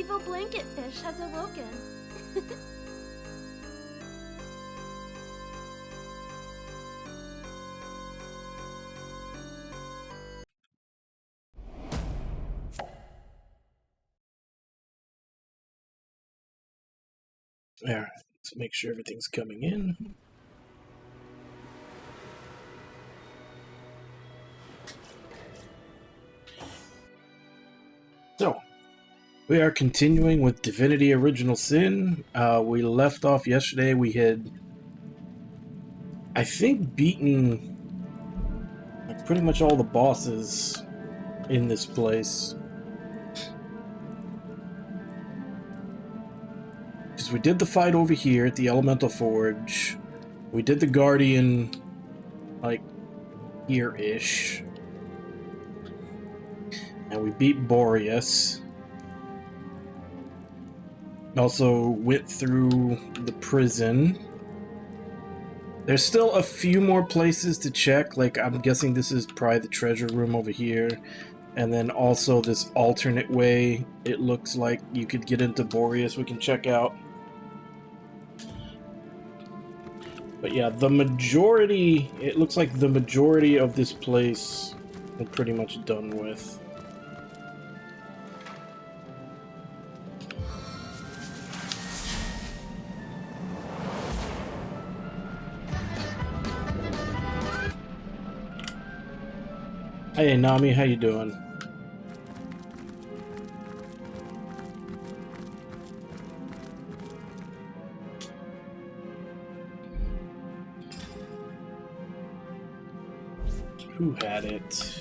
evil blanket fish has awoken. Alright, let's make sure everything's coming in. So, we are continuing with Divinity Original Sin. We left off yesterday. We had, I think, beaten like, pretty much all the bosses in this place. Because we did the fight over here at the Elemental Forge. We did the Guardian, like, here-ish. And we beat Boreas. Also went through the prison. There's still a few more places to check, like I'm guessing this is probably the treasure room over here. And then also this alternate way, it looks like you could get into Boreas we can check out. But yeah, the majority, it looks like the majority of this place we're pretty much done with. Hey Nami, how you doing? Who had it?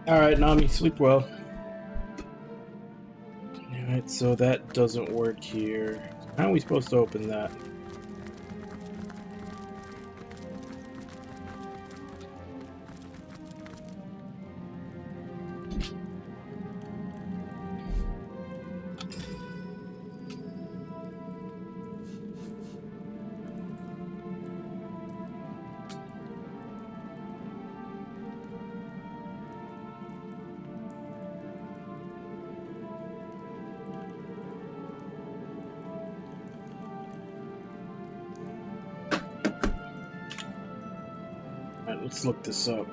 Alright, Nami, sleep well. Alright, so that doesn't work here. How are we supposed to open that? Alright, let's look this up.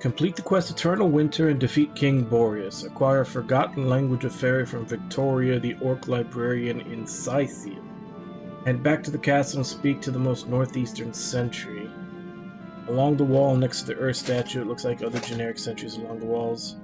Complete the quest Eternal Winter and defeat King Boreas. Acquire a forgotten language of fairy from Victoria, the orc librarian in Scythium. Head back to the castle and speak to the most northeastern sentry. Along the wall next to the Earth statue, it looks like other generic sentries along the walls.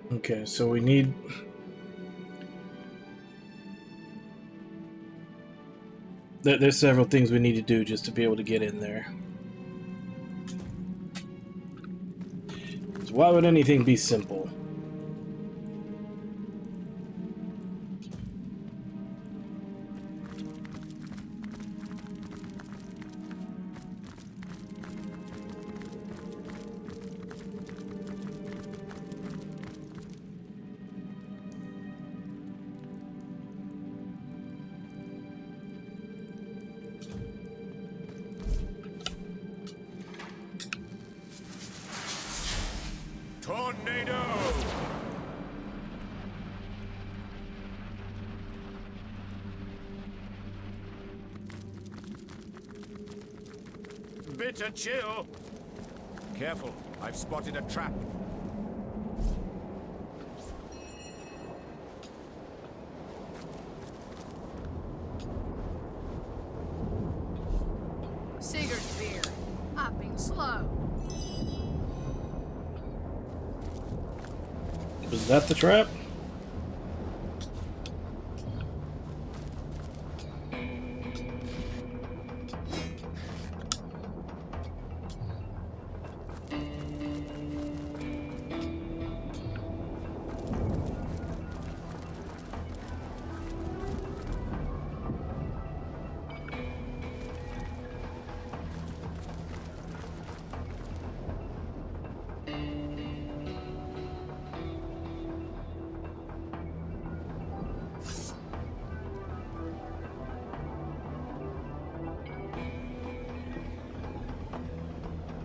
Okay, so we need... There's several things we need to do just to be able to get in there. So why would anything be simple? Tornado! to chill. Careful, I've spotted a trap. Sigurd's beer. I've been slow. Was that the trap?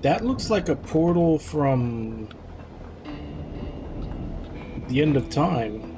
That looks like a portal from the end of time.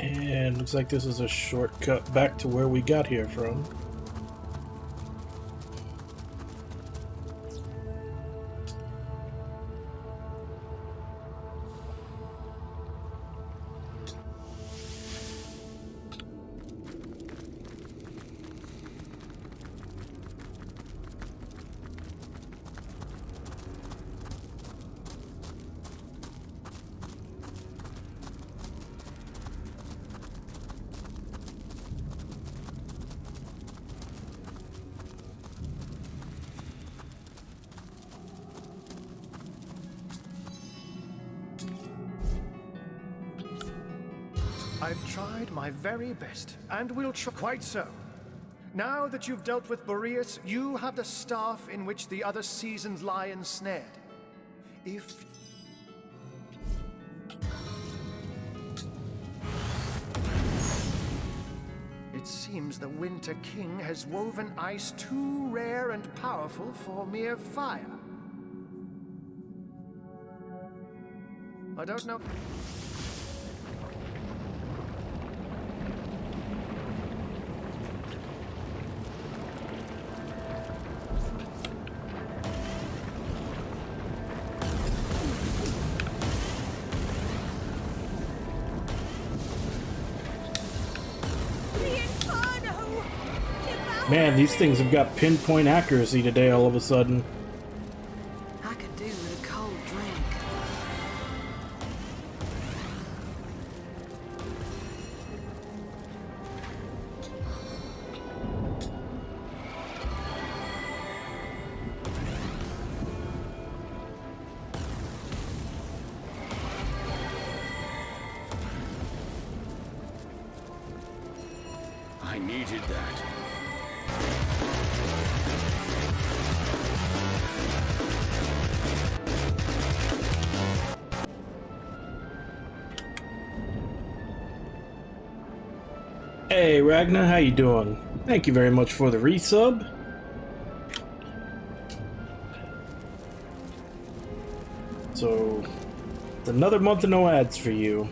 And looks like this is a shortcut back to where we got here from. I've tried my very best, and will try quite so. Now that you've dealt with Boreas, you have the staff in which the other seasons lie ensnared. If... It seems the Winter King has woven ice too rare and powerful for mere fire. I don't know... Man, these things have got pinpoint accuracy today all of a sudden. I could do with a cold drink. I needed that. Hey Ragnar, how you doing? Thank you very much for the resub. So, it's another month of no ads for you.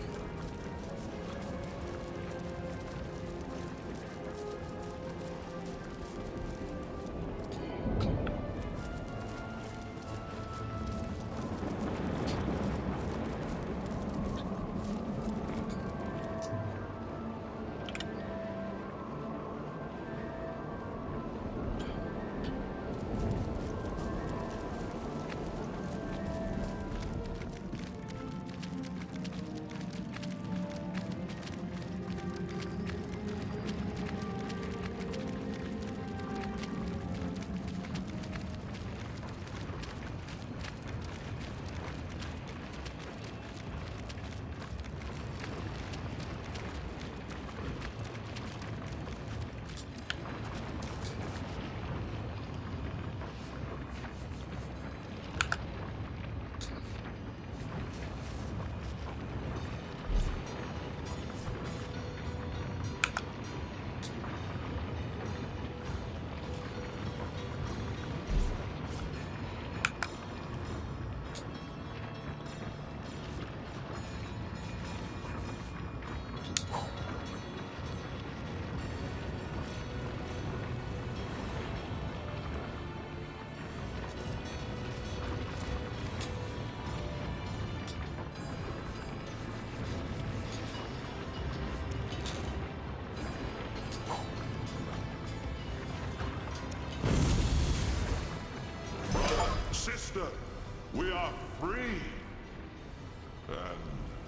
And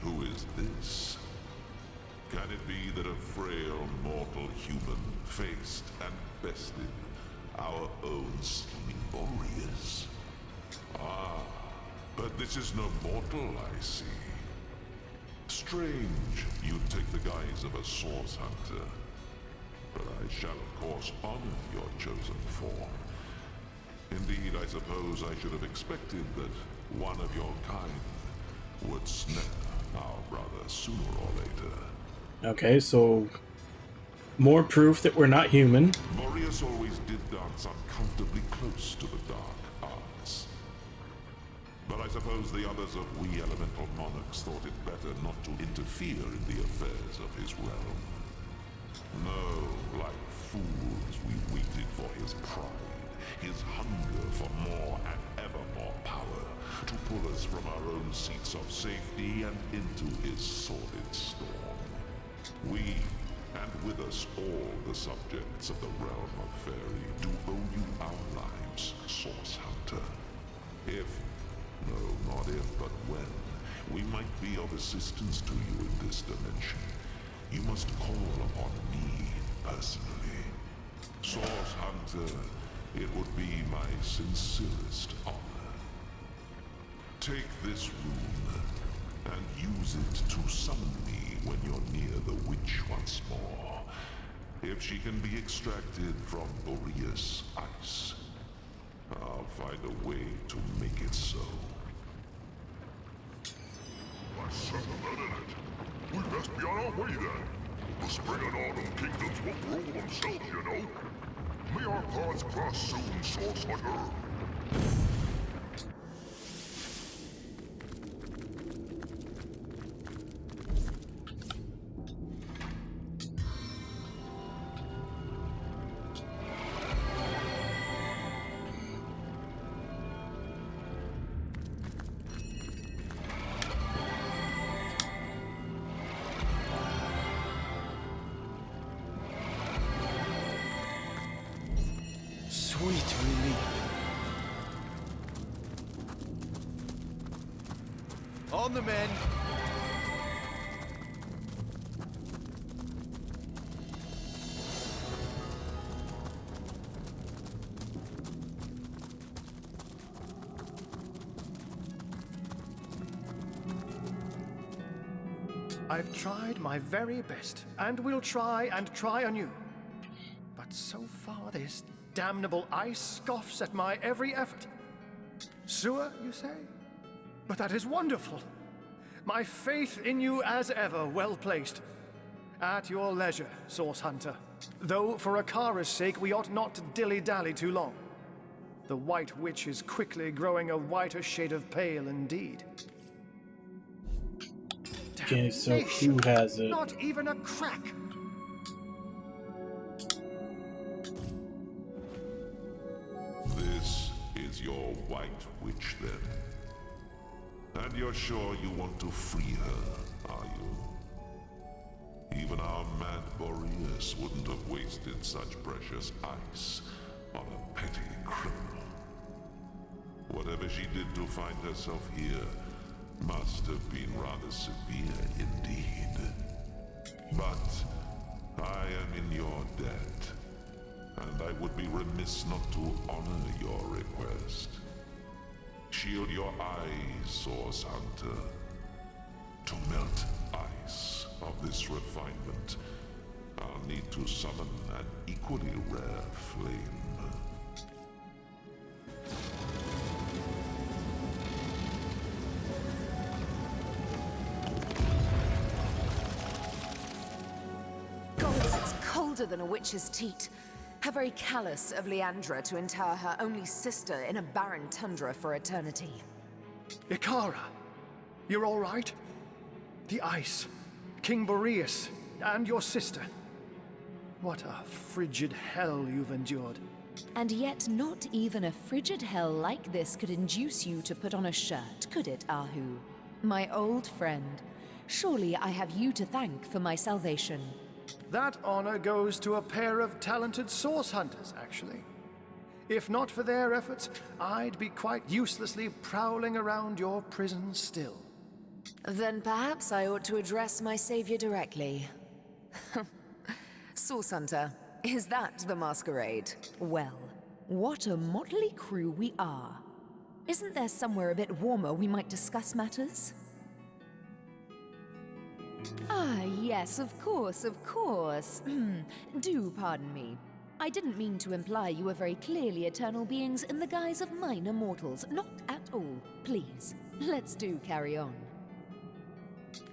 who is this? Can it be that a frail mortal human faced and bested our own scheming Boreas? Ah, but this is no mortal, I see. Strange you'd take the guise of a source hunter. But I shall of course honor your chosen form. Indeed, I suppose I should have expected that one of your kind would snare our brother sooner or later. Okay, so more proof that we're not human. Boreas always did dance uncomfortably close to the dark arts. But I suppose the others of we elemental monarchs thought it better not to interfere in the affairs of his realm. No, like fools, we waited for his pride, his hunger for more and ever more power, to pull us from our own seats of safety and into his sordid storm. We, and with us all the subjects of the realm of Fairy, do owe you our lives, Source Hunter. If, no, not if, but when, we might be of assistance to you in this dimension, you must call upon me personally. Source Hunter, it would be my sincerest honor. Take this rune, and use it to summon me when you're near the witch once more. If she can be extracted from Boreas ice, I'll find a way to make it so. I sense a in it. We best be on our way then. The spring and autumn kingdoms won't rule themselves, you know. May our paths cross soon, Source Hunter. Sweet relief. On the men. I've tried my very best, and will try and try anew. But so far this damnable ice scoffs at my every effort. Sewer, you say? But that is wonderful. My faith in you as ever well placed. At your leisure, Source Hunter. Though for Akara's sake we ought not to dilly-dally too long. The White Witch is quickly growing a whiter shade of pale indeed. Okay, so who has it? Not even a crack. This is your White Witch, then? And you're sure you want to free her, are you? Even our mad Boreas wouldn't have wasted such precious ice on a petty criminal. Whatever she did to find herself here must have been rather severe indeed. But I am in your debt, and I would be remiss not to honor your request. Shield your eyes, Source Hunter. To melt ice of this refinement, I'll need to summon an equally rare flame. Gods, it's colder than a witch's teat. How very callous of Leandra to inter her only sister in a barren tundra for eternity. Ikara, you're all right? The ice, King Boreas, and your sister. What a frigid hell you've endured. And yet not even a frigid hell like this could induce you to put on a shirt, could it, Ahu? My old friend, surely I have you to thank for my salvation. That honor goes to a pair of talented source hunters, actually. If not for their efforts, I'd be quite uselessly prowling around your prison still. Then perhaps I ought to address my savior directly. Source Hunter, is that the masquerade? Well, what a motley crew we are. Isn't there somewhere a bit warmer we might discuss matters? Ah, yes, of course, of course. Do pardon me. I didn't mean to imply you were very clearly eternal beings in the guise of minor mortals. Not at all. Please, let's do carry on.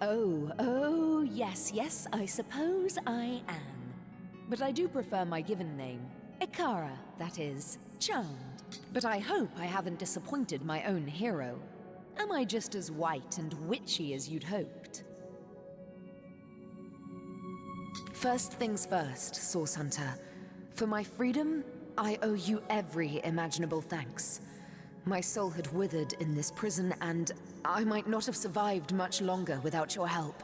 Oh, yes, I suppose I am. But I do prefer my given name. Ikara, that is. Charmed. But I hope I haven't disappointed my own hero. Am I just as white and witchy as you'd hoped? First things first, Source Hunter. For my freedom, I owe you every imaginable thanks. My soul had withered in this prison, and I might not have survived much longer without your help.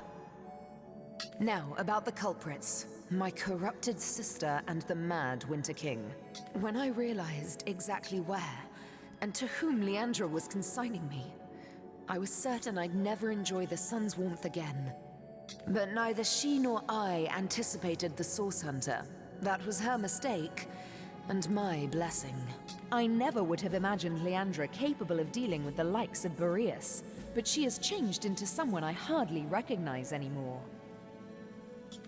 Now, about the culprits. My corrupted sister and the mad Winter King. When I realized exactly where, and to whom Leandra was consigning me, I was certain I'd never enjoy the sun's warmth again. But neither she nor I anticipated the Source Hunter. That was her mistake, and my blessing. I never would have imagined Leandra capable of dealing with the likes of Boreas, but she has changed into someone I hardly recognize anymore.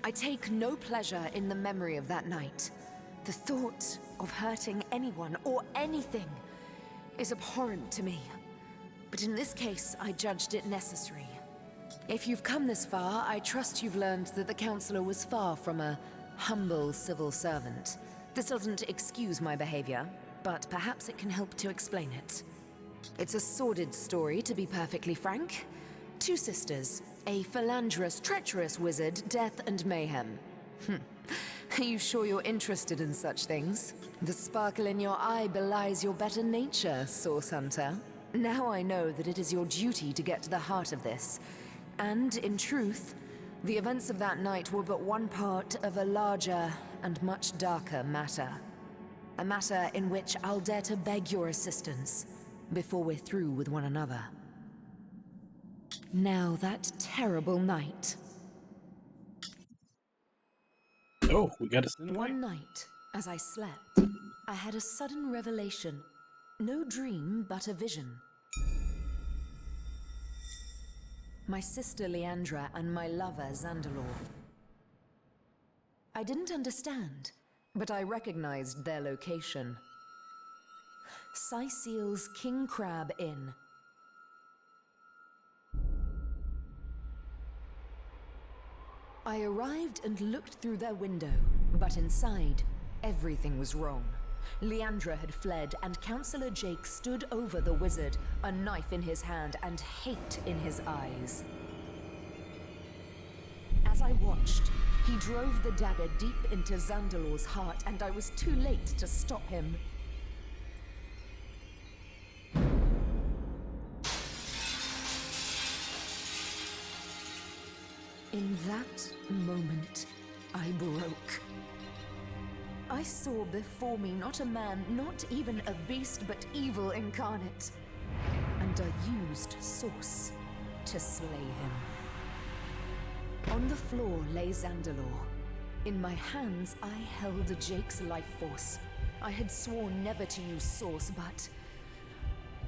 I take no pleasure in the memory of that night. The thought of hurting anyone or anything is abhorrent to me. But in this case, I judged it necessary. If you've come this far, I trust you've learned that the Counselor was far from a humble civil servant. This doesn't excuse my behavior, but perhaps it can help to explain it. It's a sordid story, to be perfectly frank. Two sisters, a philanderous, treacherous wizard, death and mayhem. Are you sure you're interested in such things? The sparkle in your eye belies your better nature, Source Hunter. Now I know that it is your duty to get to the heart of this. And, in truth, the events of that night were but one part of a larger and much darker matter. A matter in which I'll dare to beg your assistance before we're through with one another. Now that terrible night. Oh, we got a cinematic. One night, as I slept, I had a sudden revelation. No dream, but a vision. My sister Leandra and my lover Zandalor. I didn't understand, but I recognized their location. Syceel's King Crab Inn. I arrived and looked through their window, but inside, everything was wrong. Leandra had fled, and Counselor Jake stood over the wizard, a knife in his hand and hate in his eyes. As I watched, he drove the dagger deep into Zandalor's heart, and I was too late to stop him. In that moment, I broke. I saw before me not a man, not even a beast, but evil incarnate. And I used Source to slay him. On the floor lay Zandalor. In my hands, I held Jake's life force. I had sworn never to use Source, but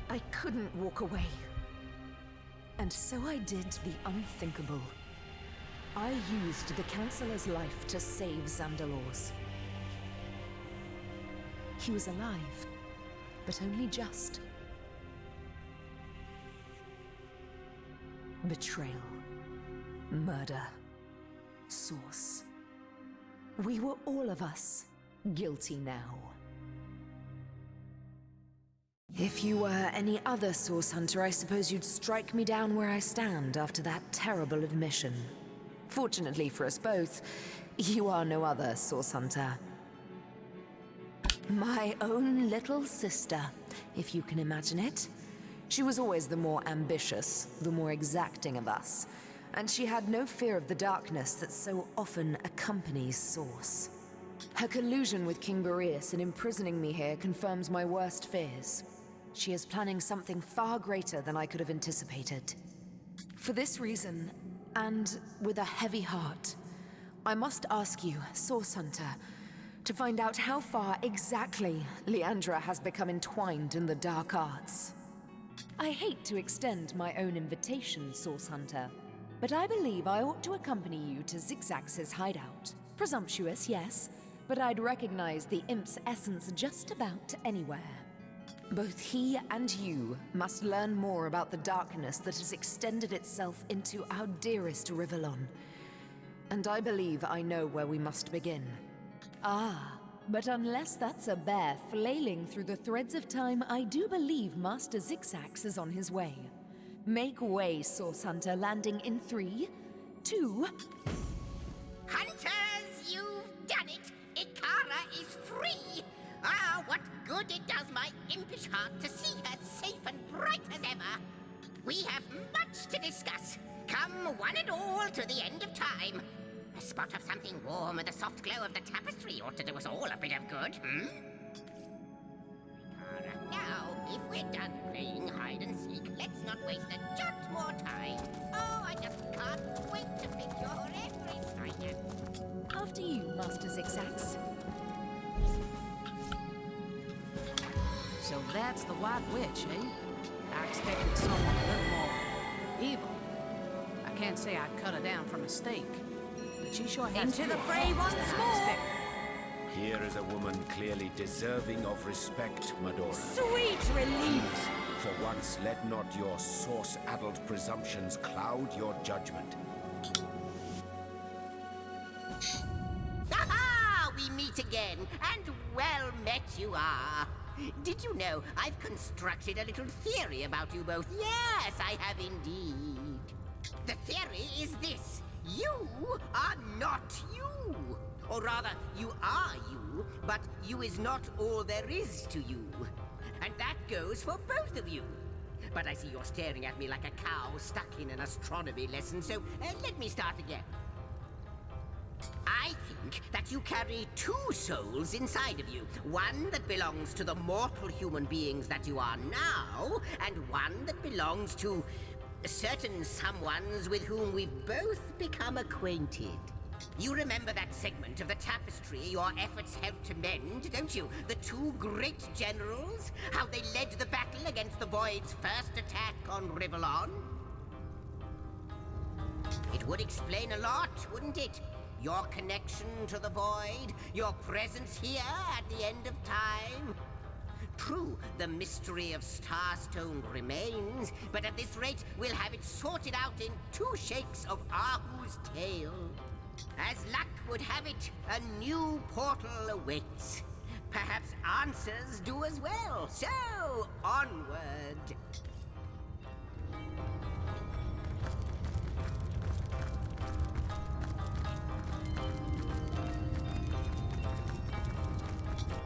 I couldn't walk away. And so I did the unthinkable. I used the Counselor's life to save Zandalor's. He was alive, but only just. Betrayal. Murder. Source. We were all of us guilty now. If you were any other Source Hunter, I suppose you'd strike me down where I stand after that terrible admission. Fortunately for us both, you are no other Source Hunter. My own little sister, if you can imagine it. She was always the more ambitious, the more exacting of us, and she had no fear of the darkness that so often accompanies Source. Her collusion with King Boreas in imprisoning me here confirms my worst fears. She is planning something far greater than I could have anticipated. For this reason, and with a heavy heart, I must ask you, Source Hunter, to find out how far exactly Leandra has become entwined in the dark arts. I hate to extend my own invitation, Source Hunter, but I believe I ought to accompany you to Zigzax's hideout. Presumptuous, yes, but I'd recognize the imp's essence just about anywhere. Both he and you must learn more about the darkness that has extended itself into our dearest Rivellon. And I believe I know where we must begin. Ah, but unless that's a bear flailing through the threads of time, I do believe Master Zigzax is on his way. Make way, Source Hunter, landing in 3, 2... Hunters, you've done it! Ikara is free! Ah, what good it does my impish heart to see her safe and bright as ever! We have much to discuss. Come one and all to the end of time. A spot of something warm and the soft glow of the tapestry ought to do us all a bit of good, hmm? Ikara, now, if we're done playing hide and seek, let's not waste a jot more time. Oh, I just can't wait to pick your every sign. After you, Master Zigzax. So that's the White Witch, eh? I expected someone a little more evil. I can't say I'd cut her down for mistake, but she sure has Into the fewer fray faults once than I more. expected. Here is a woman clearly deserving of respect, Medora. Sweet relief! For once, let not your source-addled presumptions cloud your judgment. Aha! We meet again, and well met you are. Did you know I've constructed a little theory about you both? Yes, I have indeed. The theory is this. You are not you. Or rather, you are you, but you is not all there is to you. And that goes for both of you. But I see you're staring at me like a cow stuck in an astronomy lesson, so let me start again. I think that you carry 2 souls inside of you. One that belongs to the mortal human beings that you are now, and one that belongs to certain someones with whom we've both become acquainted. You remember that segment of the tapestry your efforts helped to mend, don't you? The 2 great generals? How they led the battle against the Void's first attack on Rivellon? It would explain a lot, wouldn't it? Your connection to the Void, your presence here at the end of time. True, the mystery of Starstone remains, but at this rate, we'll have it sorted out in 2 shakes of Ahu's tail. As luck would have it, a new portal awaits. Perhaps answers do as well. So, onward.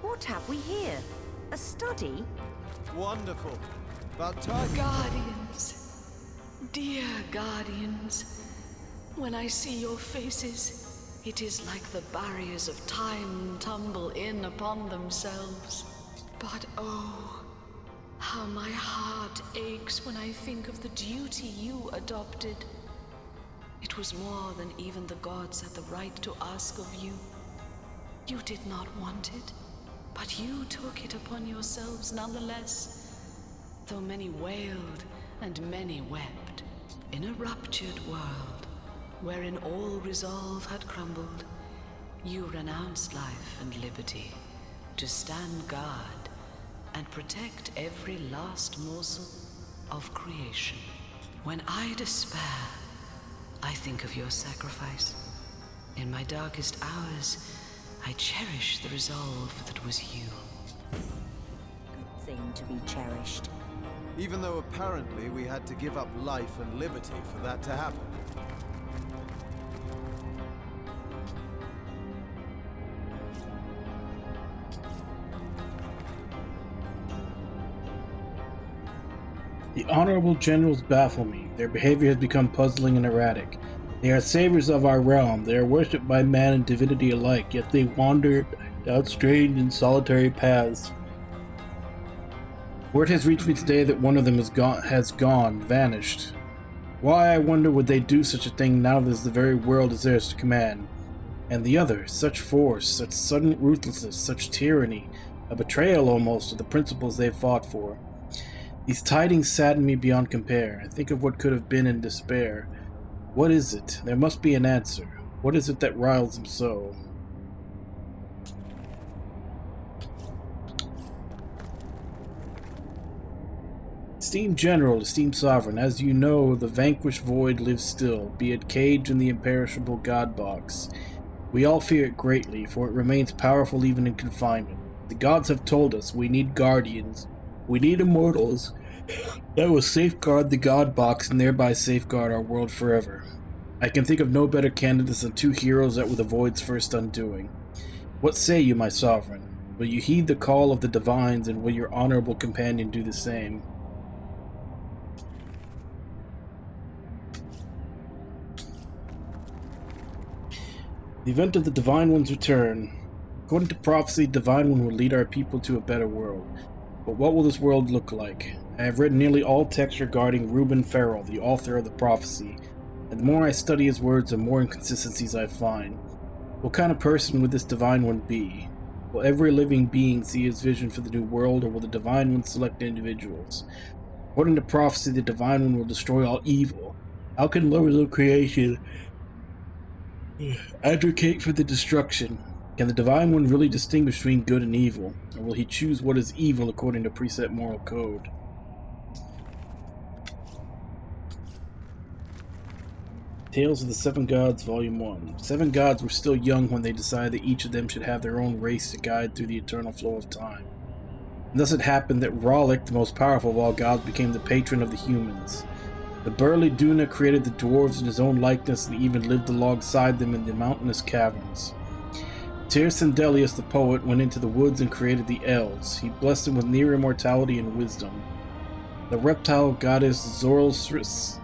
What have we here? A study? Wonderful. About time. Guardians, dear guardians, when I see your faces, it is like the barriers of time tumble in upon themselves. But oh, how my heart aches when I think of the duty you adopted. It was more than even the gods had the right to ask of you. You did not want it, but you took it upon yourselves nonetheless. Though many wailed and many wept, in a ruptured world, wherein all resolve had crumbled, you renounced life and liberty to stand guard and protect every last morsel of creation. When I despair, I think of your sacrifice. In my darkest hours, I cherish the resolve that was you. Good thing to be cherished. Even though apparently we had to give up life and liberty for that to happen. The honorable generals baffle me. Their behavior has become puzzling and erratic. They are saviors of our realm. They are worshipped by man and divinity alike, yet they wander down strange and solitary paths. Word has reached me today that one of them has vanished. Why, I wonder, would they do such a thing now that the very world is theirs to command? And the other, such force, such sudden ruthlessness, such tyranny, a betrayal almost of the principles they fought for. These tidings sadden me beyond compare. I think of what could have been in despair. What is it? There must be an answer. What is it that riles them so? Esteemed General, esteemed Sovereign, as you know, the vanquished void lives still, be it caged in the imperishable God box. We all fear it greatly, for it remains powerful even in confinement. The gods have told us we need guardians. We need immortals that will safeguard the God box and thereby safeguard our world forever. I can think of no better candidates than two heroes that were the void's first undoing. What say you, my Sovereign? Will you heed the call of the divines, and will your honorable companion do the same? The event of the Divine One's return. According to prophecy, the Divine One will lead our people to a better world. But what will this world look like? I have read nearly all texts regarding Reuben Farrell, the author of the prophecy, and the more I study his words, the more inconsistencies I find. What kind of person would this Divine One be? Will every living being see his vision for the new world, or will the Divine One select individuals? According to prophecy, the Divine One will destroy all evil. How can lovers of creation advocate for the destruction? Can the Divine One really distinguish between good and evil, or will he choose what is evil according to preset moral code? Tales of the Seven Gods, Volume 1. Seven gods were still young when they decided that each of them should have their own race to guide through the eternal flow of time. And thus it happened that Ralik, the most powerful of all gods, became the patron of the humans. The burly Duna created the dwarves in his own likeness and even lived alongside them in the mountainous caverns. Tir-Sendelius the poet went into the woods and created the elves. He blessed them with near immortality and wisdom. The reptile goddess Zoroastrissa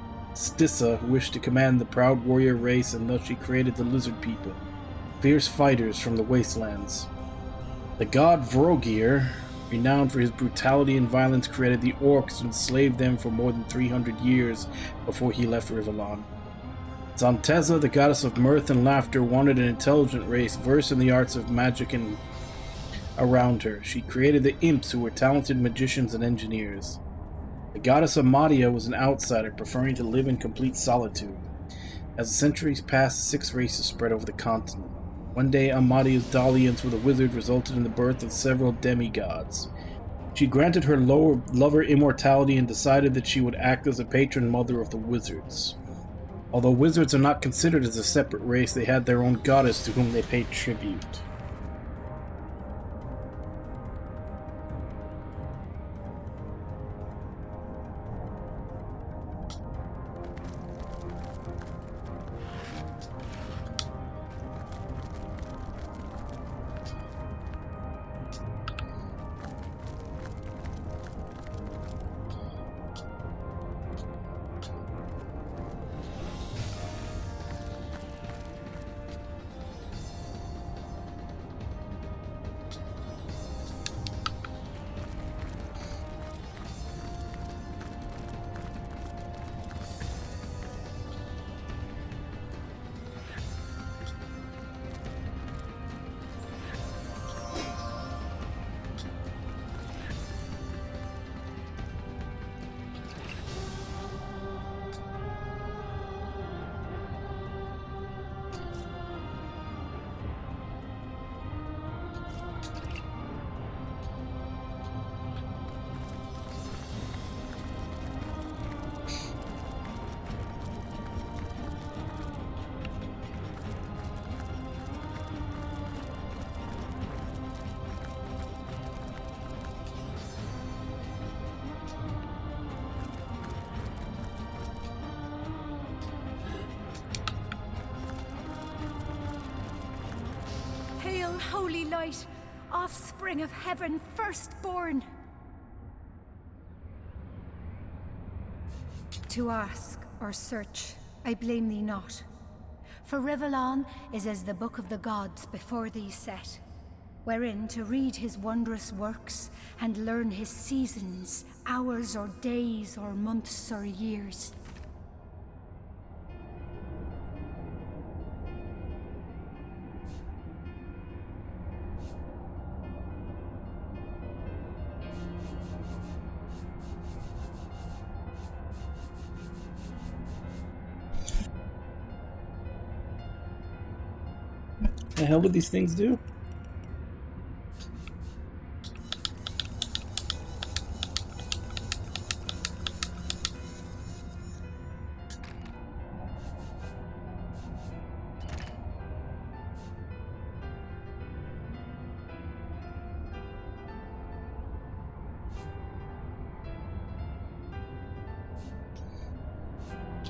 wished to command the proud warrior race, and thus she created the lizard people, fierce fighters from the wastelands. The god Vrogir, renowned for his brutality and violence, created the orcs and enslaved them for more than 300 years before he left Rivellon. Zanteza, the goddess of mirth and laughter, wanted an intelligent race versed in the arts of magic and around her. She created the imps, who were talented magicians and engineers. The goddess Amadia was an outsider, preferring to live in complete solitude. As the centuries passed, 6 races spread over the continent. One day, Amadia's dalliance with a wizard resulted in the birth of several demigods. She granted her lover immortality and decided that she would act as a patron mother of the wizards. Although wizards are not considered as a separate race, they had their own goddess to whom they paid tribute. Hail, holy light, offspring of heaven, firstborn! To ask or search, I blame thee not. For Rivellon is as the book of the gods before thee set, wherein to read his wondrous works and learn his seasons, hours or days or months or years. The hell did these things do?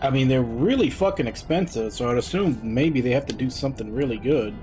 I mean, they're really fucking expensive, so I'd assume maybe they have to do something really good.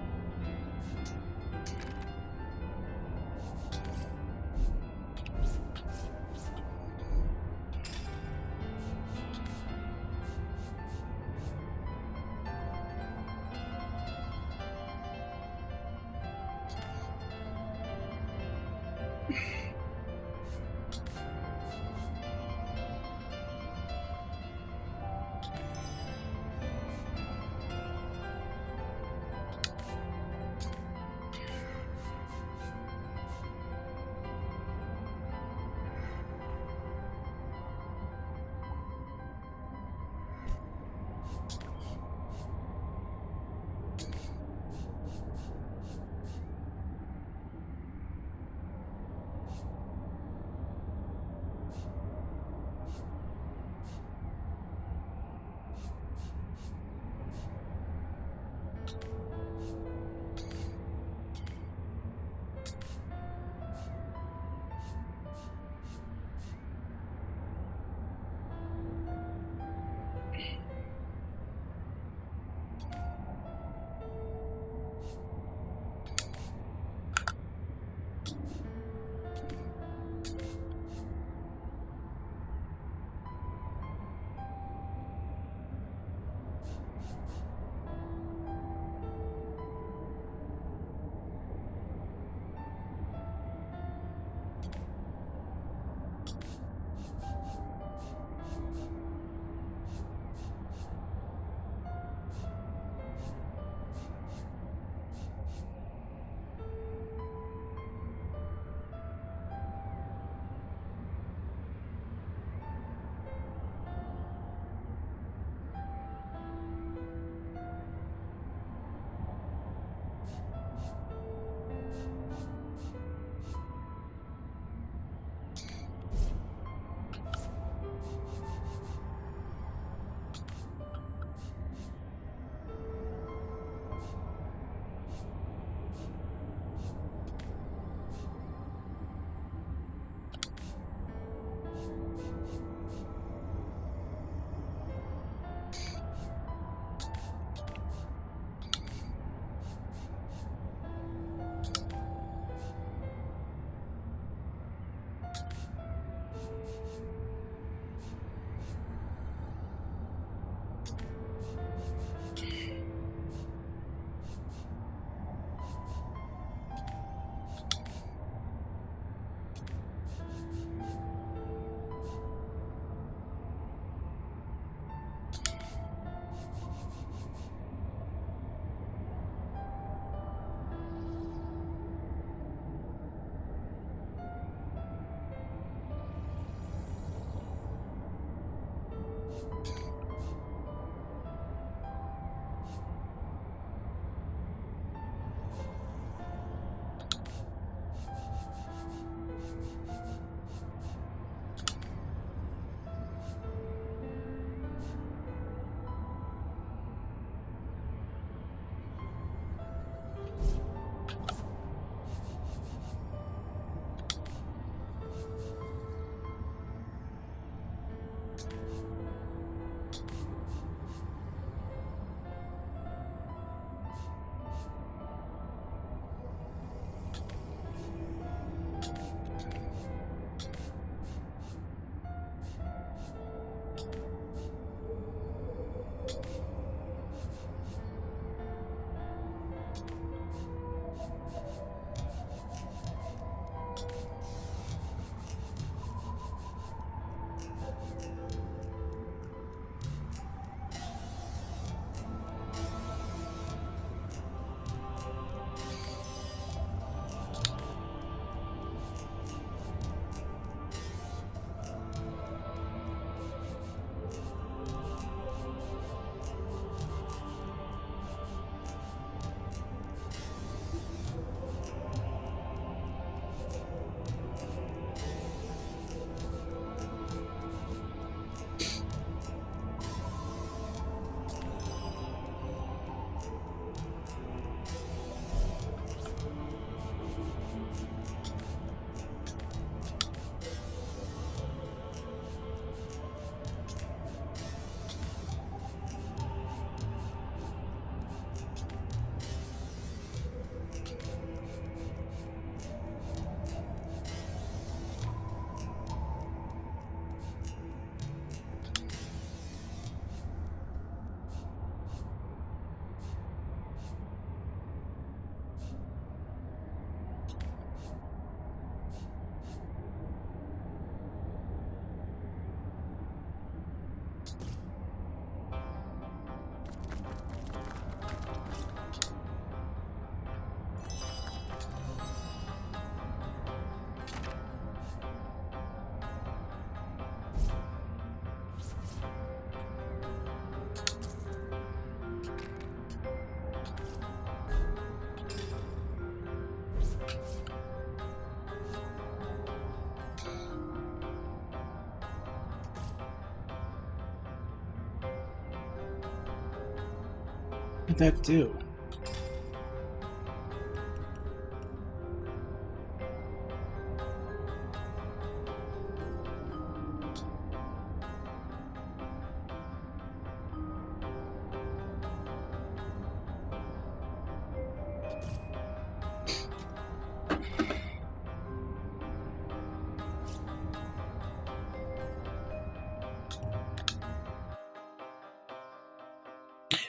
What did that do?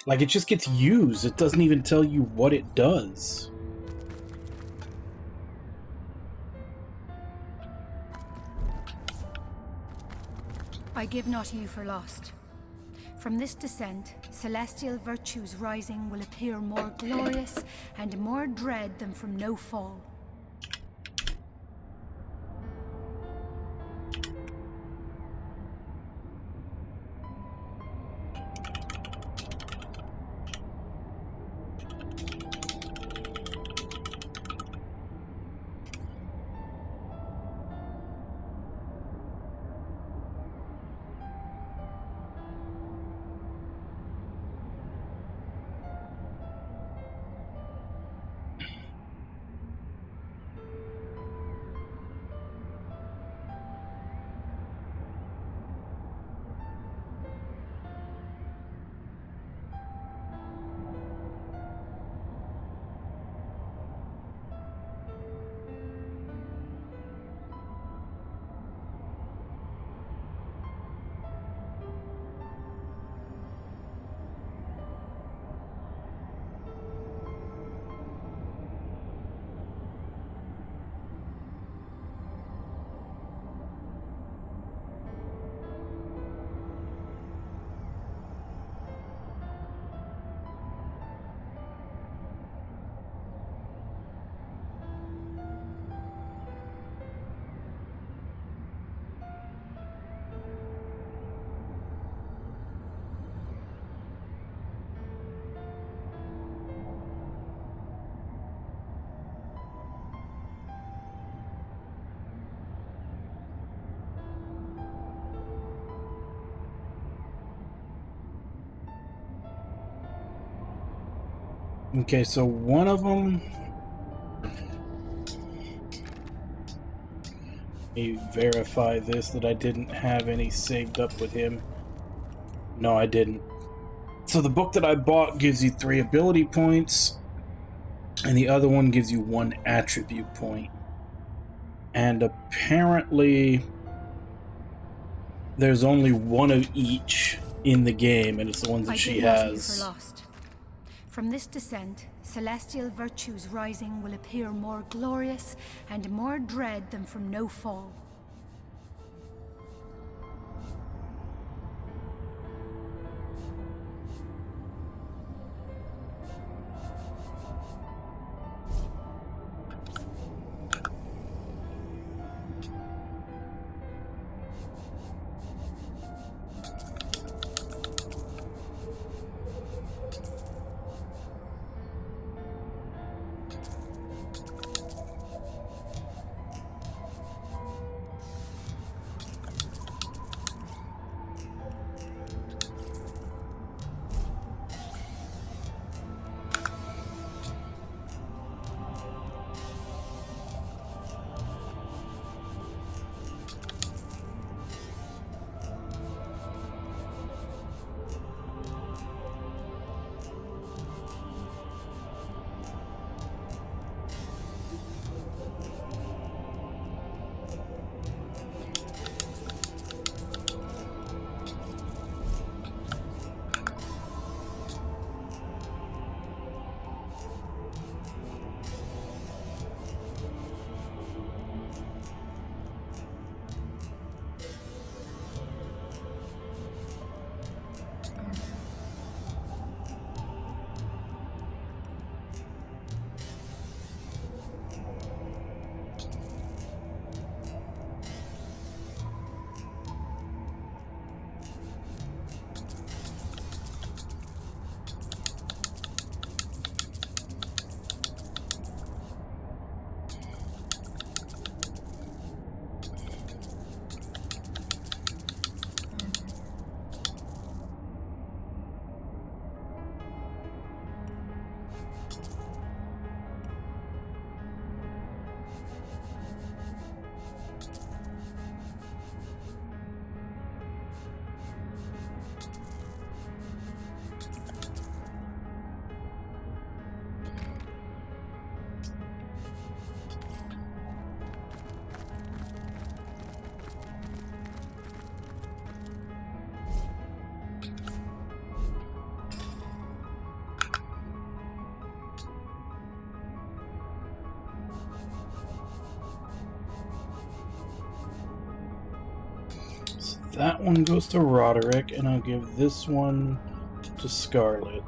Like, it just gets used. It doesn't even tell you what it does. I give not you for lost. From this descent, celestial virtues rising will appear more glorious and more dread than from no fall. Okay, so one of them... Let me verify this, that I didn't have any saved up with him. No, I didn't. So the book that I bought gives you 3 ability points, and the other one gives you 1 attribute point. And apparently there's only 1 of each in the game, and it's the ones that she has. For lost. From this descent, celestial virtues rising will appear more glorious and more dread than from no fall. That one goes to Roderick, and I'll give this one to Scarlet.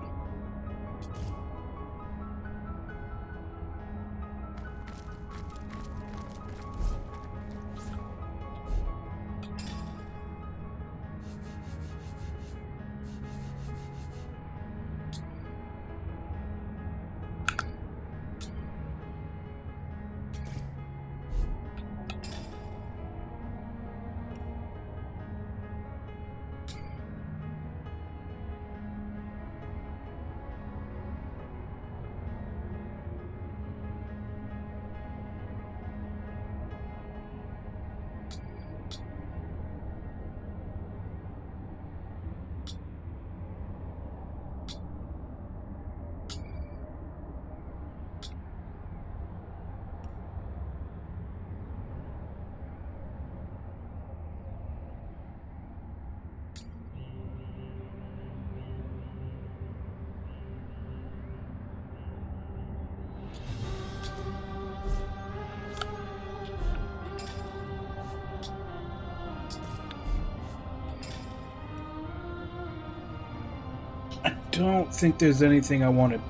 I don't think there's anything I want to...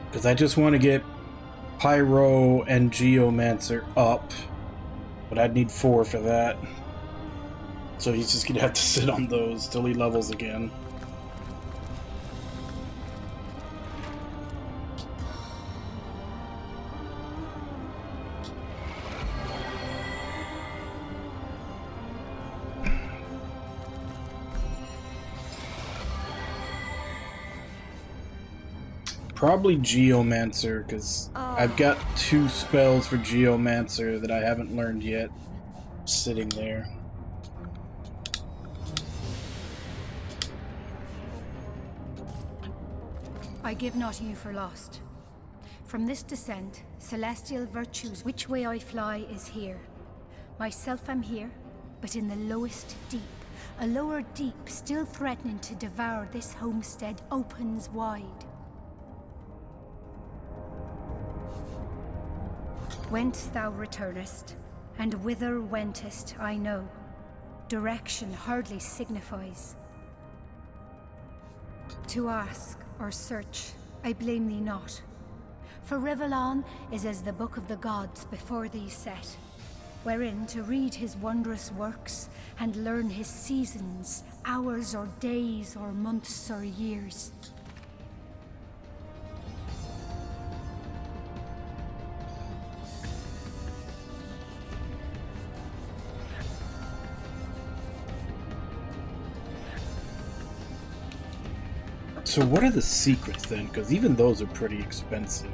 Because I just want to get Pyro and Geomancer up. But I'd need 4 for that. So he's just going to have to sit on those till he levels again. Probably Geomancer, because I've got 2 spells for Geomancer that I haven't learned yet, sitting there. I give not you for lost. From this descent, celestial virtues, which way I fly is here. Myself am here, but in the lowest deep. A lower deep, still threatening to devour this homestead, opens wide. Whence thou returnest, and whither wentest, I know. Direction hardly signifies. To ask or search, I blame thee not. For Rivellon is as the book of the gods before thee set, wherein to read his wondrous works, and learn his seasons, hours or days or months or years. So what are the secrets then? Because even those are pretty expensive.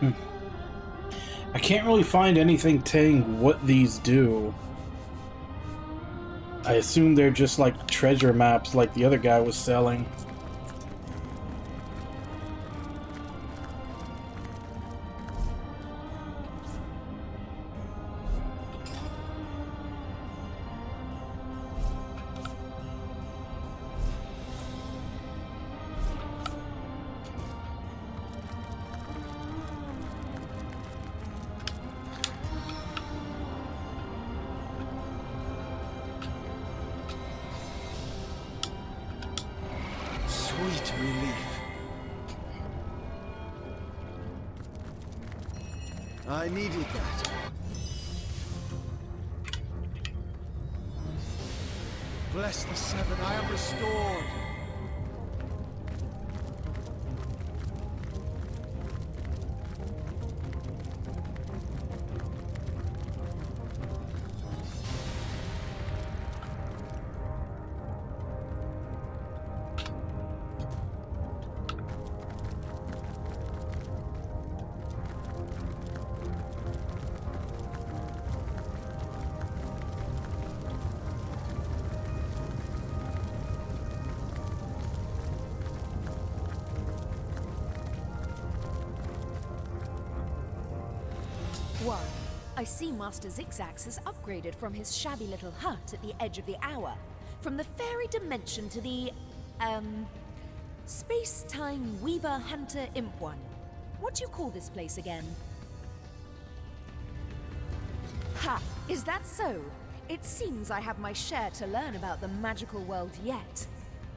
I can't really find anything saying what these do. I assume they're just like treasure maps like the other guy was selling. Sweet relief. I needed that. Bless the Seven, I am restored. Why, I see Master Zigzags has upgraded from his shabby little hut at the edge of the hour, from the fairy dimension to the, space-time Weaver Hunter Imp one. What do you call this place again? Ha! Is that so? It seems I have my share to learn about the magical world yet.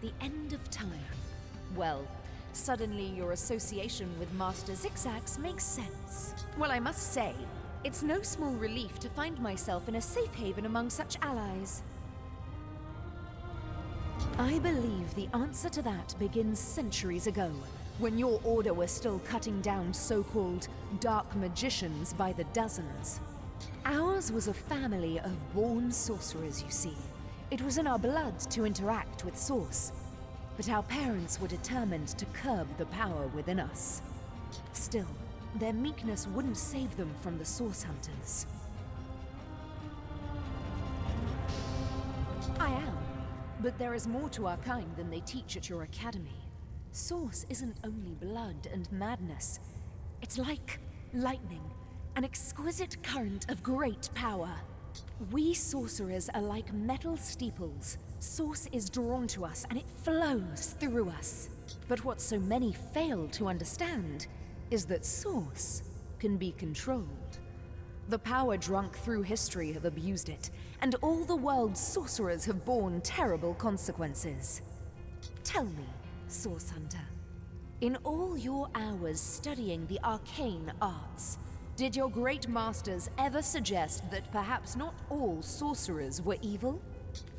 The end of time. Well, suddenly your association with Master Zigzags makes sense. Well, I must say, it's no small relief to find myself in a safe haven among such allies. I believe the answer to that begins centuries ago, when your order was still cutting down so-called dark magicians by the dozens. Ours was a family of born sorcerers, you see. It was in our blood to interact with Source. But our parents were determined to curb the power within us. Still, their meekness wouldn't save them from the Source Hunters. I am, but there is more to our kind than they teach at your academy. Source isn't only blood and madness. It's like lightning, an exquisite current of great power. We sorcerers are like metal steeples. Source is drawn to us and it flows through us. But what so many fail to understand is that Source can be controlled. The power-drunk through history have abused it, and all the world's sorcerers have borne terrible consequences. Tell me, Source Hunter, in all your hours studying the arcane arts, did your great masters ever suggest that perhaps not all sorcerers were evil?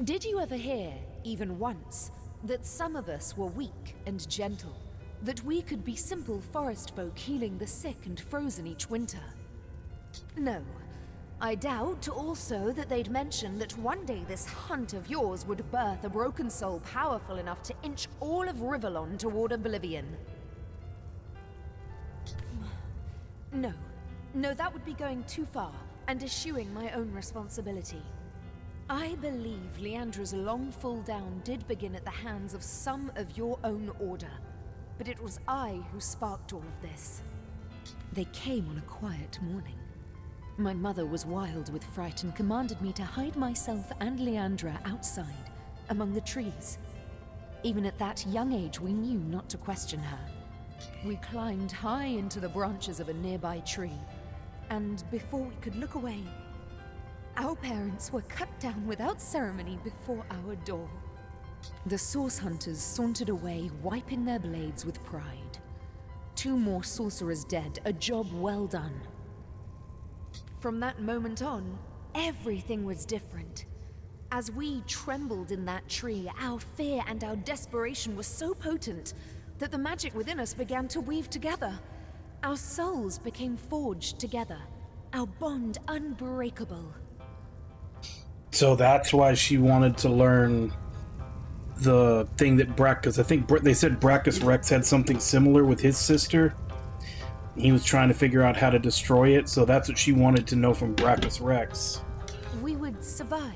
Did you ever hear, even once, that some of us were weak and gentle? That we could be simple forest folk healing the sick and frozen each winter? No. I doubt also that they'd mention that one day this hunt of yours would birth a broken soul powerful enough to inch all of Rivellon toward oblivion. No. No, that would be going too far, and eschewing my own responsibility. I believe Leandra's long fall down did begin at the hands of some of your own order, but it was I who sparked all of this. They came on a quiet morning. My mother was wild with fright and commanded me to hide myself and Leandra outside, among the trees. Even at that young age, we knew not to question her. We climbed high into the branches of a nearby tree, and before we could look away, our parents were cut down without ceremony before our door. The Source Hunters sauntered away, wiping their blades with pride. 2 more sorcerers dead, a job well done. From that moment on, everything was different. As we trembled in that tree, our fear and our desperation were so potent that the magic within us began to weave together. Our souls became forged together, our bond unbreakable. So that's why she wanted to learn the thing that Brackus, I think they said Brackus Rex had something similar with his sister. He was trying to figure out how to destroy it, so that's what she wanted to know from Brachus Rex. We would survive,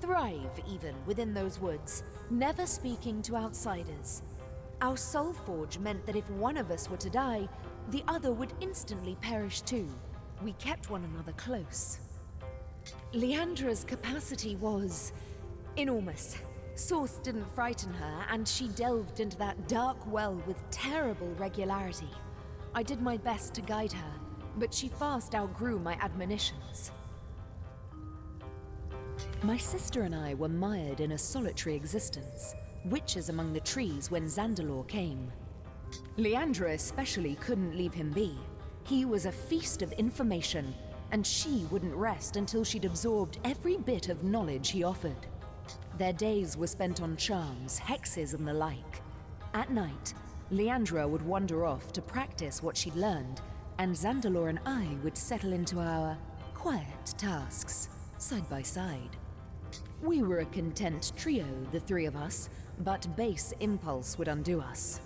thrive even, within those woods, never speaking to outsiders. Our soul forge meant that if one of us were to die, the other would instantly perish too. We kept one another close. Leandra's capacity was enormous. Source didn't frighten her, and she delved into that dark well with terrible regularity. I did my best to guide her, but she fast outgrew my admonitions. My sister and I were mired in a solitary existence, witches among the trees when Zandalore came. Leandra especially couldn't leave him be. He was a feast of information, and she wouldn't rest until she'd absorbed every bit of knowledge he offered. Their days were spent on charms, hexes, and the like. At night, Leandra would wander off to practice what she'd learned, and Zandalore and I would settle into our quiet tasks, side by side. We were a content trio, the three of us, but base impulse would undo us.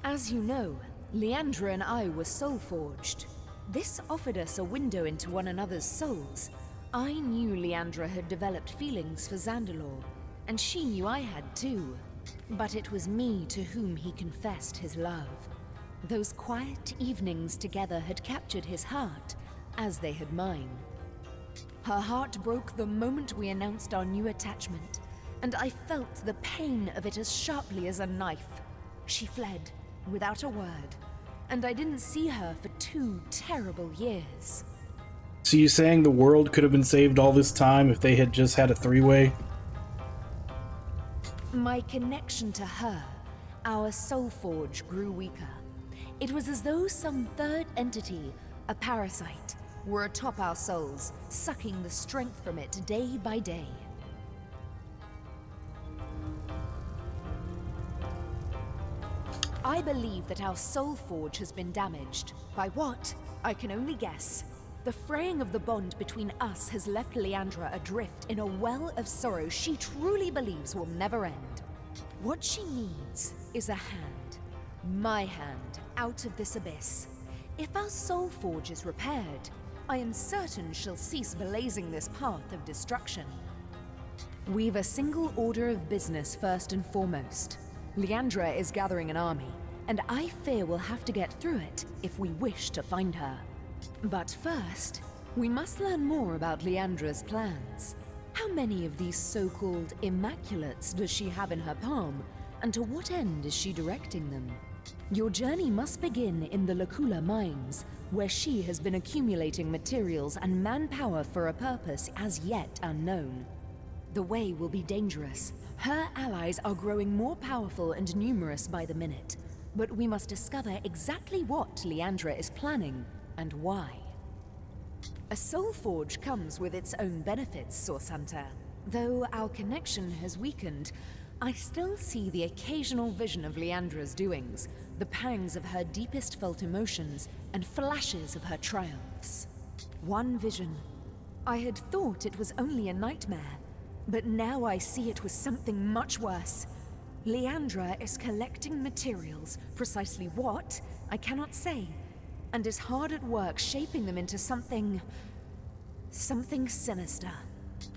As you know, Leandra and I were soul-forged. This offered us a window into one another's souls. I knew Leandra had developed feelings for Zandalore, and she knew I had too. But it was me to whom he confessed his love. Those quiet evenings together had captured his heart, as they had mine. Her heart broke the moment we announced our new attachment, and I felt the pain of it as sharply as a knife. She fled, without a word, and I didn't see her for 2 terrible years. So you saying the world could have been saved all this time if they had just had a three-way? My connection to her, our soul forge, grew weaker. It was as though some third entity, a parasite, were atop our souls, sucking the strength from it day by day. I believe that our soul forge has been damaged. By what? I can only guess. The fraying of the bond between us has left Leandra adrift in a well of sorrow she truly believes will never end. What she needs is a hand. My hand, out of this abyss. If our soul forge is repaired, I am certain she'll cease blazing this path of destruction. We've a single order of business first and foremost. Leandra is gathering an army, and I fear we'll have to get through it if we wish to find her. But first, we must learn more about Leandra's plans. How many of these so-called Immaculates does she have in her palm, and to what end is she directing them? Your journey must begin in the Lacula mines, where she has been accumulating materials and manpower for a purpose as yet unknown. The way will be dangerous. Her allies are growing more powerful and numerous by the minute, but we must discover exactly what Leandra is planning and why. A soul forge comes with its own benefits, Source Hunter. Though our connection has weakened, I still see the occasional vision of Leandra's doings, the pangs of her deepest felt emotions, and flashes of her triumphs. One vision. I had thought it was only a nightmare, but now I see it was something much worse. Leandra is collecting materials, precisely what, I cannot say, and is hard at work shaping them into something sinister.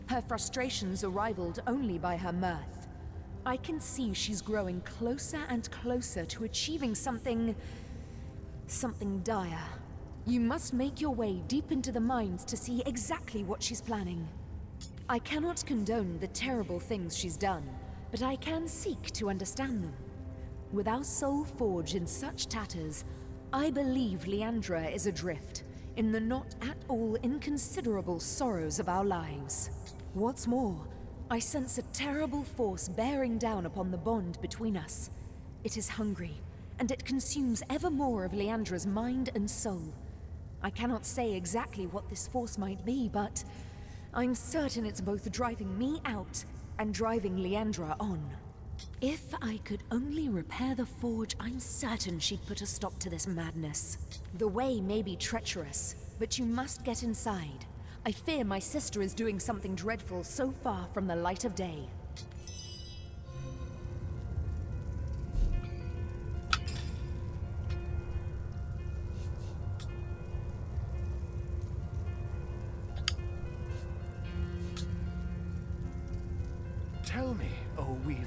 Her frustrations are rivaled only by her mirth. I can see she's growing closer and closer to achieving something dire. You must make your way deep into the mines to see exactly what she's planning. I cannot condone the terrible things she's done, but I can seek to understand them. With our soul forge in such tatters, I believe Leandra is adrift in the not at all inconsiderable sorrows of our lives. What's more, I sense a terrible force bearing down upon the bond between us. It is hungry, and it consumes ever more of Leandra's mind and soul. I cannot say exactly what this force might be, but I'm certain it's both driving me out and driving Leandra on. If I could only repair the forge, I'm certain she'd put a stop to this madness. The way may be treacherous, but you must get inside. I fear my sister is doing something dreadful so far from the light of day.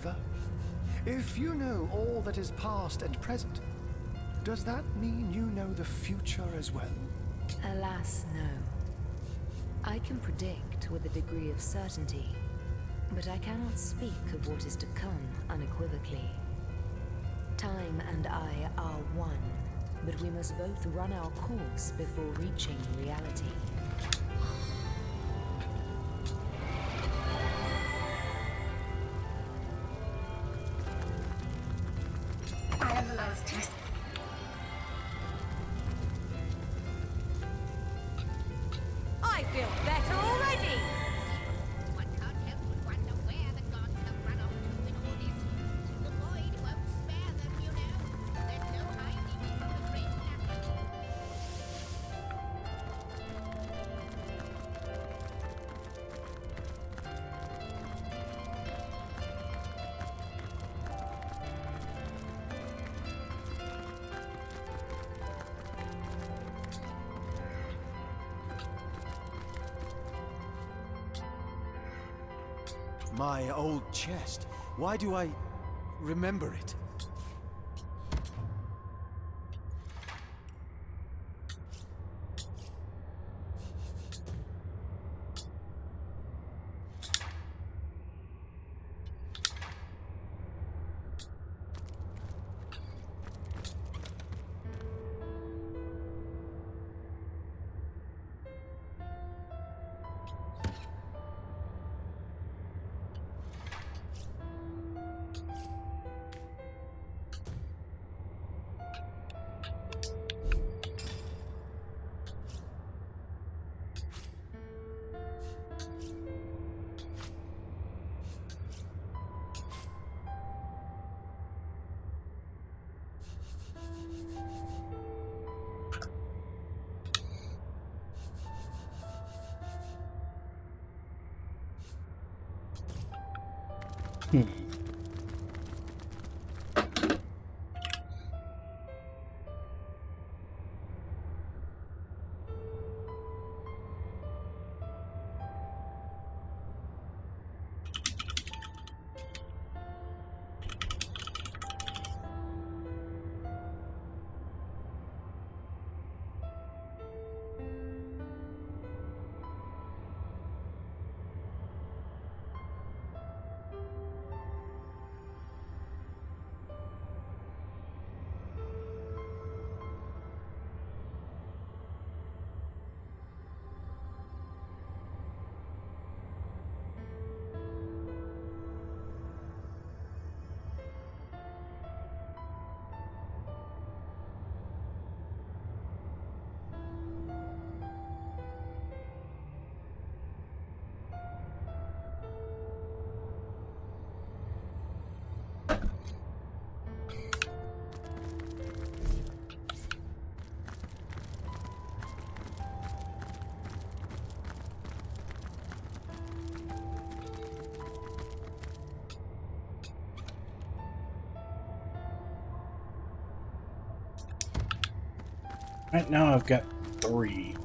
Weaver. If you know all that is past and present, does that mean you know the future as well? Alas, no. I can predict with a degree of certainty, but I cannot speak of what is to come unequivocally. Time and I are one, but we must both run our course before reaching reality. I have the last test. I feel better already! One can't help but wonder where the gods have run off to in all this. The void won't spare them, you know. There's no hiding from the great natural. My old chest. Why do I remember it? Right now I've got 3.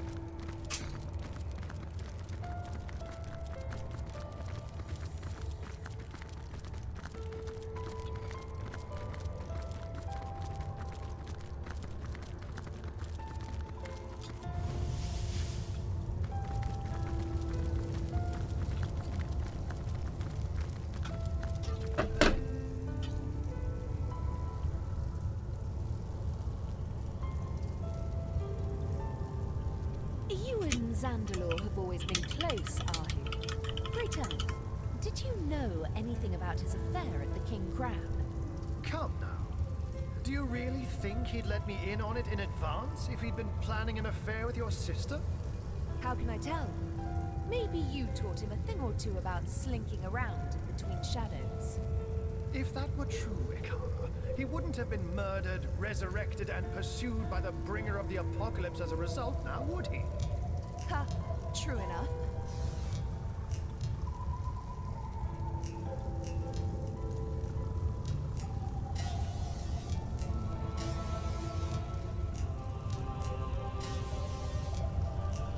You and Zandalor have always been close, Ahu. Pray tell me, did you know anything about his affair at the King Crab? Come now. Do you really think he'd let me in on it in advance if he'd been planning an affair with your sister? How can I tell? Maybe you taught him a thing or two about slinking around in between shadows. If that were true, Ikara, he wouldn't have been murdered, resurrected, and pursued by the bringer of the apocalypse as a result, now would he? Ha, true enough.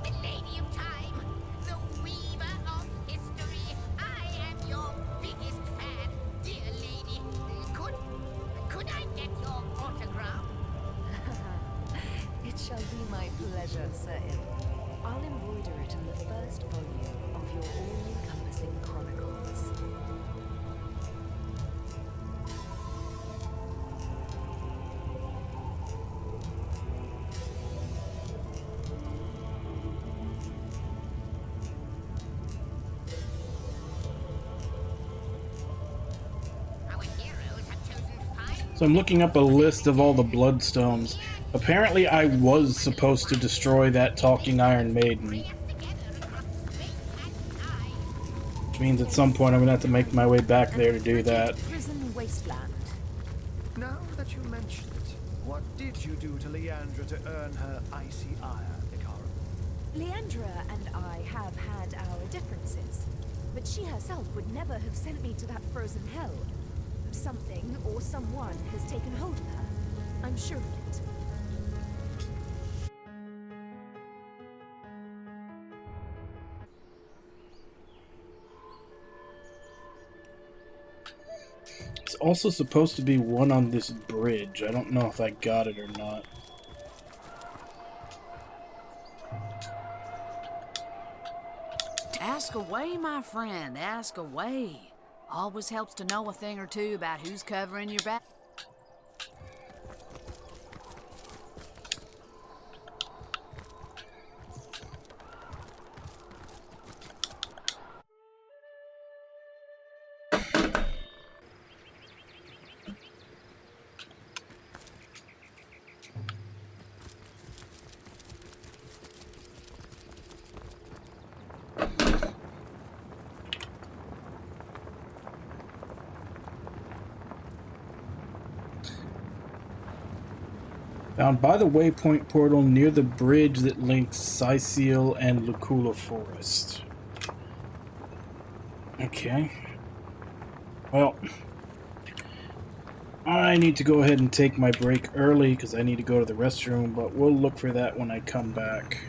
The Lady of Time, the weaver of history. I am your biggest fan, dear pleasure, Sir Il. I'll embroider it in the first volume of your all-encompassing chronicles. Our heroes have chosen 5. So I'm looking up a list of all the bloodstones. Apparently I was supposed to destroy that talking Iron Maiden. Which means at some point I'm gonna have to make my way back there to do that. Prison wasteland. Now that you mention it, what did you do to Leandra to earn her icy ire, Ikaru? Leandra and I have had our differences, but she herself would never have sent me to that frozen hell. Something or someone has taken hold of her. I'm sure of it. It's also supposed to be one on this bridge. I don't know if I got it or not. Ask away, my friend, ask away. Always helps to know a thing or two about who's covering your back. Found by the waypoint portal near the bridge that links Sicil and Lucula Forest. Okay. Well, I need to go ahead and take my break early because I need to go to the restroom, but we'll look for that when I come back.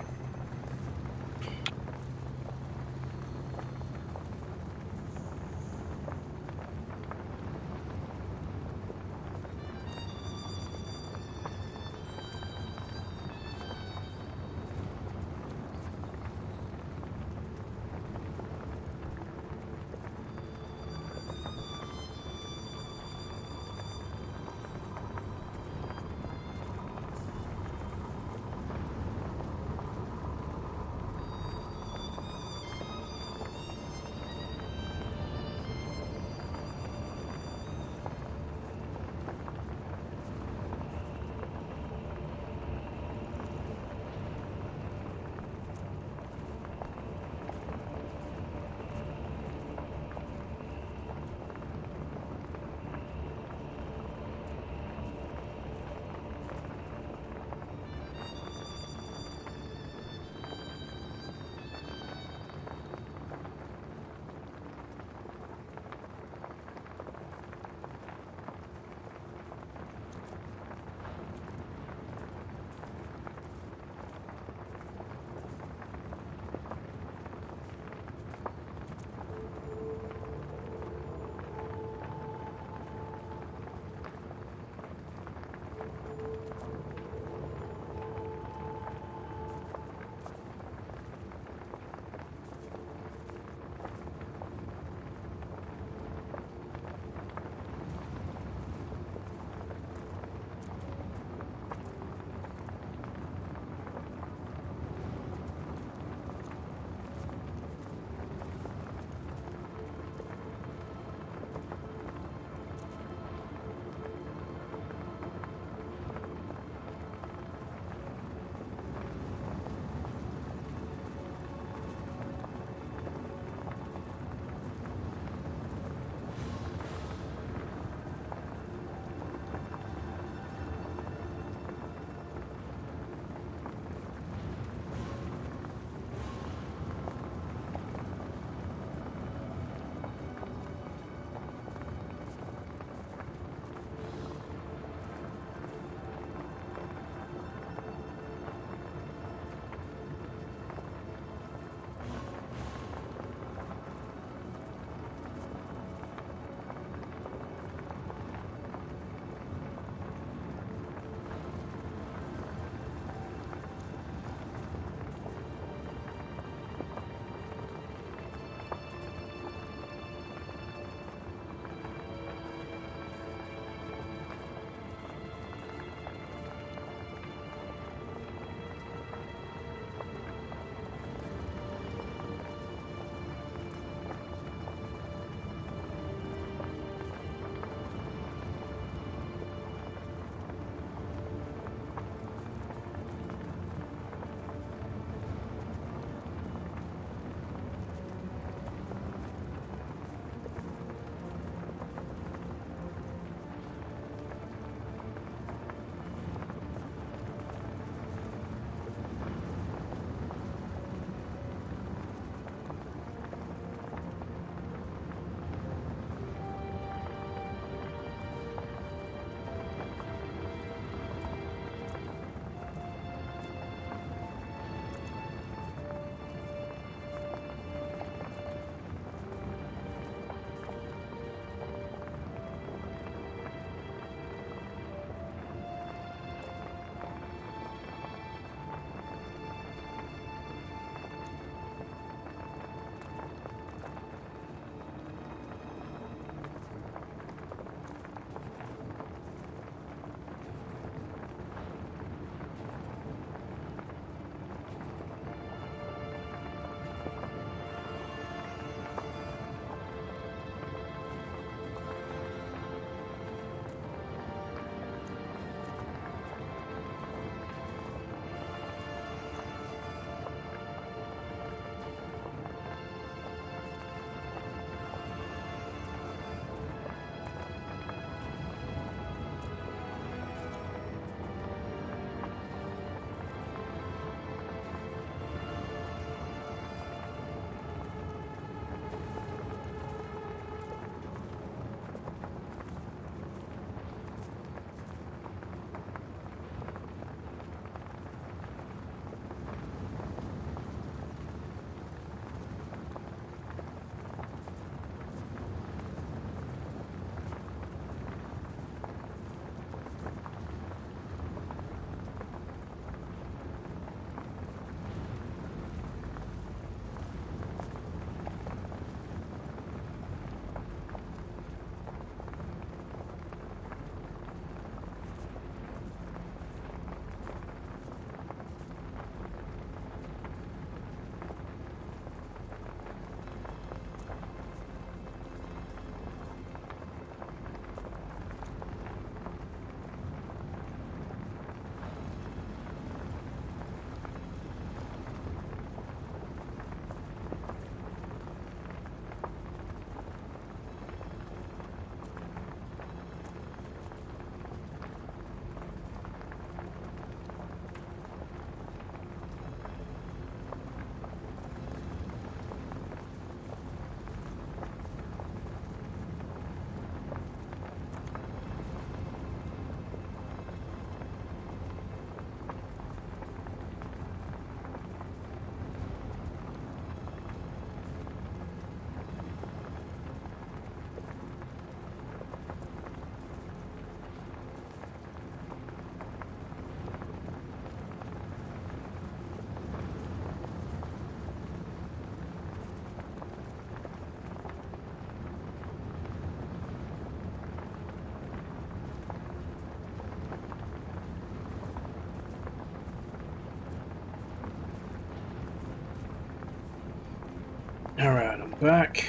Alright, I'm back.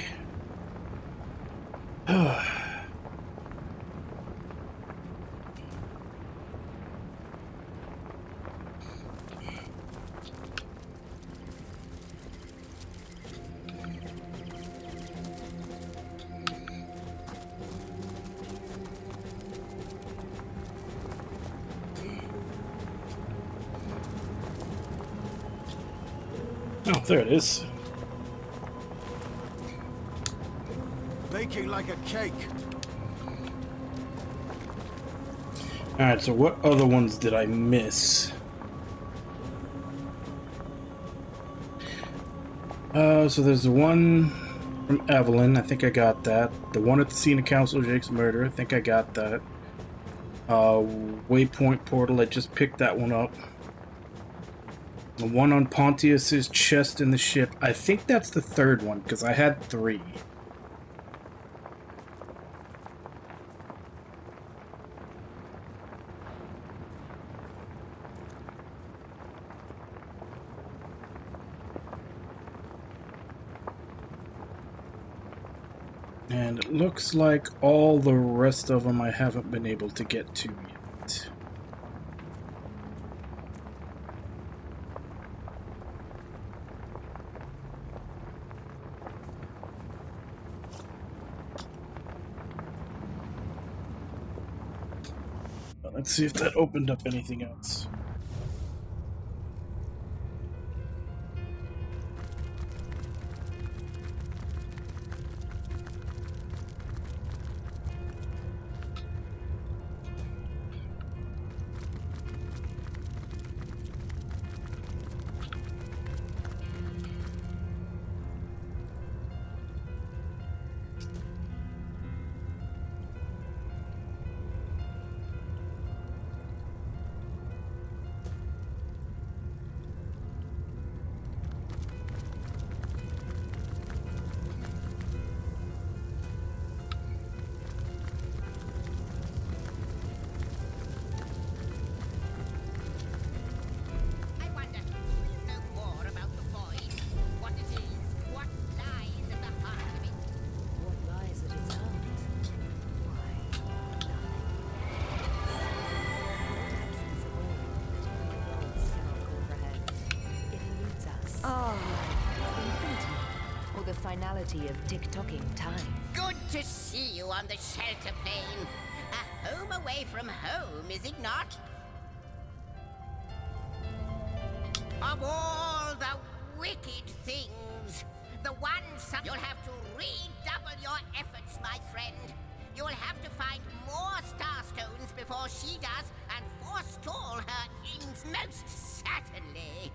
Oh, there it is. Baking like a cake. Alright, so what other ones did I miss? So there's the one from Evelyn, I think I got that. The one at the scene of Council Jake's murder, I think I got that. Waypoint Portal, I just picked that one up. The one on Pontius's chest in the ship, I think that's the third one, because I had 3. And it looks like all the rest of them I haven't been able to get to yet. Let's see if that opened up anything else. The finality of tick-tocking time. Good to see you on the shelter plane. A home away from home, is it not? Of all the wicked things, the one you'll have to redouble your efforts, my friend. You'll have to find more starstones before she does, and forestall her ends most certainly.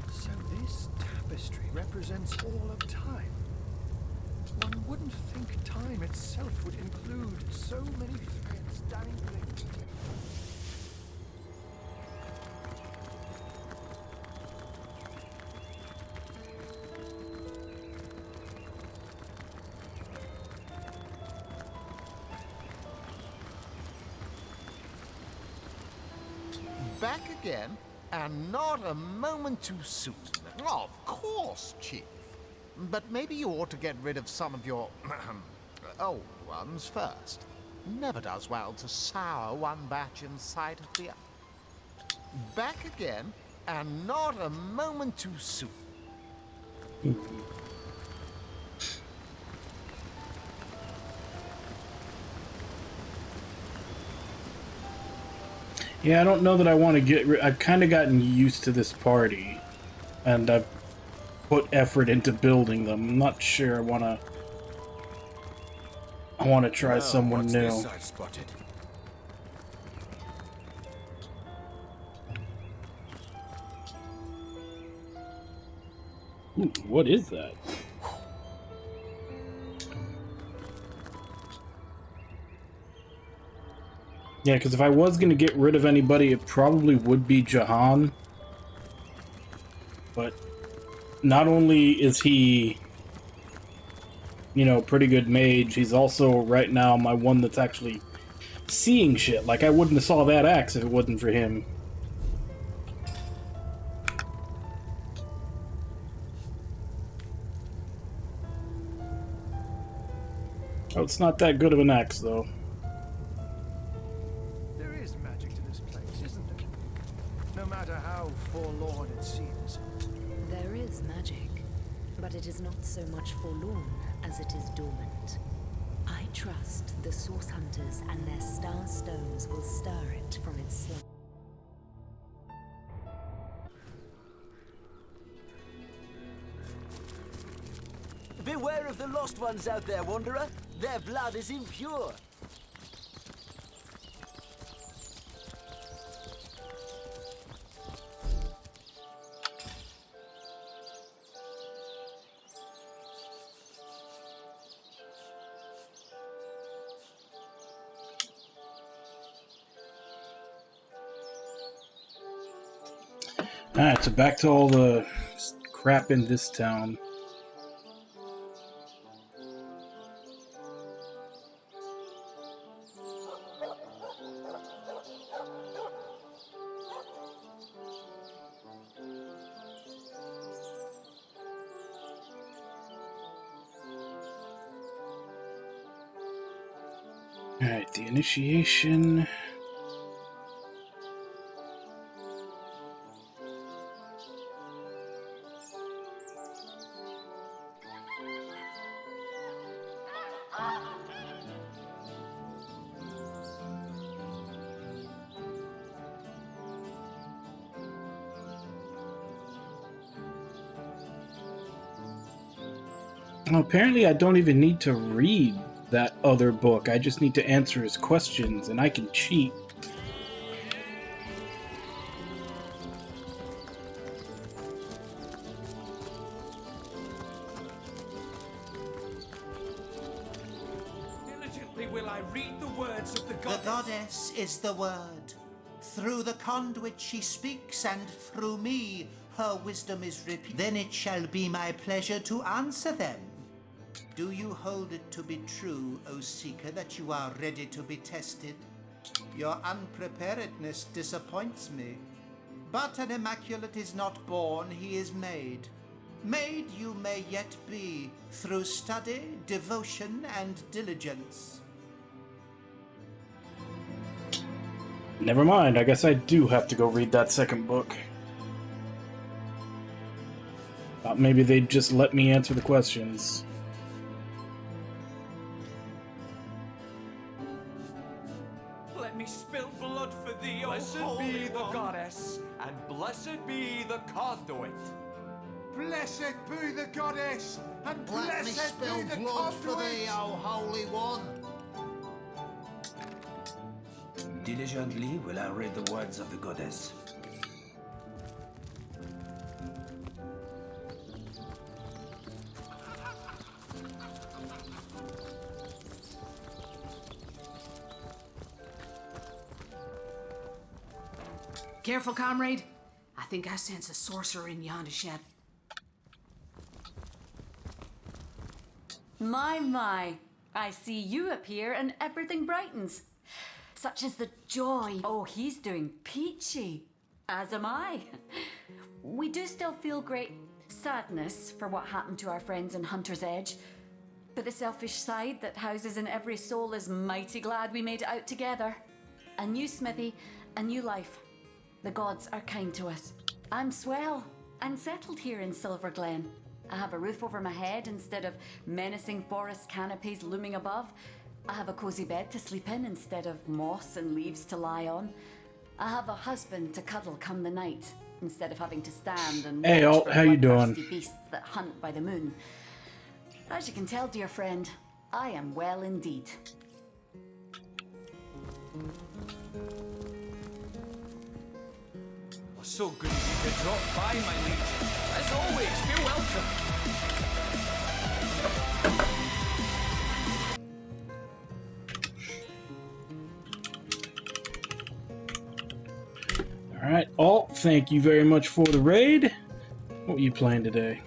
So this tapestry represents all of time. One wouldn't think time itself would include so many threads dangling. Back again, and not a moment too soon. Of course, Chief. But maybe you ought to get rid of some of your old ones first. Never does well to sour one batch in sight of the other. Back again, and not a moment too soon. Yeah, I don't know that I want to get rid. I've kind of gotten used to this party, and I've put effort into building them. I'm not sure I want to try someone what's new. This I've spotted? Ooh, what is that? Yeah, because if I was going to get rid of anybody, it probably would be Jahan. But not only is he, you know, pretty good mage, he's also right now my one that's actually seeing shit. Like, I wouldn't have saw that axe if it wasn't for him. Oh, it's not that good of an axe, though. There is magic to this place, isn't there? No matter how forlorn it seems. There is magic, but it is not so much forlorn as it is dormant. I trust the Source Hunters and their star stones will stir it from its slumber. Beware of the lost ones out there, Wanderer. Their blood is impure. Alright, so back to all the crap in this town. Alright, the initiation. Well, apparently I don't even need to read that other book. I just need to answer his questions, and I can cheat. Diligently will I read the words of the goddess. The goddess is the word. Through the conduit she speaks, and through me her wisdom is repeated. Then it shall be my pleasure to answer them. Do you hold it to be true, O Seeker, that you are ready to be tested? Your unpreparedness disappoints me. But an immaculate is not born, he is made. Made you may yet be, through study, devotion, and diligence. Never mind, I guess I do have to go read that second book. Thought maybe they'd just let me answer the questions. Let me spill blood for thee, O Blessed Holy be the One. goddess, and blessed be the conduit. Blessed be the goddess, and Let me blessed spill be the blood for conduit. thee, O Holy One. Diligently will I read the words of the goddess. Careful, comrade. I think I sense a sorcerer in yonder shed. My, I see you appear and everything brightens. Such is the joy. Oh, he's doing peachy. As am I. We do still feel great sadness for what happened to our friends in Hunter's Edge. But the selfish side that houses in every soul is mighty glad we made it out together. A new smithy, a new life. The gods are kind to us. I'm swell and settled here in Silver Glen. I have a roof over my head instead of menacing forest canopies looming above. I have a cozy bed to sleep in instead of moss and leaves to lie on. I have a husband to cuddle come the night instead of having to stand and Hey, watch Alt, for how you doing? bloodthirsty beasts that hunt by the moon. As you can tell, dear friend, I am well indeed. So good of you to drop by, my liege. As always, feel welcome. Alright, Alt, thank you very much for the raid. What are you playing today?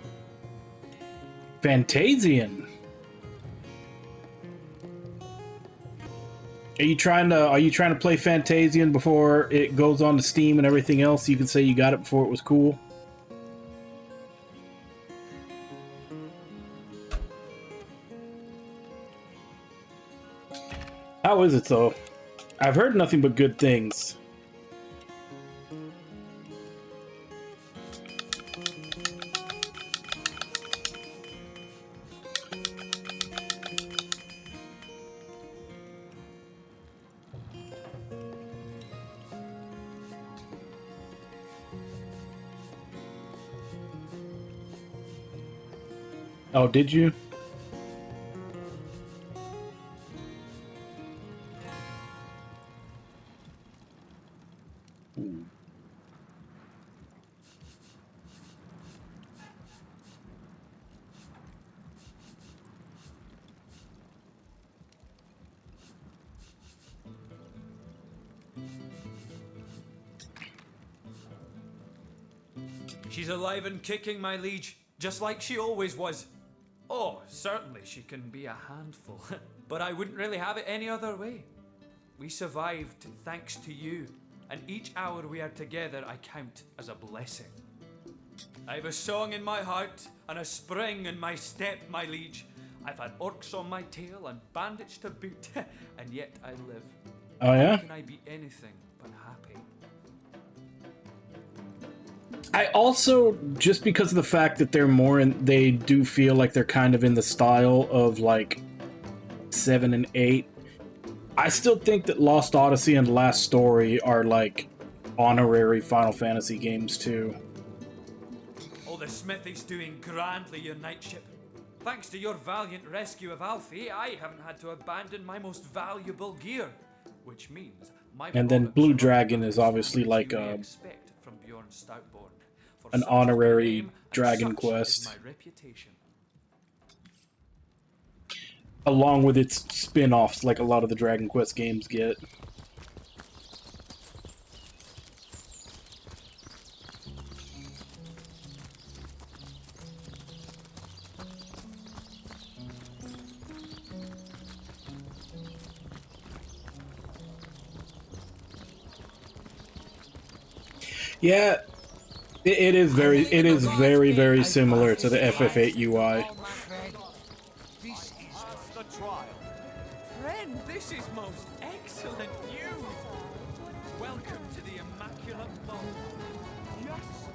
Fantasian. Are you trying to play Fantasian before it goes on to Steam and everything else? You can say you got it before it was cool. How is it though? I've heard nothing but good things. Oh, did you? She's alive and kicking, my liege, just like she always was. Oh, certainly she can be a handful, but I wouldn't really have it any other way. We survived thanks to you, and each hour we are together I count as a blessing. I've a song in my heart and a spring in my step, my liege. I've had orcs on my tail and bandits to boot, and yet I live. Oh yeah? How can I be anything but happy? I also, just because of the fact that they're they do feel like they're kind of in the style of like 7 and 8. I still think that Lost Odyssey and Last Story are like honorary Final Fantasy games too. Oh, the smithy's doing grandly, your knightship. Thanks to your valiant rescue of Alfie, I haven't had to abandon my most valuable gear, which means my And then Blue Dragon is obviously like expect from Bjorn Stoutborn. For an such is my honorary name, and Dragon such Quest. is my reputation. Along with its spin-offs like a lot of the Dragon Quest games get. Yeah, it is very similar to the FF8 UI. The trial. Friend, this is most excellent news. Welcome to the Immaculate Vault. Yes,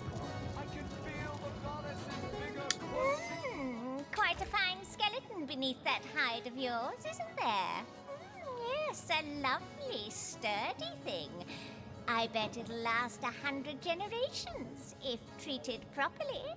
I can feel the goddess's vigor. Quite a fine skeleton beneath that hide of yours, isn't there? Yes, a lovely, sturdy thing. I bet it'll last 100 generations, if treated properly.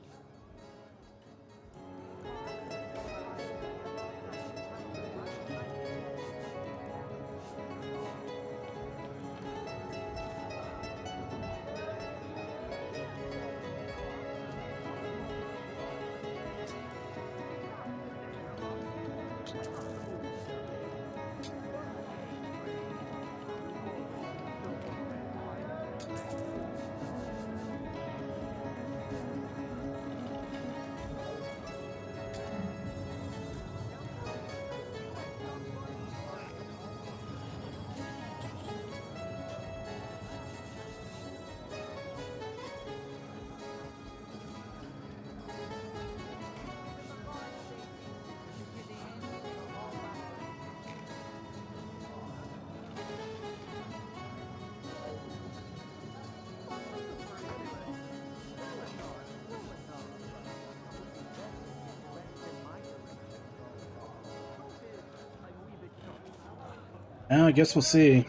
I guess we'll see.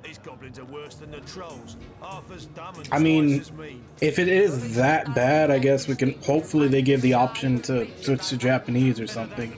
These goblins are worse than the trolls. Half as dumb and I mean, twice as mean. if it is that bad, I guess we can. Hopefully, they give the option to switch to Japanese or something.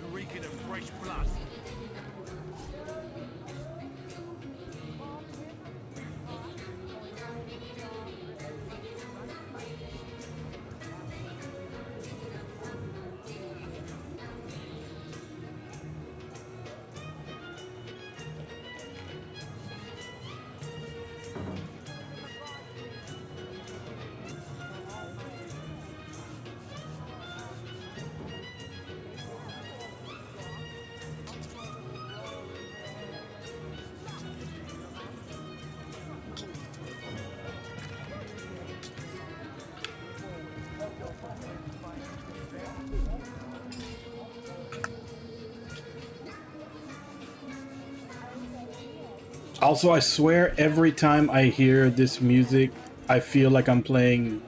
Also, I swear every time I hear this music, I feel like I'm playing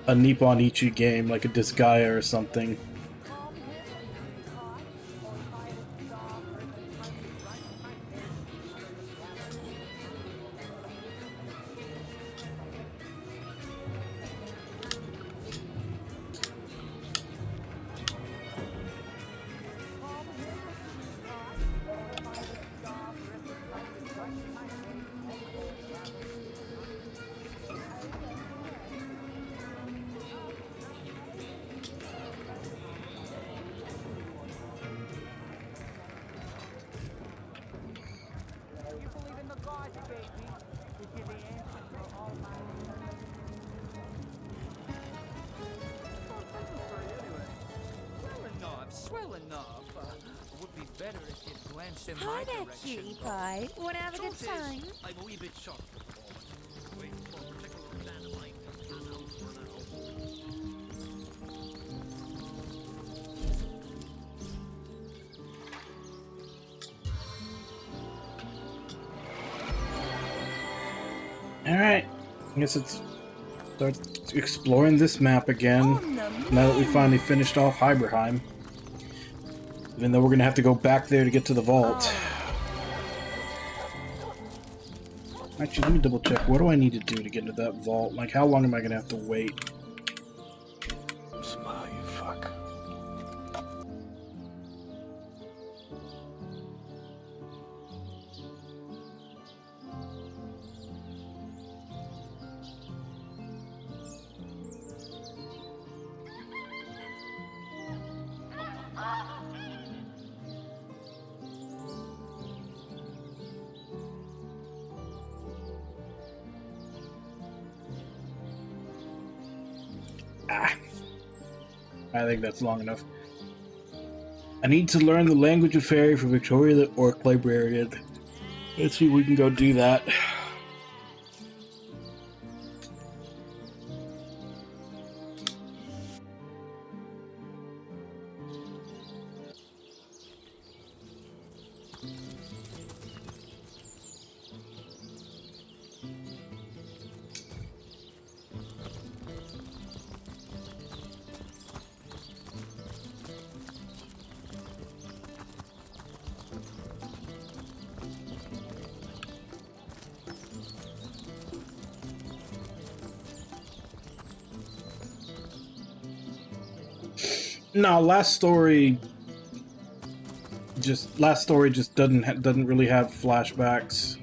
a Nippon Ichi game, like a Disgaea or something. Swell enough. Would be better if you'd glance in Hi my there, direction. cutie pie. Wanna have a good Truth is, time? I'm a wee bit short for the moment. Waiting for a particular plan of mine to pan out for now. Alright. I guess it's start exploring this map again. Now that we finally finished off Hyberheim. Even though we're gonna have to go back there to get to the vault. Actually, let me double check. What do I need to do to get into that vault? Like, how long am I gonna have to wait? Smile, you fuck. I think that's long enough. I need to learn the language of fairy for Victoria the Orc Librarian. Let's see if we can go do that. No, last story just doesn't really have flashbacks.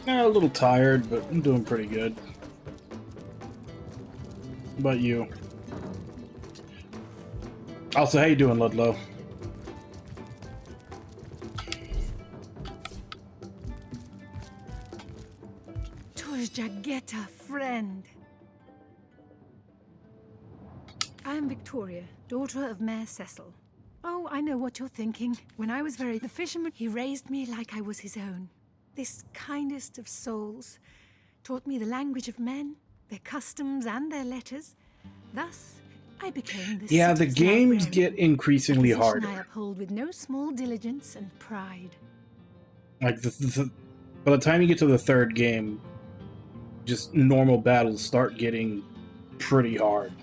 A little tired, but I'm doing pretty good. How about you? Also, how you doing, Ludlow? Turjageta, friend. I am Victoria, daughter of Mayor Cecil. Oh, I know what you're thinking. When I was the fisherman, he raised me like I was his own. This kindest of souls taught me the language of men, their customs and their letters. Thus, I became the Yeah, the city's games librarian, get increasingly a position harder. I uphold with no small diligence and pride. Like, by the time you get to the third game, just normal battles start getting pretty hard.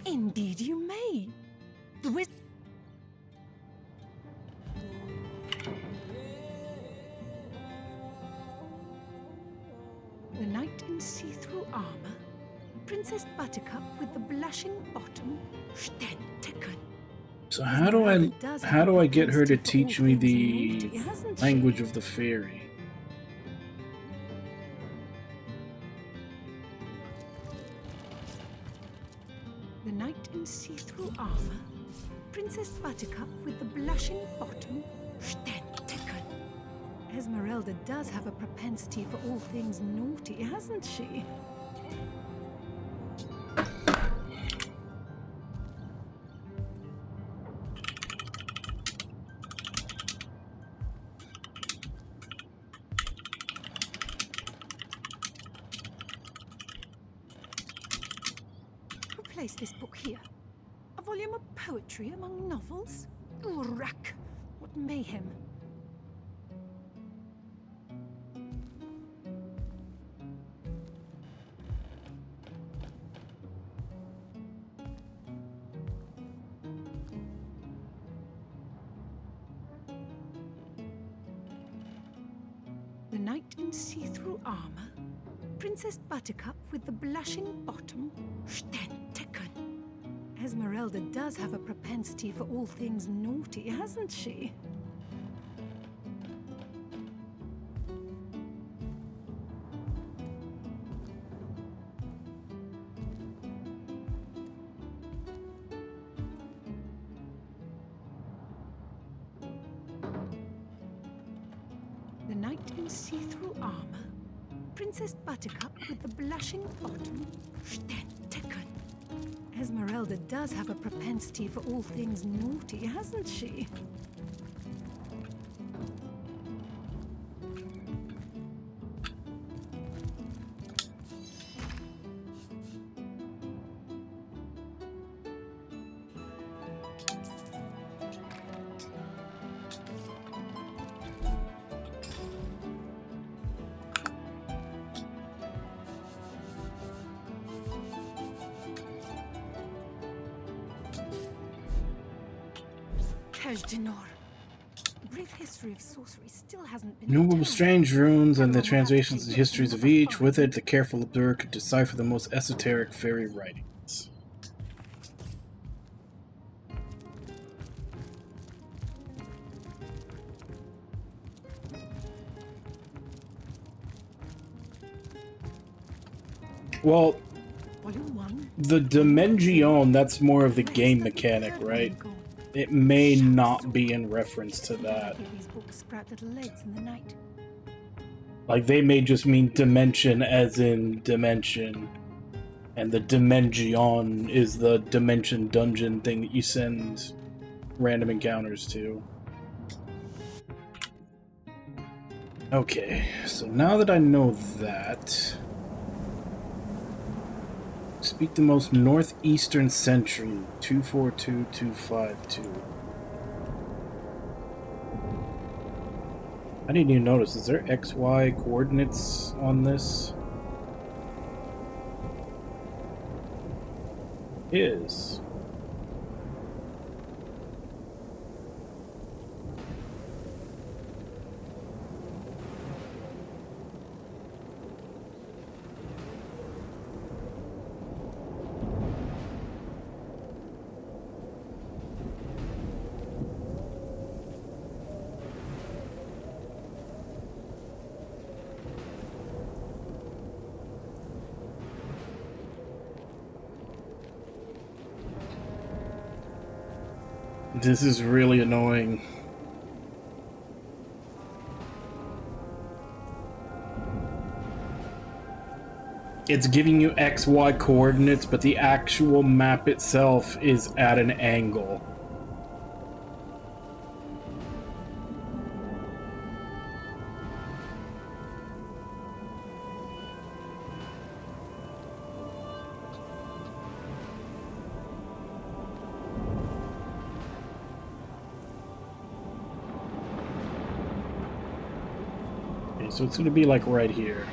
Indeed you may. The knight in see-through armor, Princess Buttercup with the blushing bottom, Stenteken. So how do I get her to teach me the language of the fairy? The knight in see-through armor, Princess Buttercup with the blushing bottom, Stenteken. Esmeralda does have a propensity for all things naughty, hasn't she? place this book here? A volume of poetry among novels? Urak! What mayhem! The knight in see-through armor? Princess Buttercup with the blushing bottom? Stenteken. Esmeralda does have a propensity for all things naughty, hasn't she? The knight in see-through armor? Princess Buttercup with the blushing bottom? Stenteken. Esmeralda does have a propensity for all things naughty, hasn't she? Brief history of sorcery still hasn't been Innumerable strange runes and the translations and histories of each. With it, the careful observer could decipher the most esoteric fairy writings. Well, the Dimension, that's more of the game mechanic, right? It may not be in reference to that. These books sprout little legs in the night. Like, they may just mean dimension as in dimension. And the Dimension is the dimension dungeon thing that you send random encounters to. Okay, so now that I know that... Speak the most northeastern century, 242252. I didn't even notice. Is there XY coordinates on this? Is. This is really annoying. It's giving you XY coordinates, but the actual map itself is at an angle. So it's going to be like right here.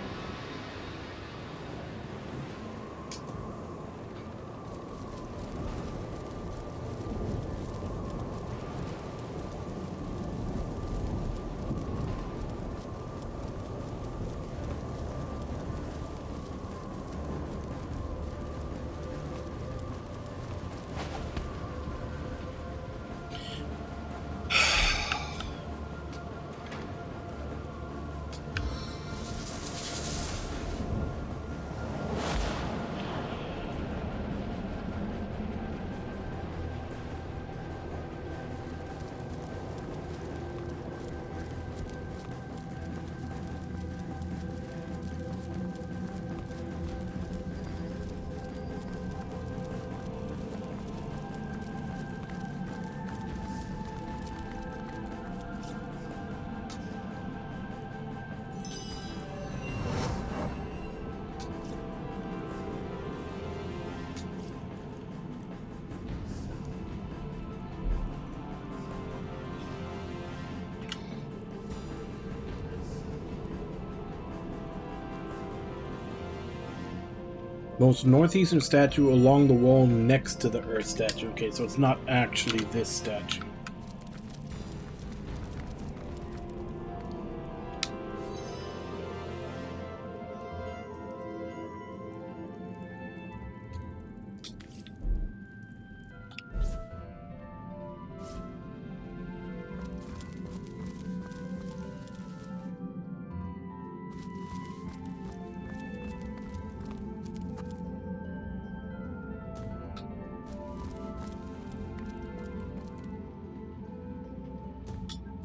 Most northeastern statue along the wall next to the Earth statue. Okay, so it's not actually this statue.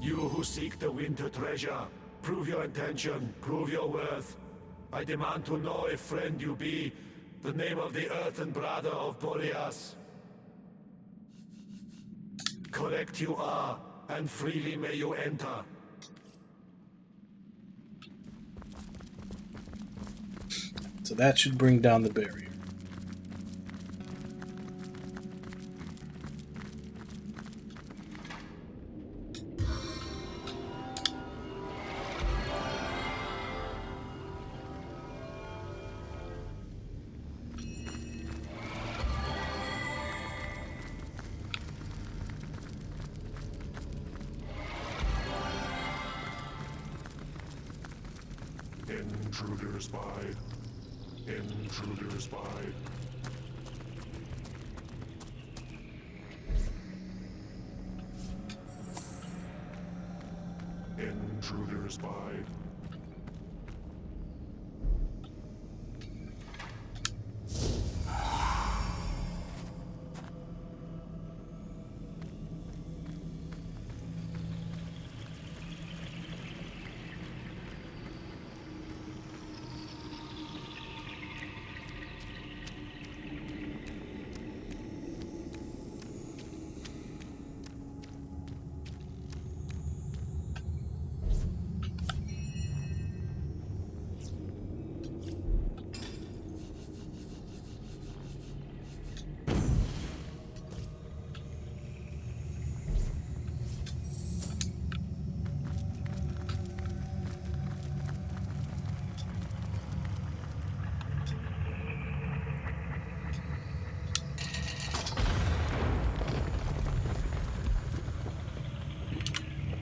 You who seek the winter treasure, prove your intention, prove your worth. I demand to know if friend you be, the name of the earthen brother of Boreas. Correct you are, and freely may you enter. So that should bring down the barrier. Intruders by. Intruders by. Intruders by.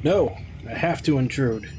No, I have to intrude.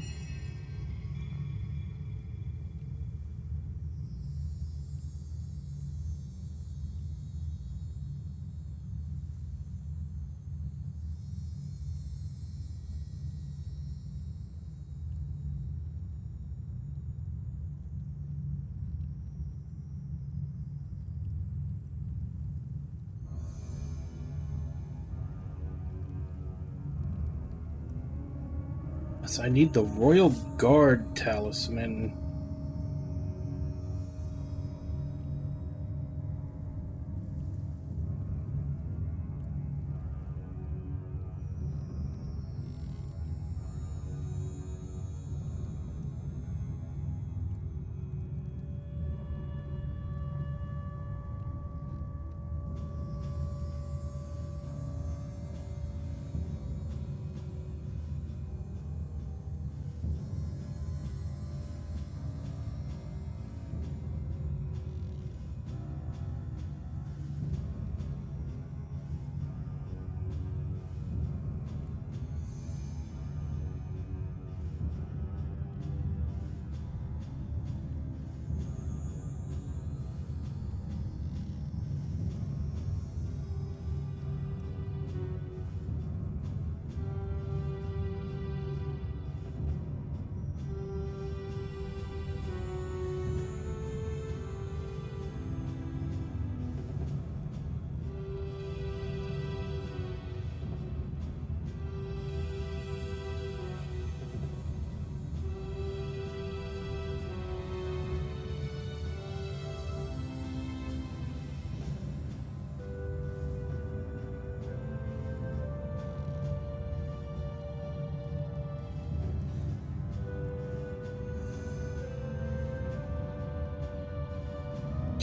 Yes, I need the Royal Guard talisman.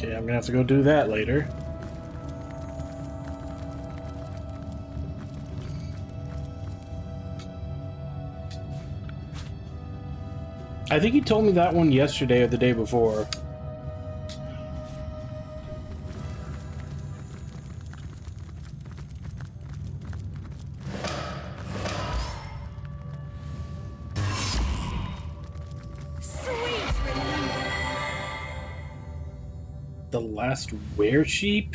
Okay, I'm gonna have to go do that later. I think he told me that one yesterday or the day before. The last were-sheep?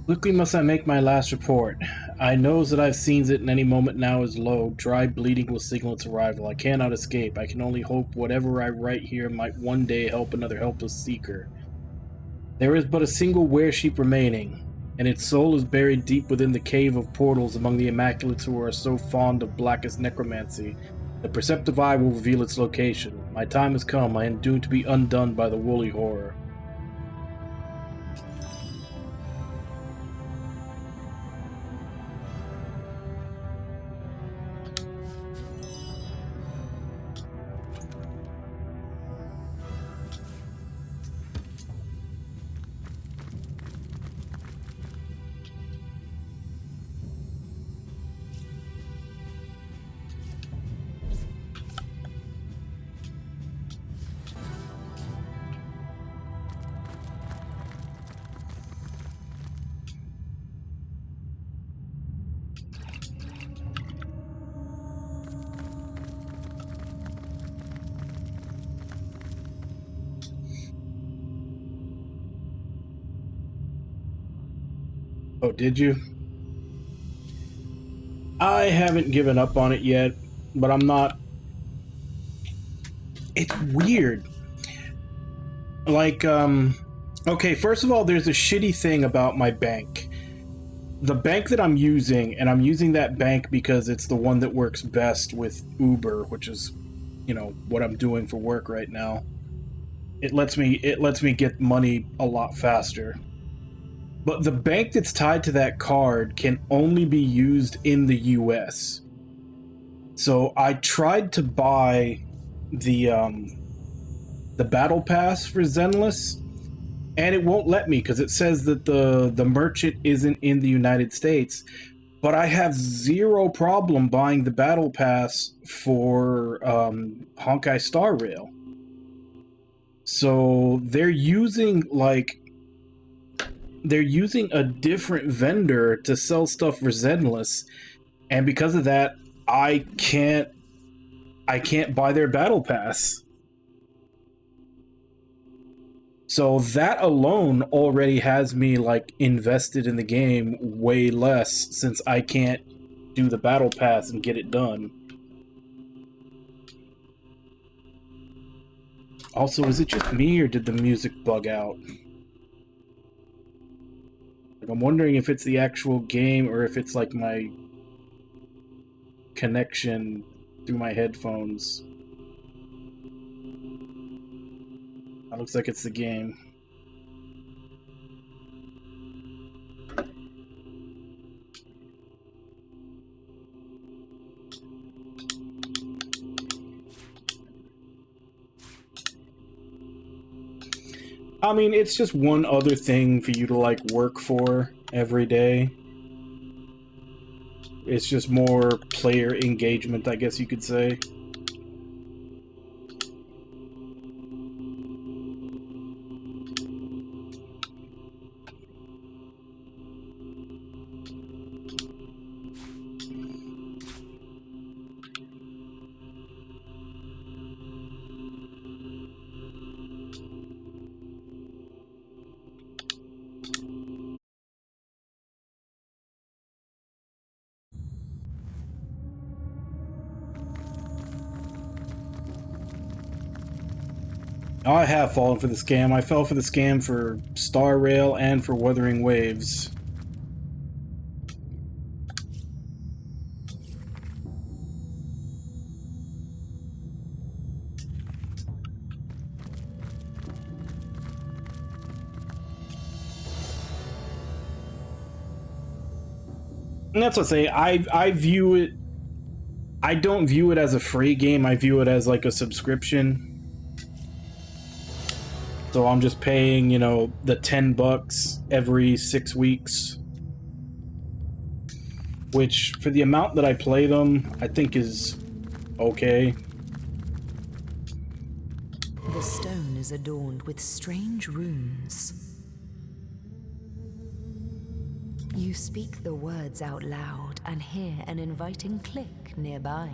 Quickly must I make my last report. I knows that I've seen it, and any moment now is low. Dry bleeding will signal its arrival. I cannot escape. I can only hope whatever I write here might one day help another helpless seeker. There is but a single were-sheep remaining, and its soul is buried deep within the cave of portals among the Immaculates who are so fond of blackest necromancy. The perceptive eye will reveal its location. My time has come. I am doomed to be undone by the woolly horror. Oh, did you? I haven't given up on it yet, but I'm not... It's weird. Like, okay, first of all, there's a shitty thing about my bank. The bank that I'm using, and I'm using that bank because it's the one that works best with Uber, which is, you know, what I'm doing for work right now. It lets me get money a lot faster. But the bank that's tied to that card can only be used in the US. So I tried to buy the battle pass for Zenless, and it won't let me because it says that the merchant isn't in the United States. But I have zero problem buying the battle pass for Honkai Star Rail. So they're using a different vendor to sell stuff for Zenless, and because of that, I can't buy their battle pass. So that alone already has me like invested in the game way less, since I can't do the battle pass and get it done. Also, is it just me or did the music bug out? Like, I'm wondering if it's the actual game or if it's like my connection through my headphones. That looks like it's the game. I mean, it's just one other thing for you to like work for every day. It's just more player engagement, I guess you could say. I have fallen for the scam. I fell for the scam for Star Rail and for Wuthering Waves. And that's what I say. I view it... I don't view it as a free game. I view it as like a subscription. So I'm just paying, you know, the $10 every 6 weeks. Which, for the amount that I play them, I think is okay. The stone is adorned with strange runes. You speak the words out loud and hear an inviting click nearby.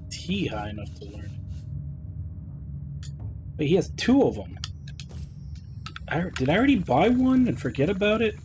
Is he high enough to learn it? Wait, he has 2 of them. Did I already buy one and forget about it?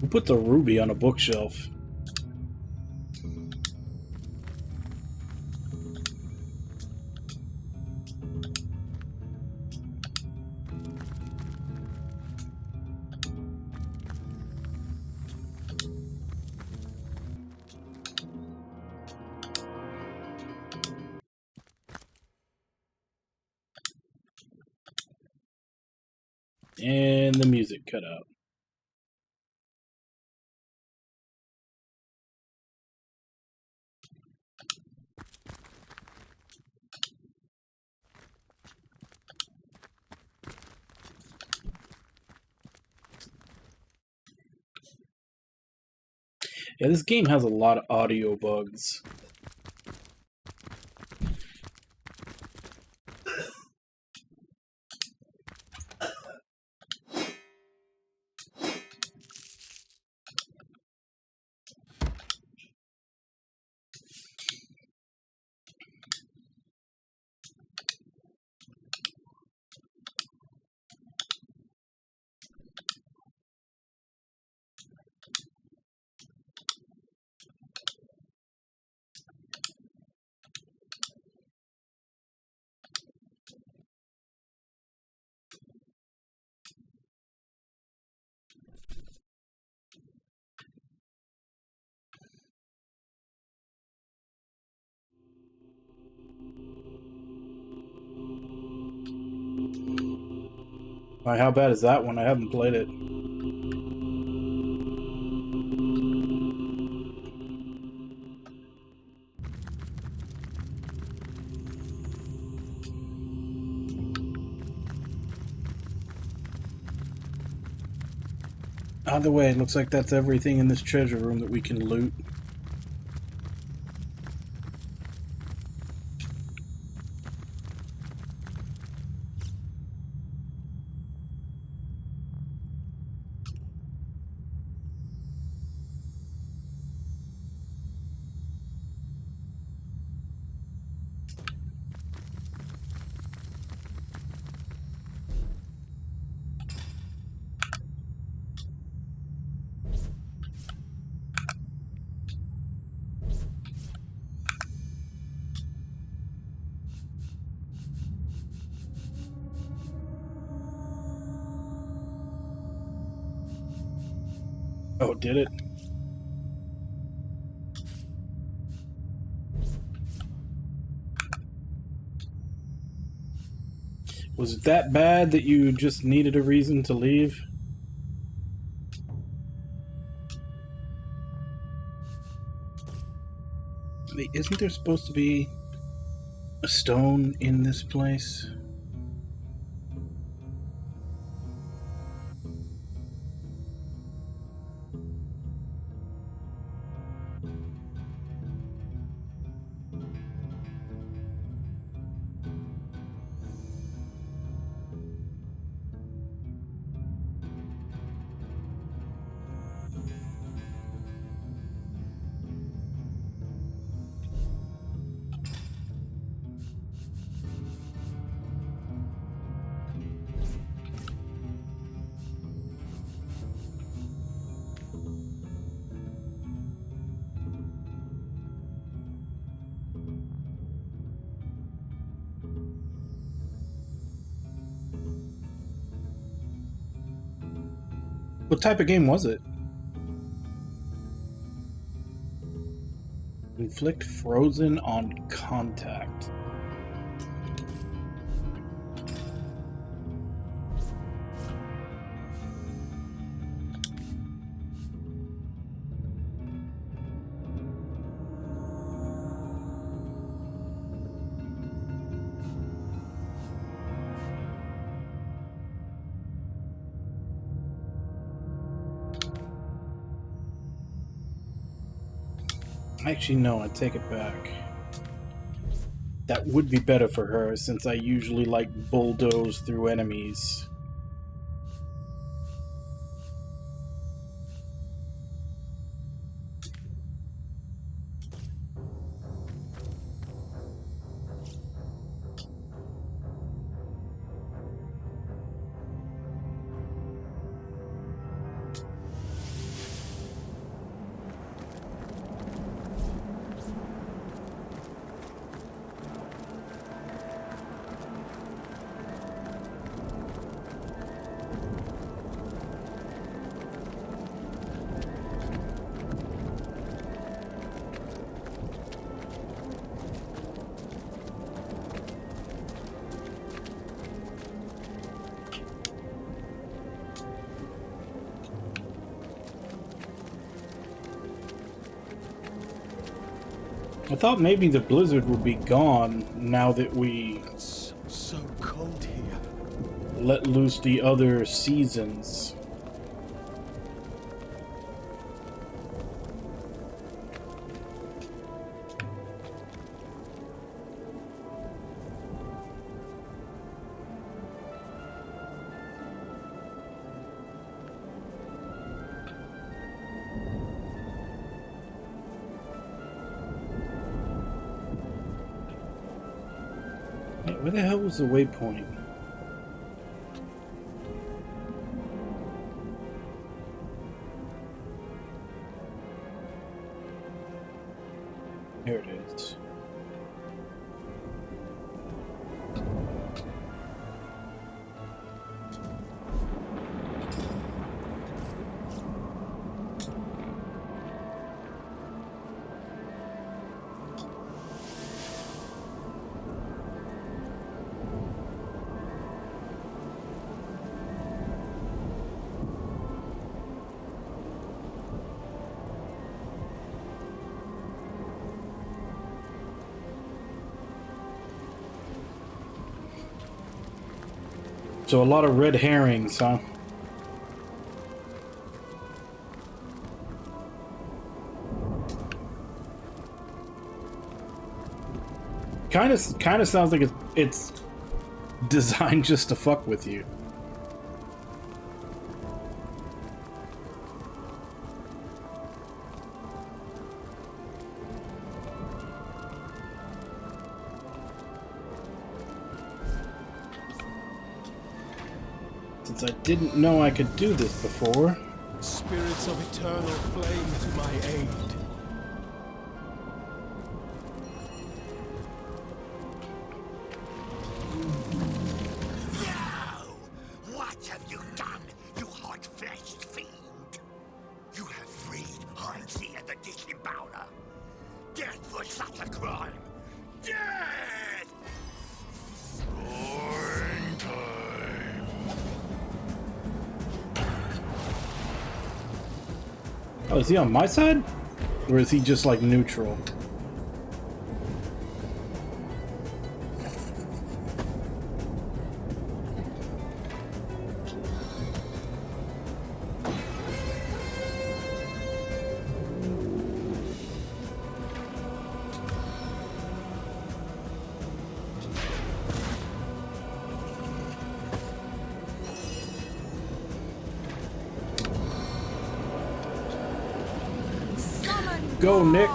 Who puts a ruby on a bookshelf? And the music cut out. Yeah, this game has a lot of audio bugs. Alright, how bad is that one? I haven't played it. Either way, it looks like that's everything in this treasure room that we can loot. Oh, did it? Was it that bad that you just needed a reason to leave? Wait, isn't there supposed to be a stone in this place? What type of game was it? Inflict frozen on contact. Actually, no, I take it back. That would be better for her, since I usually like bulldoze through enemies. I thought maybe the blizzard would be gone now that we It's so cold here. let loose the other seasons. Where the hell was the waypoint? Here it is. So a lot of red herrings, huh? Kind of sounds like it's designed just to fuck with you. Since I didn't know I could do this before. Spirits of eternal flame to my aid. No! What have you done, you hot-fleshed fiend? You have freed Hansi and the Disembowler. Death for such a crime! Death! Boring time. Oh, is he on my side? Or is he just like neutral? Go, Nick.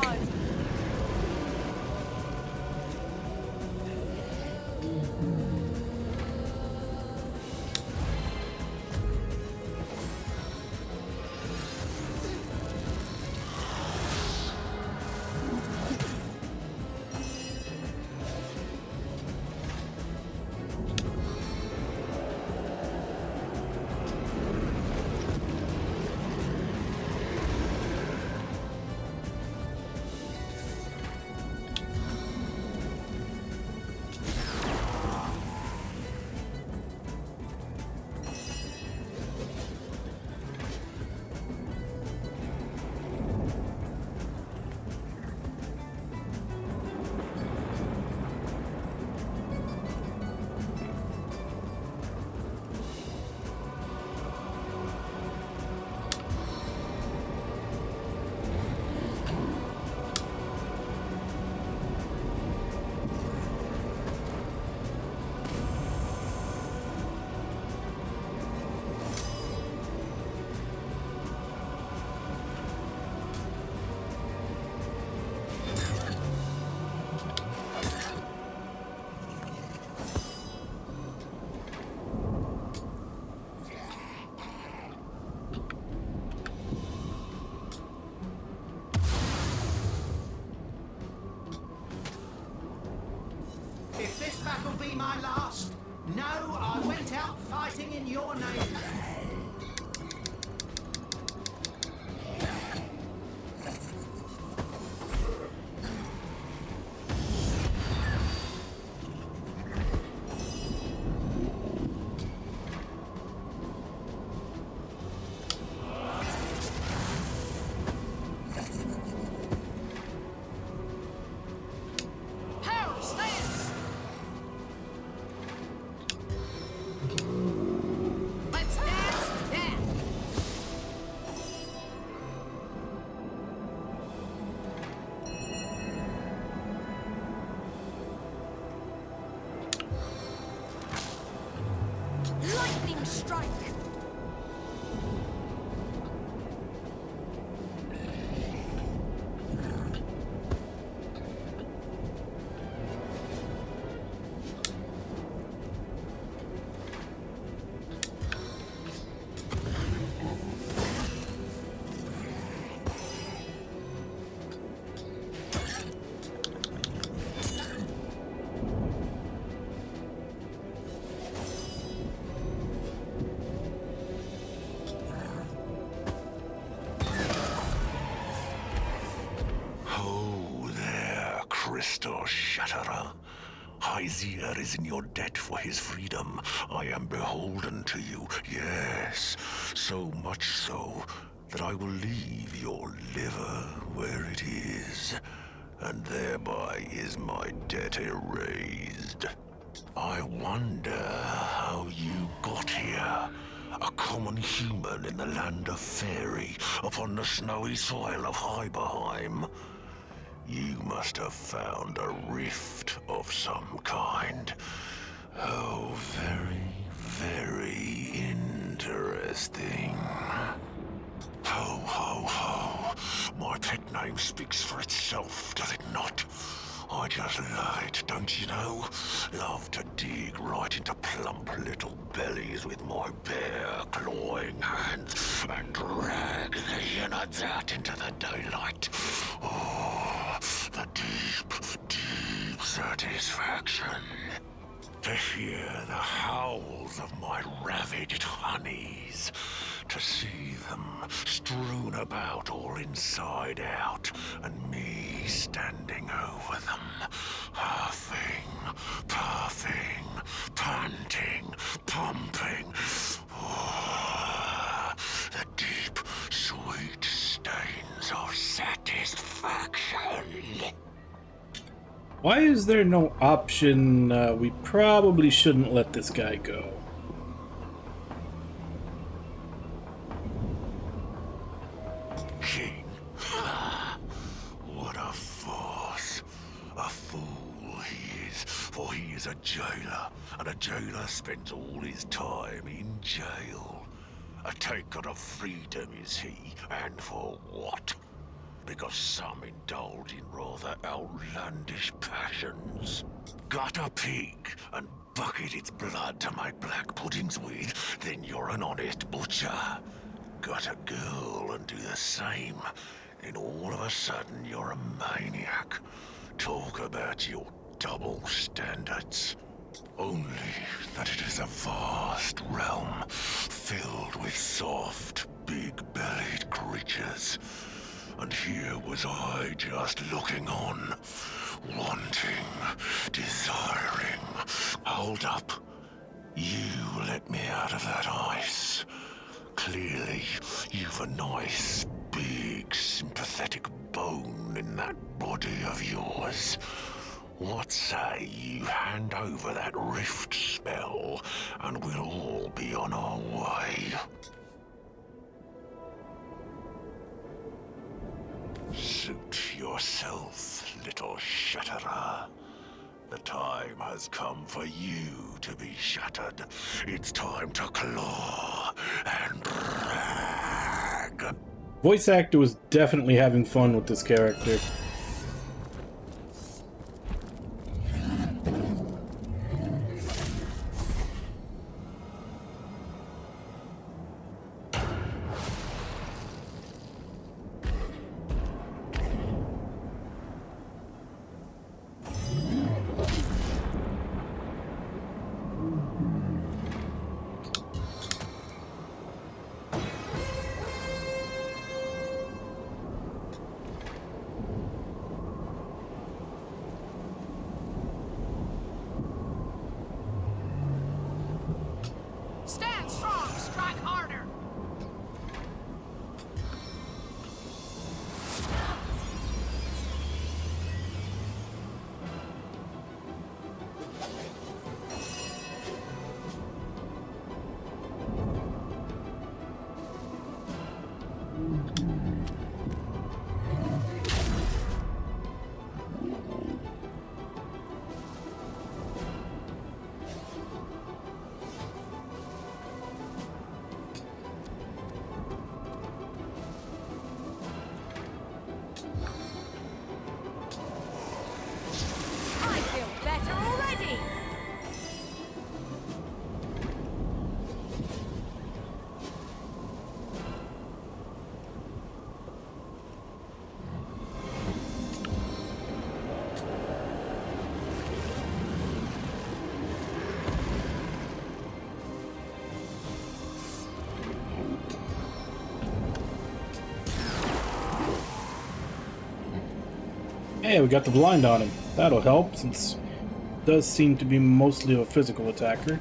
battle be my last. No, I went out fighting in your name. Power stance! Let's dance to death! Lightning strike! Oh, there, Crystal Shatterer. Hyzir is in your debt for his freedom. I am beholden to you, yes. So much so that I will leave your liver where it is, and thereby is my debt erased. I wonder how you got here. A common human in the land of Fairy, upon the snowy soil of Hyberheim. You must have found a rift of some kind. Oh, very, very interesting. Ho, ho, ho. My pet name speaks for itself, does it not? I just lied, don't you know? Love to dig right into plump little bellies with my bare, clawing hands and drag the inner dirt into the daylight. Oh, the deep, deep satisfaction. To hear the howls of my ravaged honeys. To see them strewn about all inside out, and me standing over them, huffing, puffing, panting, pumping. Oh, the deep, sweet stains of satisfaction. Why is there no option? We probably shouldn't let this guy go. King? What a farce. A fool he is, for he is a jailer, and a jailer spends all his time in jail. A taker of freedom is he, and for what? Because some indulge in rather outlandish passions. Gut a pig and bucket its blood to make black puddings with, then you're an honest butcher. Got a girl and do the same, then all of a sudden you're a maniac. Talk about your double standards. Only that it is a vast realm filled with soft, big-bellied creatures. And here was I just looking on, wanting, desiring. Hold up. You let me out of that ice. Clearly, you've a nice, big, sympathetic bone in that body of yours. What say you hand over that rift spell, and we'll all be on our way? Suit yourself, little shatterer. The time has come for you to be shattered. It's time to claw and drag. Voice actor was definitely having fun with this character. Hey, we got the blind on him. That'll help, since he does seem to be mostly a physical attacker.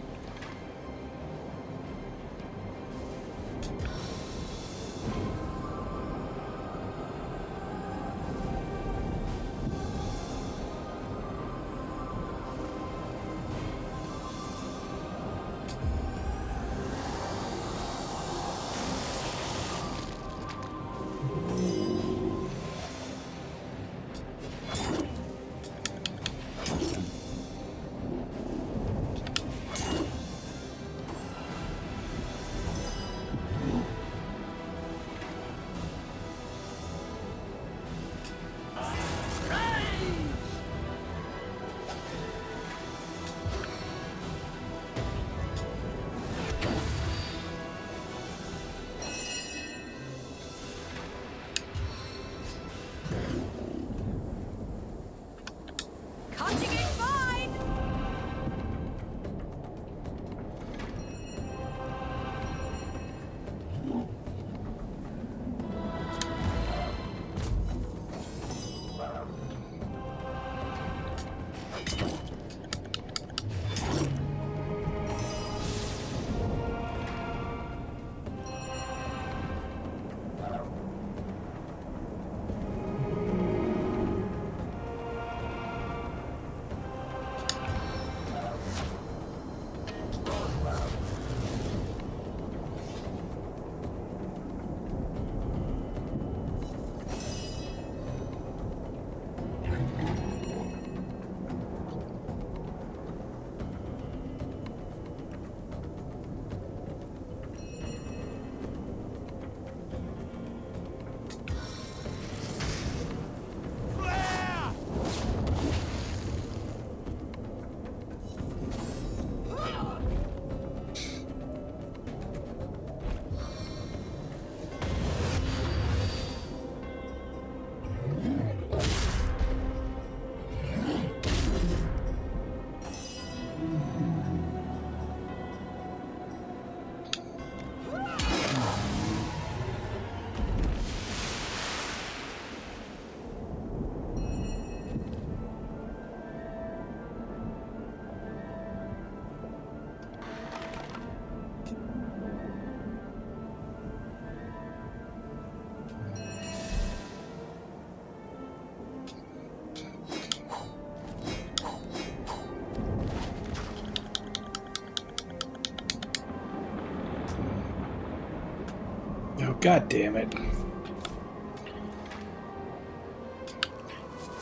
Oh, God damn it.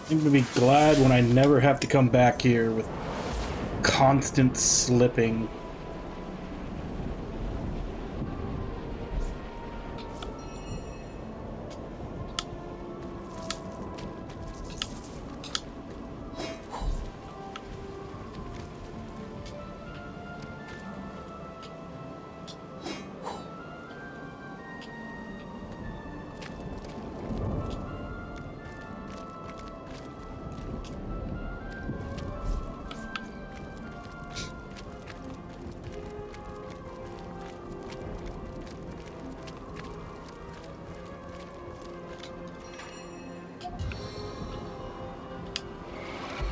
I'm gonna be glad when I never have to come back here with constant slipping.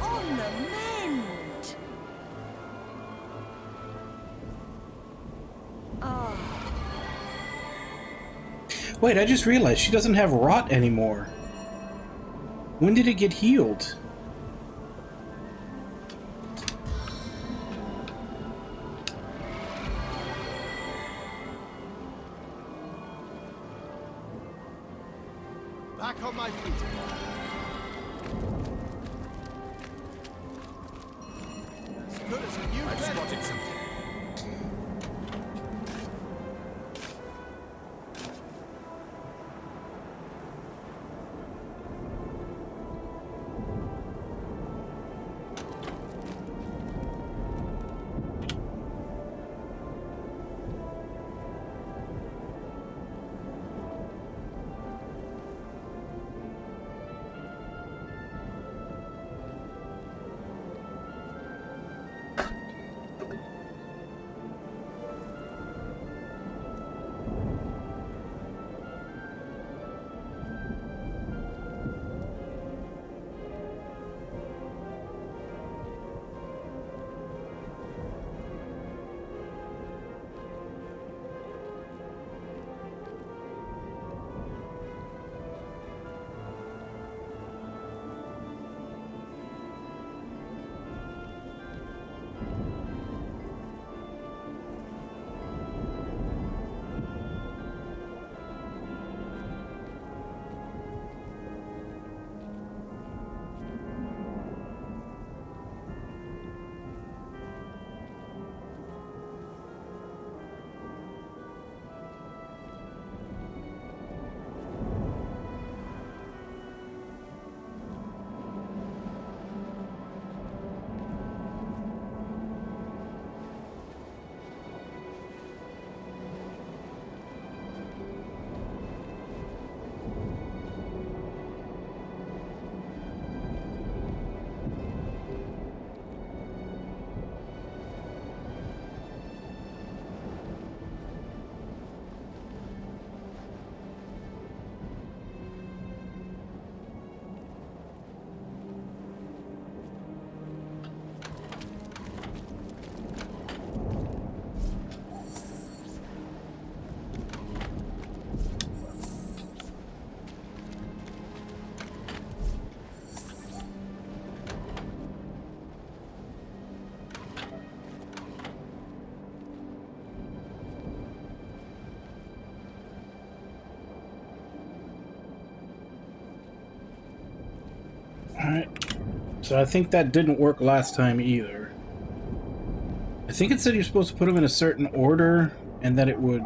On the mend! Ah. Wait, I just realized she doesn't have rot anymore. When did it get healed? Back on my feet. As good as a new I've bed. spotted something. So I think that didn't work last time either. I think it said you're supposed to put them in a certain order and that it would...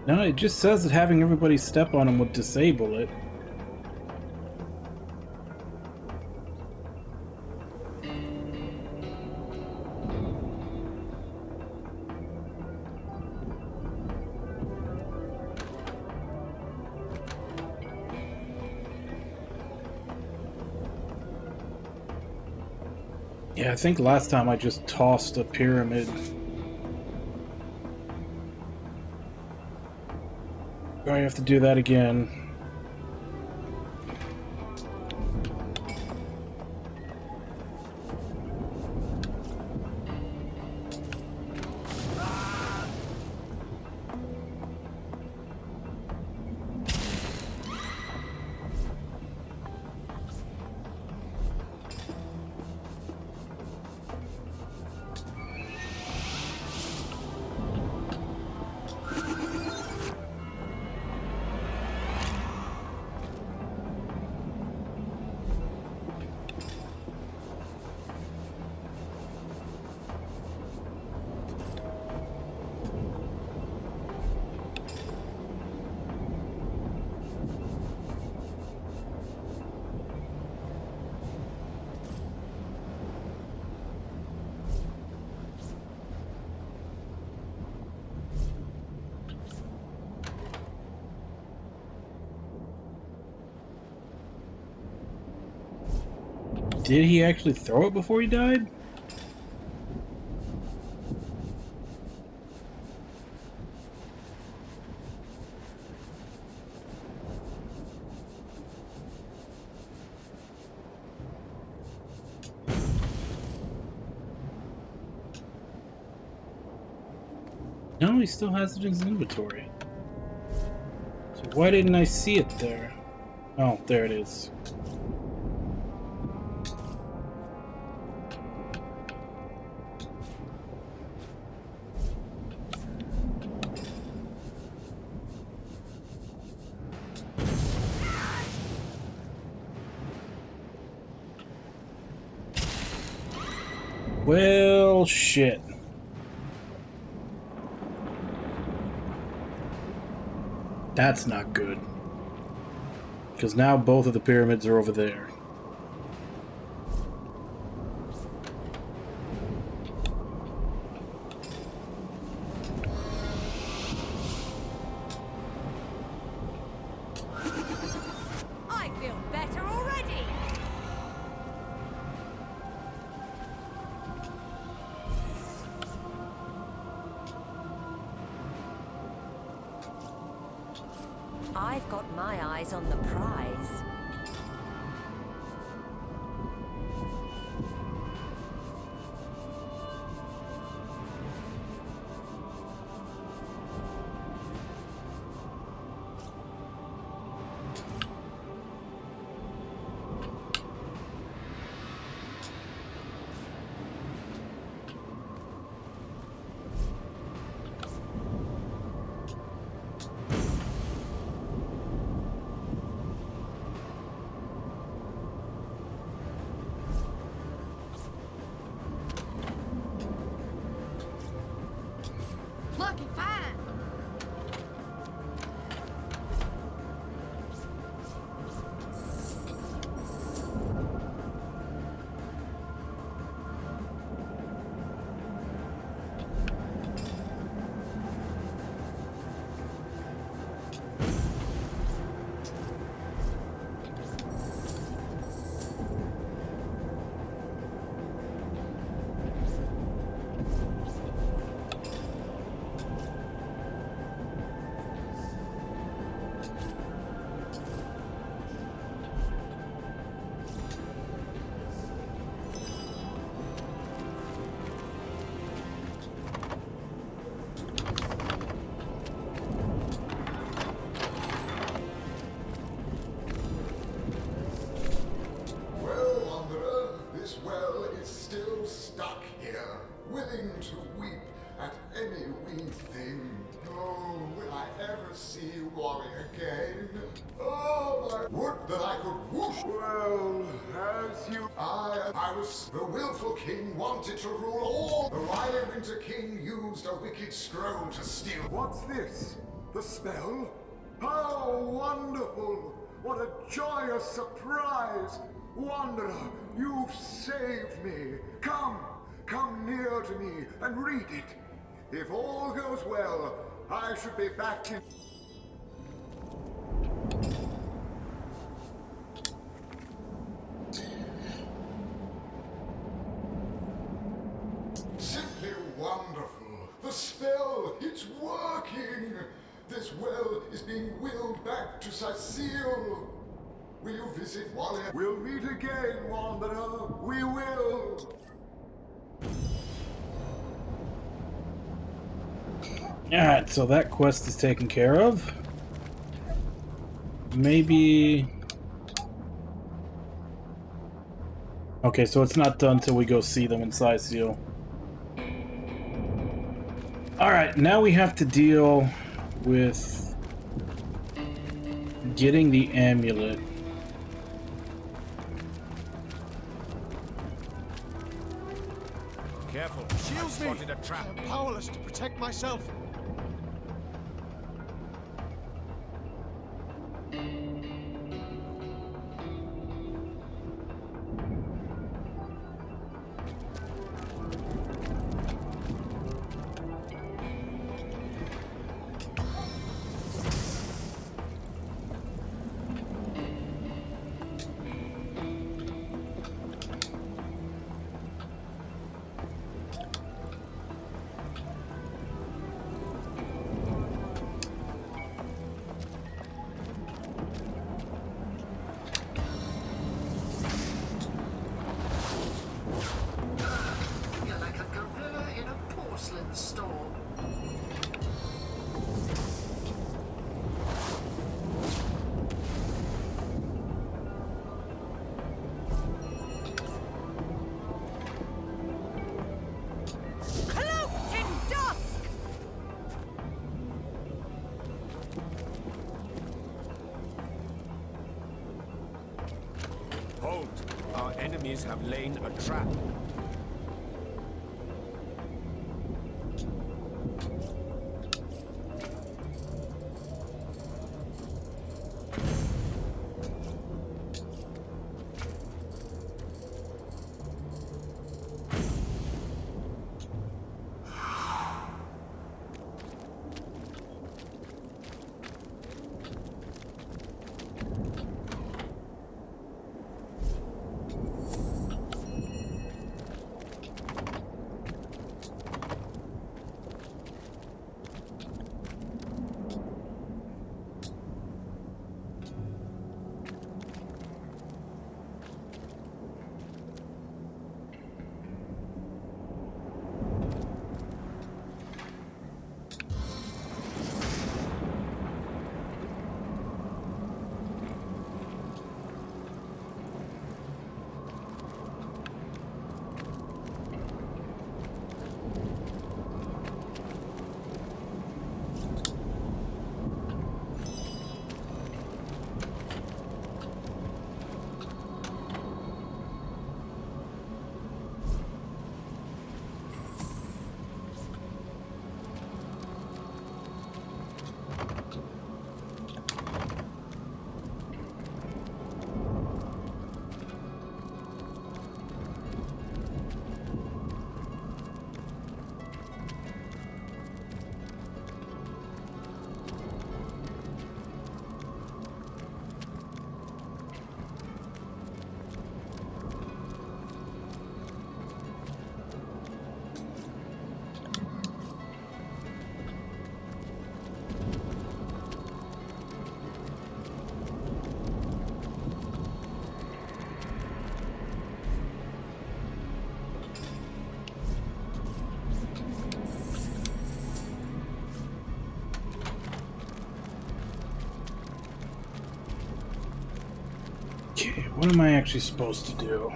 No, it just says that having everybody step on them would disable it. Yeah, I think last time I just tossed a pyramid. I have to do that again. Did he actually throw it before he died? No, he still has it in his inventory. So why didn't I see it there? Oh, there it is. Well, shit. That's not good. Because now both of the pyramids are over there. I feel better already. I've got my eyes on the prize. Looking fine. willing to weep at any wee thing. Oh, will I ever see Wally again? Oh, I would that I could whoosh. Well, as you... I was... The willful king wanted to rule all. The wily winter king used a wicked scroll to steal. What's this? The spell? How wonderful! What a joyous surprise! Wanderer, you've saved me. Come near to me and read it. If all goes well, I should be back in... Simply wonderful. The spell, it's working. This well is being willed back to Cecile. Will you visit Wally? We'll meet again, Wanderer. We will. Alright, so that quest is taken care of. Maybe... Okay, so it's not done till we go see them in Cecile. Alright, now we have to deal with getting the amulet. Careful. Shields me! Spotted a trap. I'm powerless to protect myself. You're like a gorilla in a porcelain store. Cloaked in dusk! Hold. Our enemies have laid a trap. Okay, what am I actually supposed to do?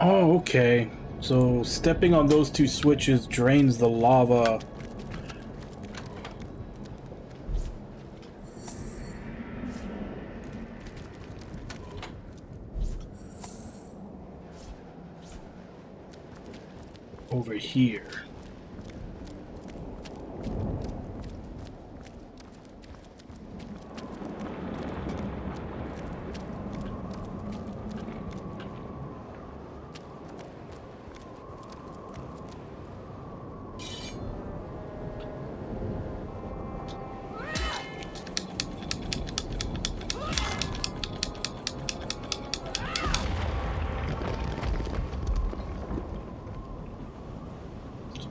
Oh, okay. So stepping on those two switches drains the lava. Over here.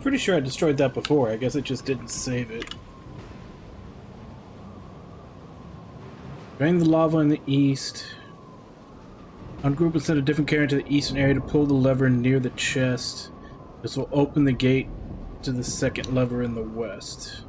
Pretty sure I destroyed that before. I guess it just didn't save it. Drain the lava in the east. Ungroup and send a different carrier to the eastern area to pull the lever near the chest. This will open the gate to the second lever in the west.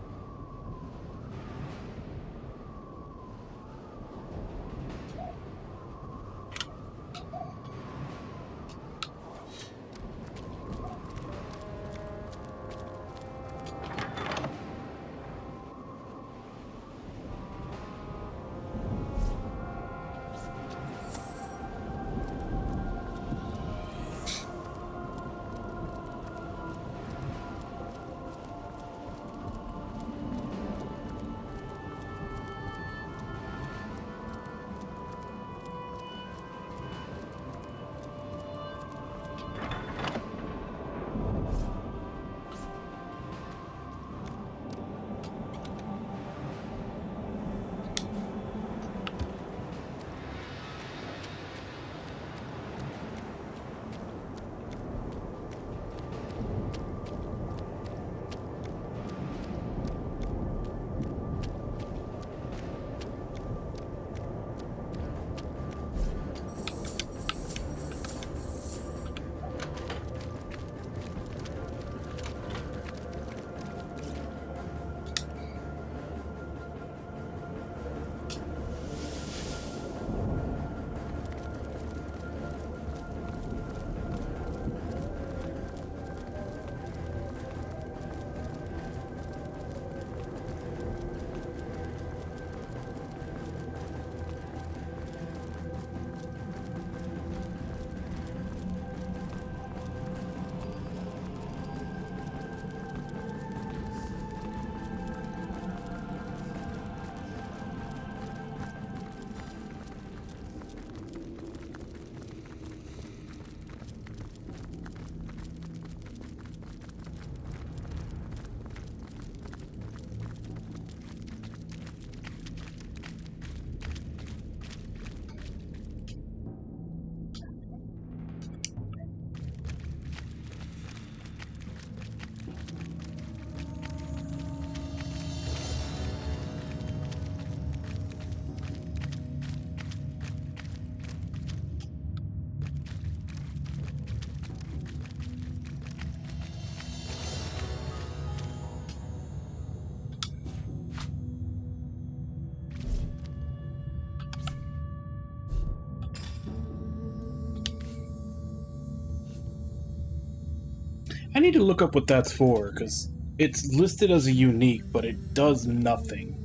I need to look up what that's for, because it's listed as a unique, but it does nothing.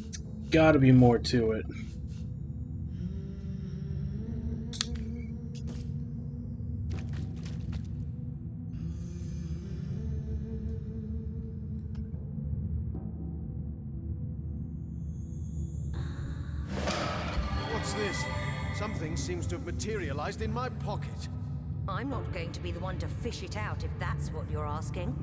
It's gotta be more to it. What's this? Something seems to have materialized in my pocket. I'm not going to be the one to fish it out if that's what you're asking.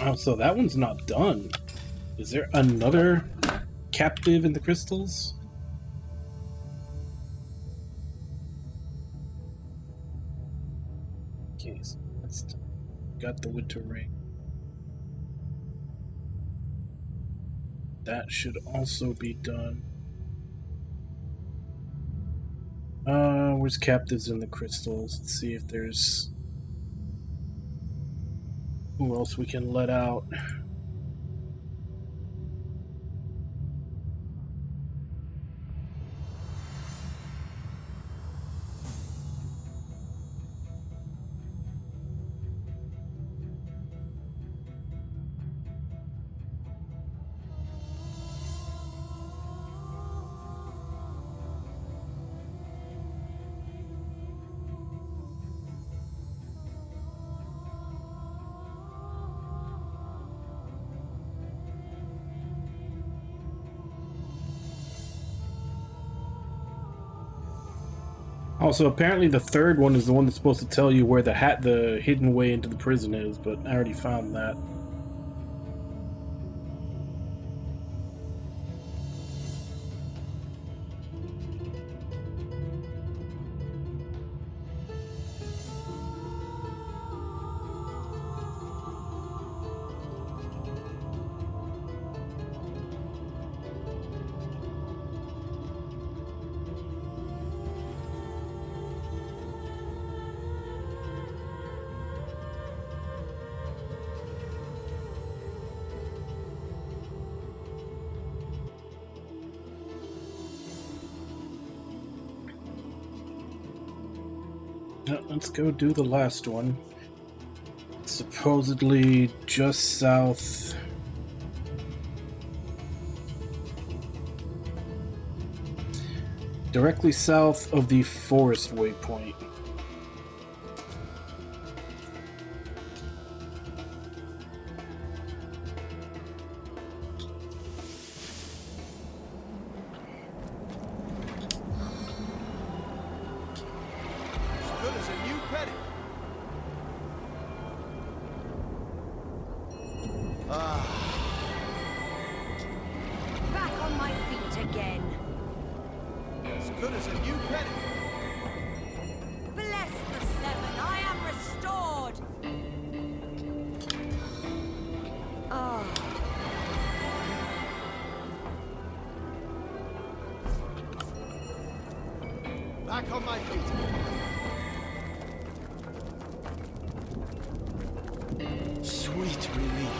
Oh, so that one's not done. Is there another captive in the crystals? Okay, so that's done. Got the winter ring. That should also be done. Where's captives in the crystals? Let's see if there's who else we can let out. Also, apparently the third one is the one that's supposed to tell you where the hidden way into the prison is, but I already found that. Let's go do the last one. Supposedly just south. Directly south of the forest waypoint. Back on my feet. Sweet relief.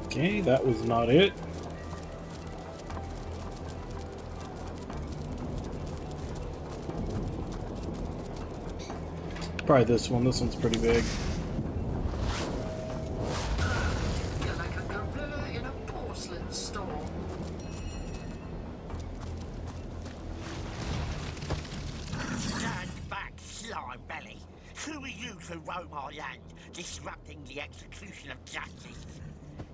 Okay, that was not it. Probably this one. This one's pretty big. You're like a gorilla in a porcelain store. Stand back, slime belly. Who are you to roam our land, disrupting the execution of justice?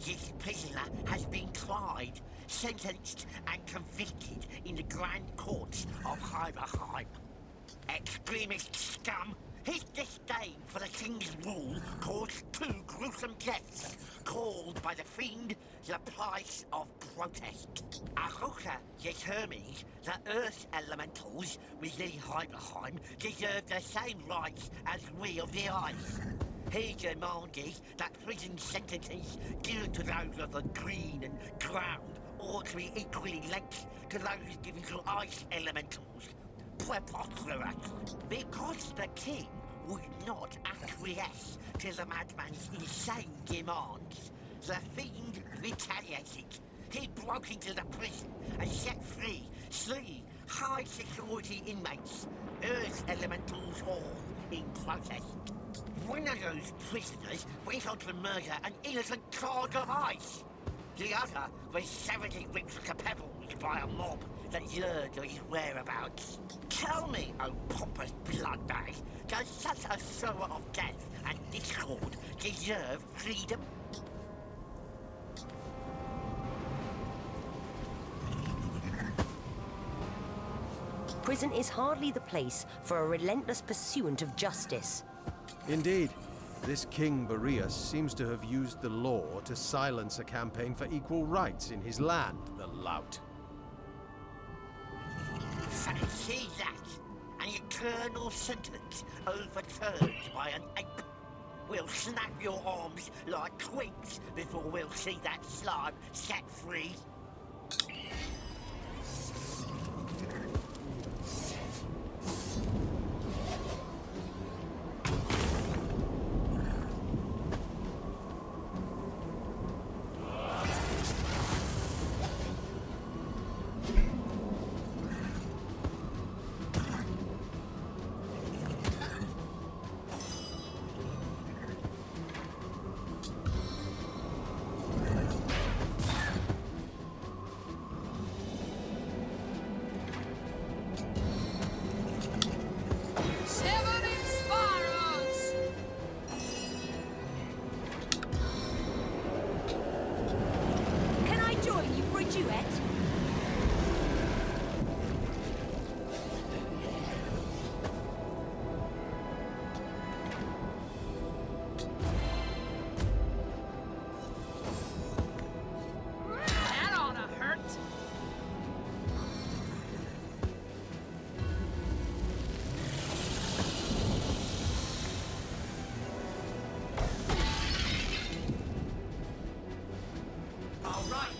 This prisoner has been tried, sentenced, and convicted in the Grand Courts of Heimerheim. Extremist scum! His disdain for the king's rule caused 2 gruesome deaths, called by the fiend the price of protest. Ahoka yet Hermes, the earth elementals within Heimerheim deserve the same rights as we of the ice. He demanded that prison sentences given to those of the green and ground ought to be equally length to those given to ice elementals. Preposterous. Because the king would not acquiesce to the madman's insane demands, the fiend retaliated. He broke into the prison and set free 3 high-security inmates, Earth Elementals all in protest. One of those prisoners went on to murder an innocent clog of ice. The other was severely ripped to pebbles by a mob that learned of his whereabouts. Tell me, oh pompous bloodbag, does such a sower of death and discord deserve freedom? Prison is hardly the place for a relentless pursuant of justice. Indeed. This King Boreas seems to have used the law to silence a campaign for equal rights in his land, the lout. Fancy that! An eternal sentence overturned by an ape. We'll snap your arms like twigs before we'll see that slime set free.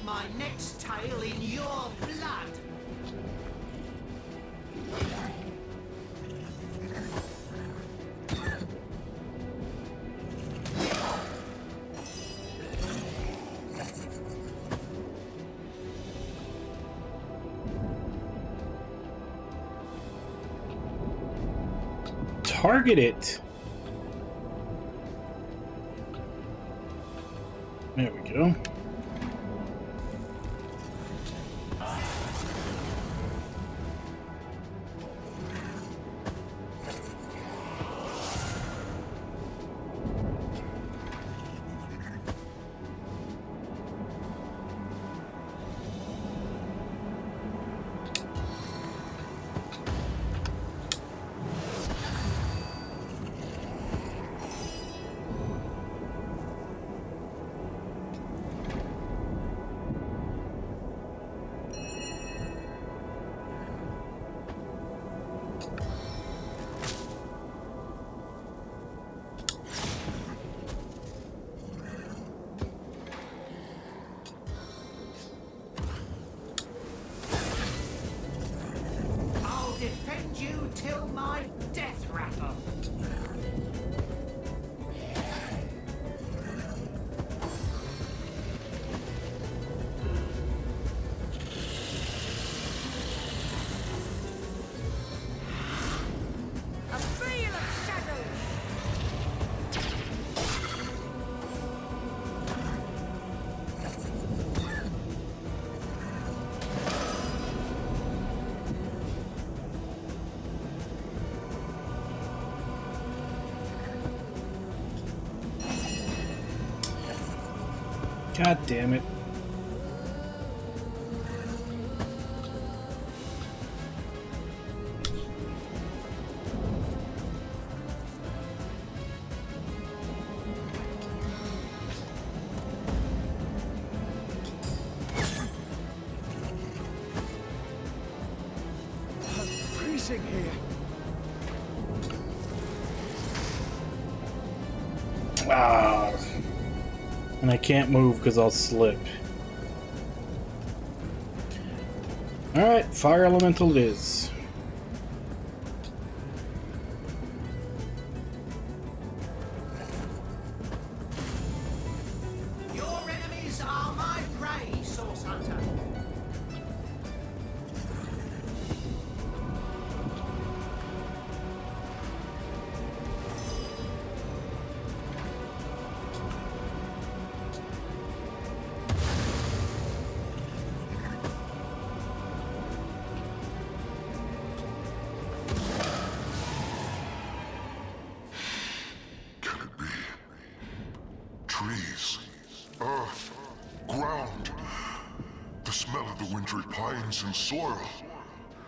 My next tale in your blood! Target it! There we go. Defend you till my death rattle. A veil of shadows! God damn it. I'm freezing here. Ah. And I can't move because I'll slip. Alright, fire elemental it is. earth, ground. The smell of the wintry pines and soil.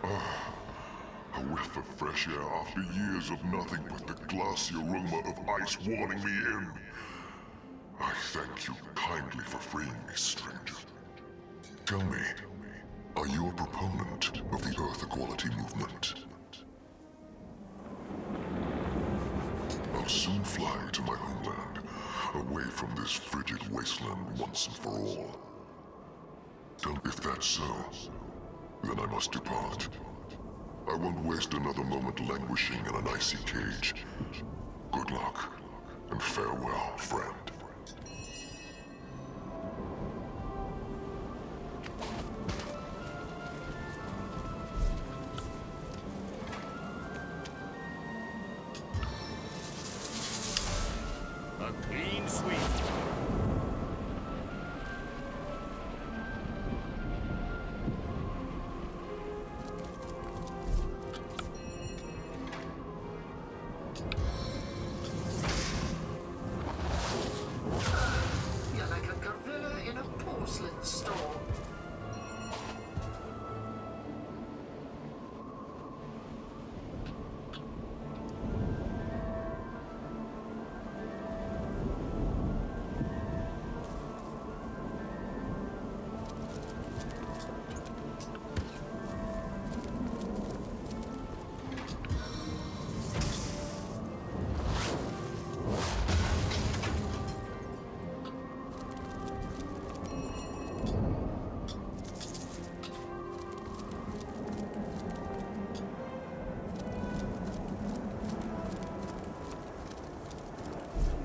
A whiff of fresh air after years of nothing but the glassy aroma of ice warming me in. I thank you kindly for freeing me, stranger. Tell me, are you a proponent of the Earth Equality movement? I'll soon fly to my homeland, away from this frigid wasteland once and for all. If that's so, then I must depart. I won't waste another moment languishing in an icy cage. Good luck, and farewell, friend. A clean sweep. You're like a gorilla in a porcelain store.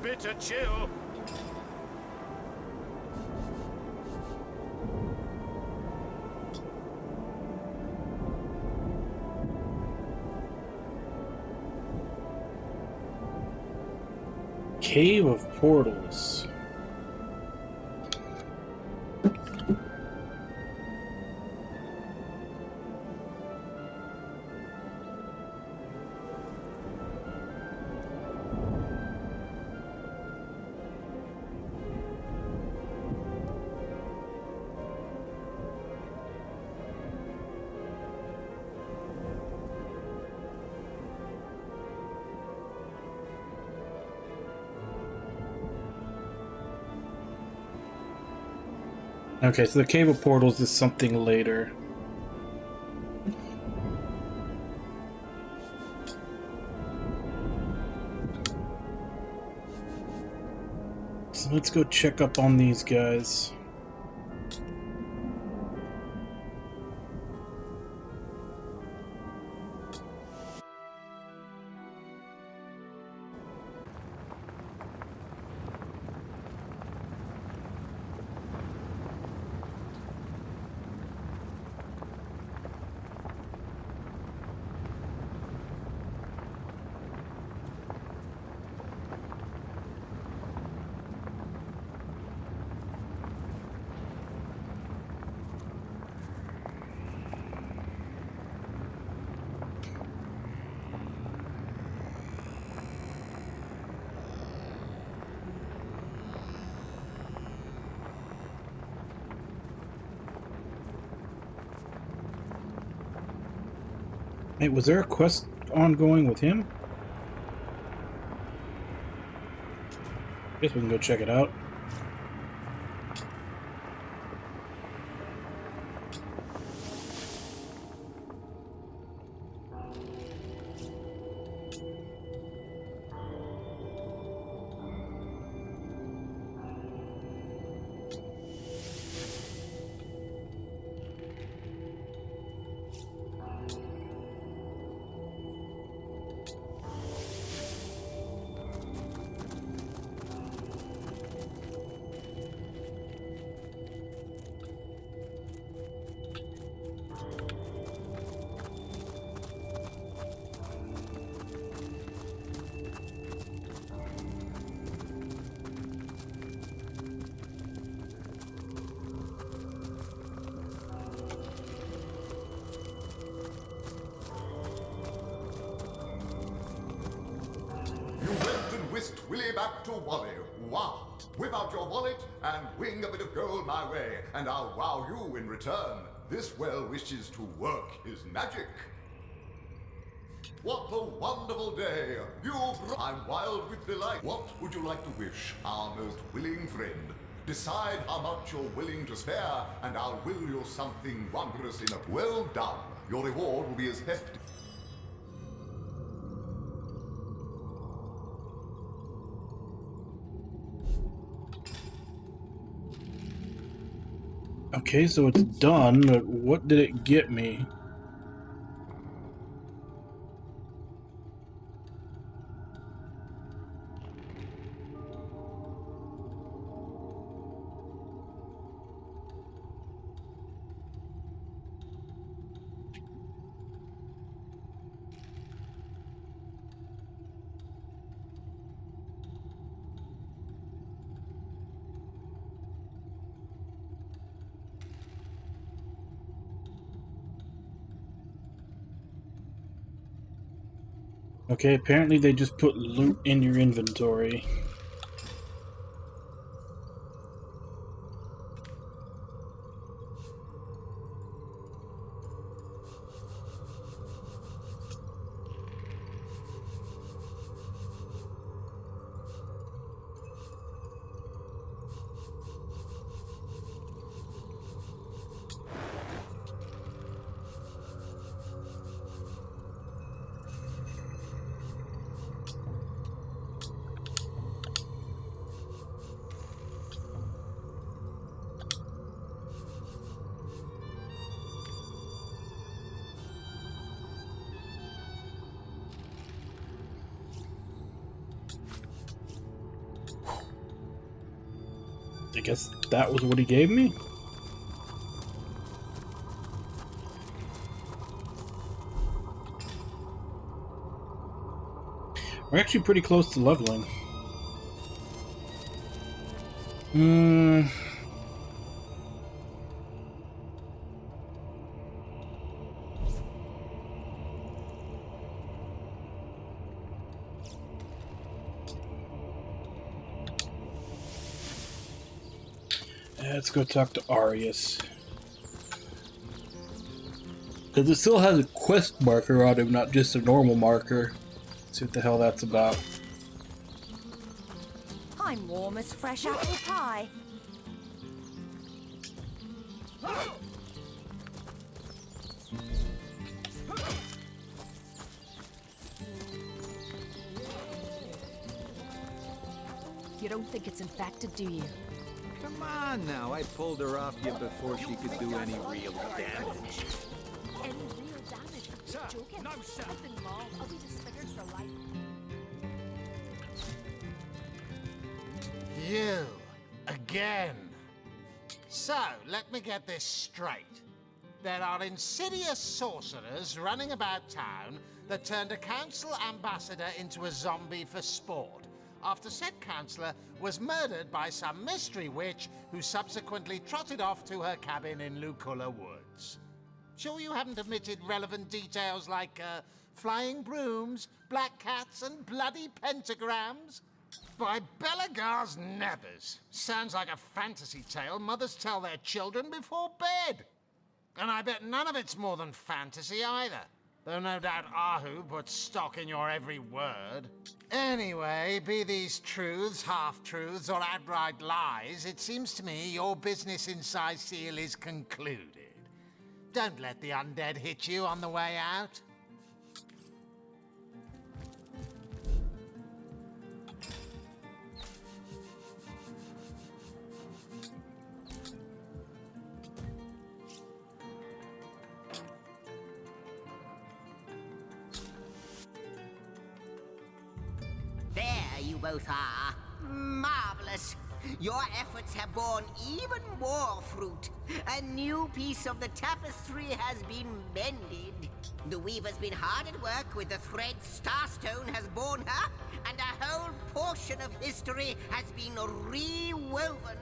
Bitter chill. Cave of Portals. Okay, so the Cave of Portals is something later. So let's go check up on these guys. Hey, was there a quest ongoing with him? Guess we can go check it out. You went and whisked Willie back to Wally. Wow. Whip out your wallet and wing a bit of gold my way, and I'll wow you in return. This well wishes to work his magic. What a wonderful day! I'm wild with delight. What would you like to wish, our most willing friend? Decide how much you're willing to spare, and I'll will you something wondrous enough. Well done. Your reward will be as hefty. Okay, so it's done, but what did it get me? Okay, apparently they just put loot in your inventory. I guess that was what he gave me? We're actually pretty close to leveling. Let's go talk to Arius. Because it still has a quest marker on him, not just a normal marker. Let's see what the hell that's about. I'm warm as fresh apple pie. You don't think it's infected, do you? Come on now, I pulled her off you before she could do any real damage. Any real damage? Sir, joking. no, sir. Nothing wrong. I'll be disfigured for life. You again. So, let me get this straight. There are insidious sorcerers running about town that turned a council ambassador into a zombie for sport, after said councillor was murdered by some mystery witch who subsequently trotted off to her cabin in Luculla Woods. Sure you haven't omitted relevant details like, flying brooms, black cats, and bloody pentagrams? By Belagar's nevers. Sounds like a fantasy tale mothers tell their children before bed. And I bet none of it's more than fantasy either. Though no doubt Ahu puts stock in your every word. Anyway, be these truths, half-truths, or outright lies, it seems to me your business in Seal is concluded. Don't let the undead hit you on the way out. There you both are. Marvelous. Your efforts have borne even more fruit. A new piece of the tapestry has been mended. The weaver's been hard at work with the thread Starstone has borne her, and a whole portion of history has been rewoven.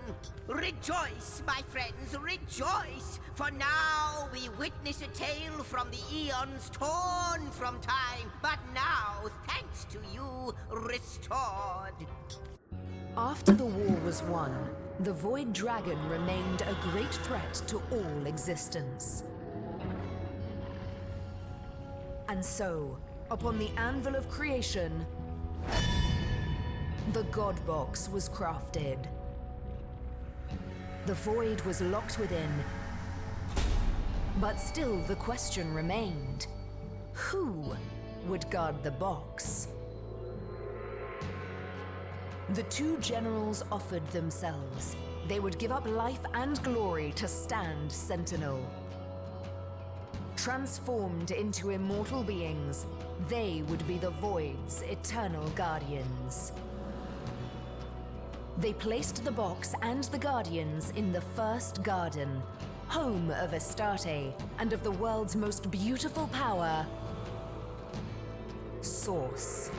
Rejoice, my friends, rejoice! For now we witness a tale from the eons torn from time, but now, thanks to you, restored. After the war was won, the Void Dragon remained a great threat to all existence. And so, upon the anvil of creation, the God Box was crafted. The Void was locked within, but still the question remained: who would guard the box? The two generals offered themselves. They would give up life and glory to stand sentinel. Transformed into immortal beings, they would be the Void's eternal guardians. They placed the box and the guardians in the First Garden, home of Astarte and of the world's most beautiful power, Source.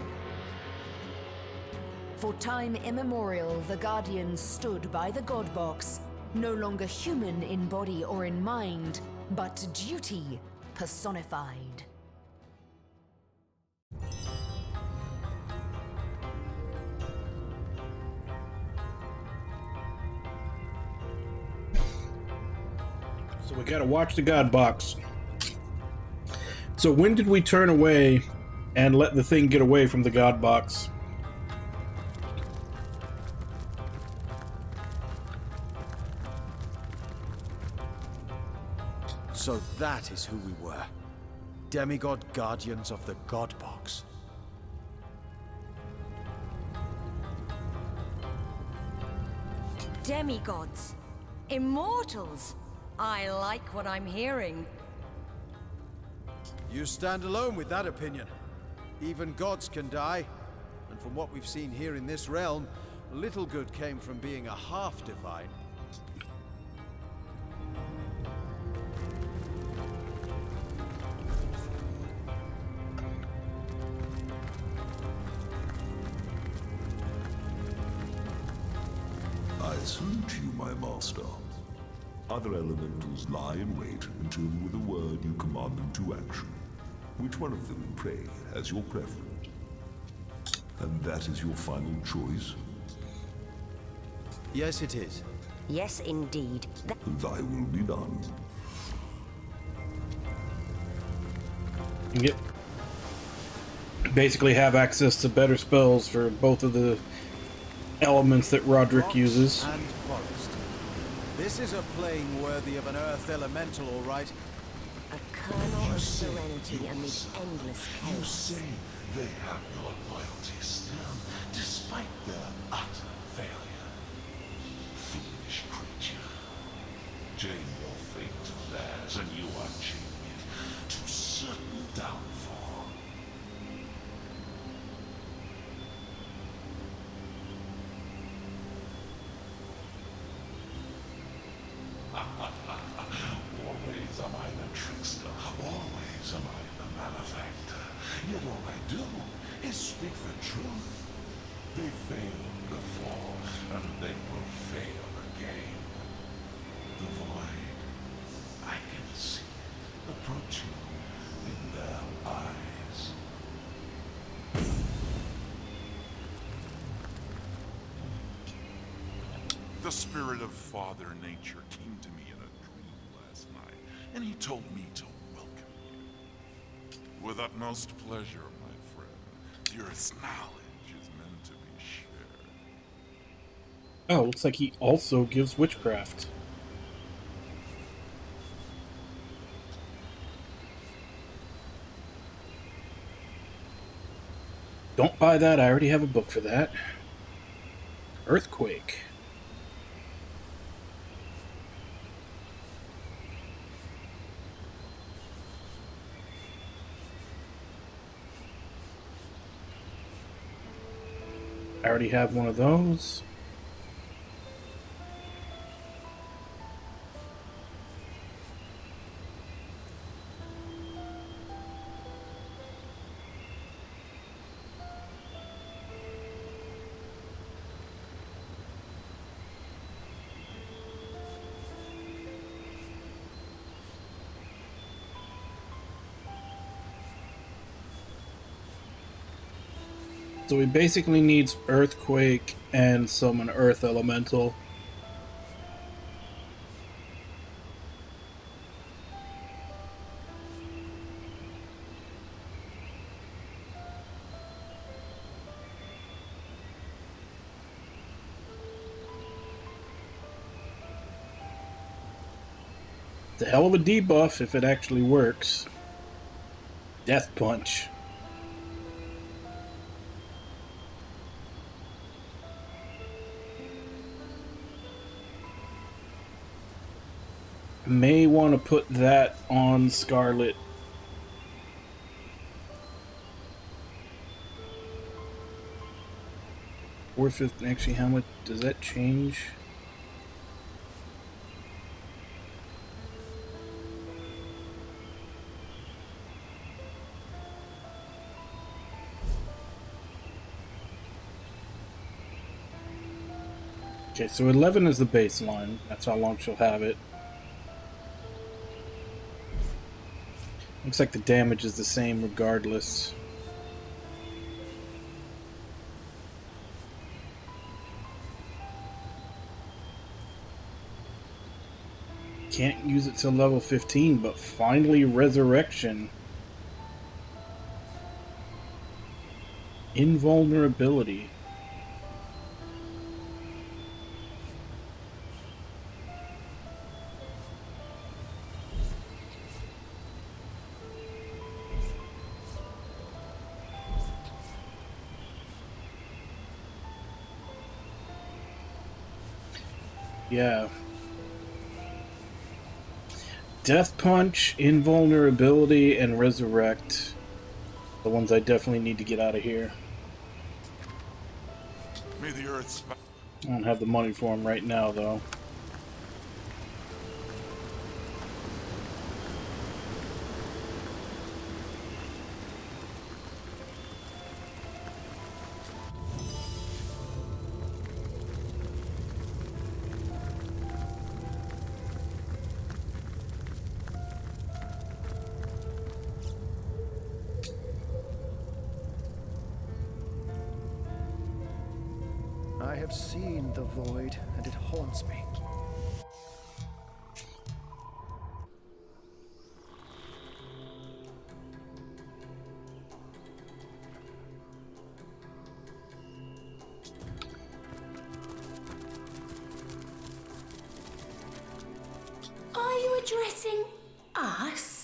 For time immemorial, the Guardians stood by the God Box, no longer human in body or in mind, but duty personified. So we gotta watch the God Box. So when did we turn away and let the thing get away from the God Box? So that is who we were. Demigod Guardians of the God Box. Demigods. Immortals. I like what I'm hearing. You stand alone with that opinion. Even gods can die. And from what we've seen here in this realm, little good came from being a half-divine. I salute you, my master. Other elementals lie in wait until with a word you command them to action. Which one of them, pray, has your preference? And that is your final choice? Yes, it is. Yes, indeed. Thy will be done. You get basically have access to better spells for both of the elements that Roderick uses. And forest. This is a plane worthy of an earth elemental, all right. A kernel of serenity amid endless chaos. You say they have your loyalty still, despite their utter failure. Foolish creature. Chain your fate to theirs, and you are chaining it to certain downfall. Always am I the trickster, always am I the malefactor. Yet all I do is speak the truth. They failed before, and they will fail again. The void, I can see it approaching in their eyes. The spirit of Father Nature came to me in a dream last night, and he told me to welcome you. With utmost pleasure, my friend. Your knowledge is meant to be shared. Oh, looks like he also gives witchcraft. Don't buy that, I already have a book for that. Earthquake. I already have one of those. So he basically needs Earthquake and summon Earth Elemental. It's a hell of a debuff if it actually works. Death Punch. May want to put that on Scarlet. Or fifth, actually, how much does that change? Okay, so 11 is the baseline. That's how long she'll have it. Looks like the damage is the same regardless. Can't use it till level 15, but finally Resurrection. Invulnerability. Yeah. Death Punch, Invulnerability, and Resurrect. The ones I definitely need to get out of here. May the earth. I don't have the money for them right now, though. I have seen the void, and it haunts me. Are you addressing us?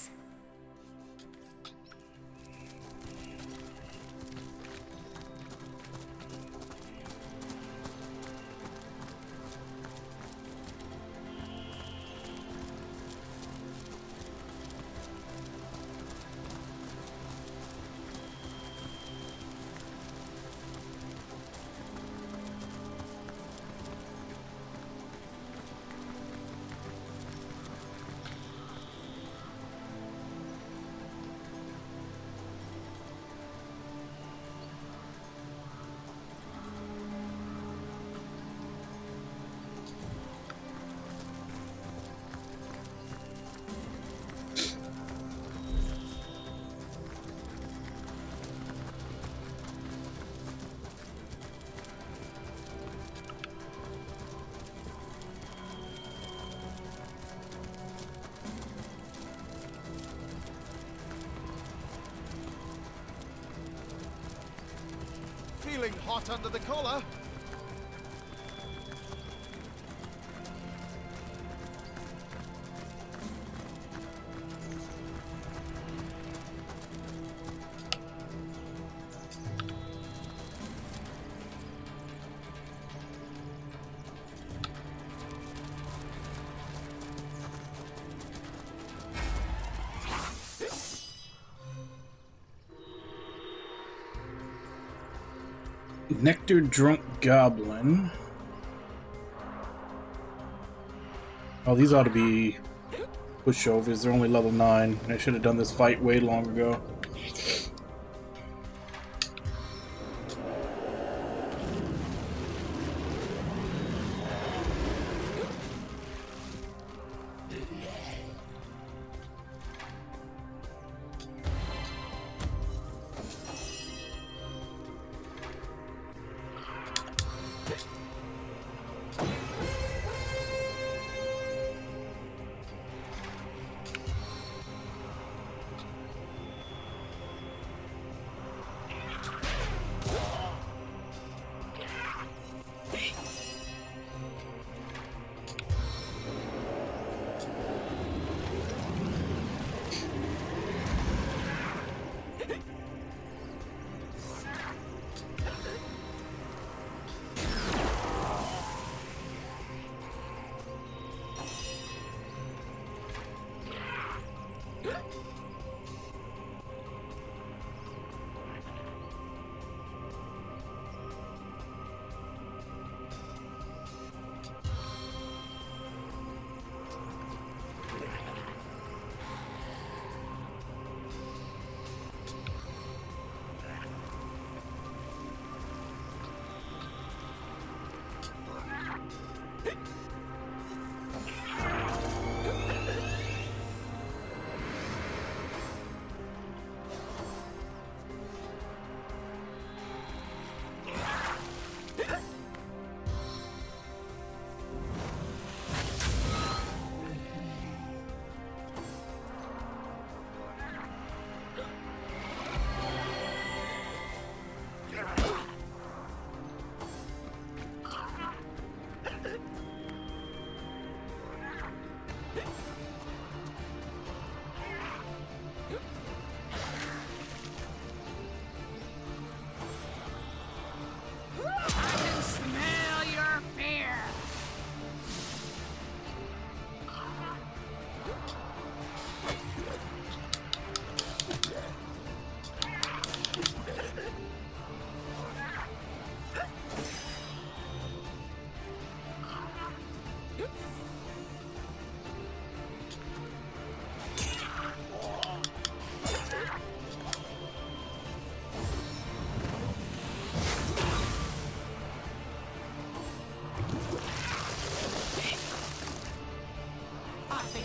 Feeling hot under the collar? Nectar Drunk Goblin. Oh, these ought to be pushovers. They're only level 9. I should have done this fight way long ago.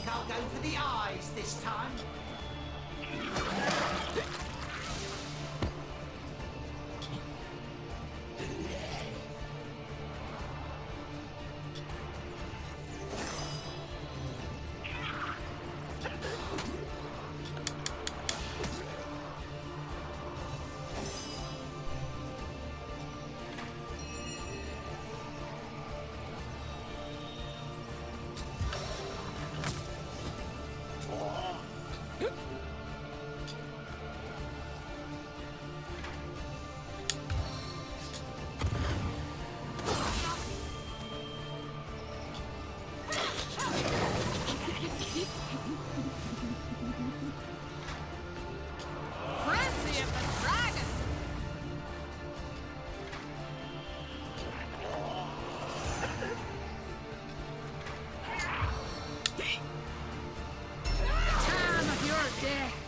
I'll go for the eyes this time.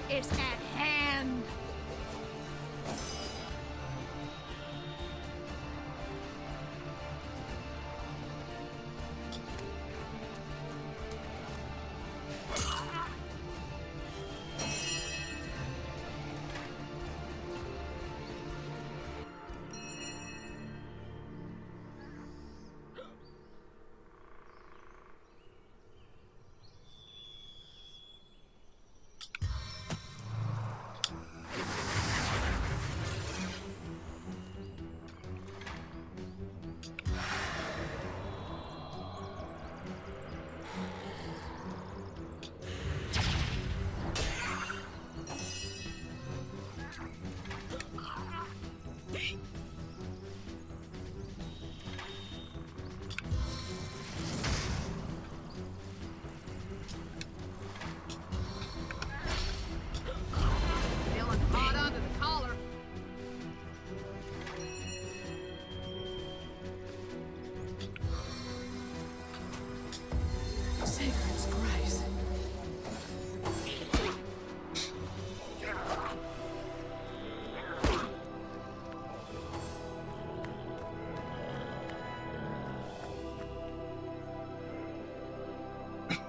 It's at hand. Sacred's grace.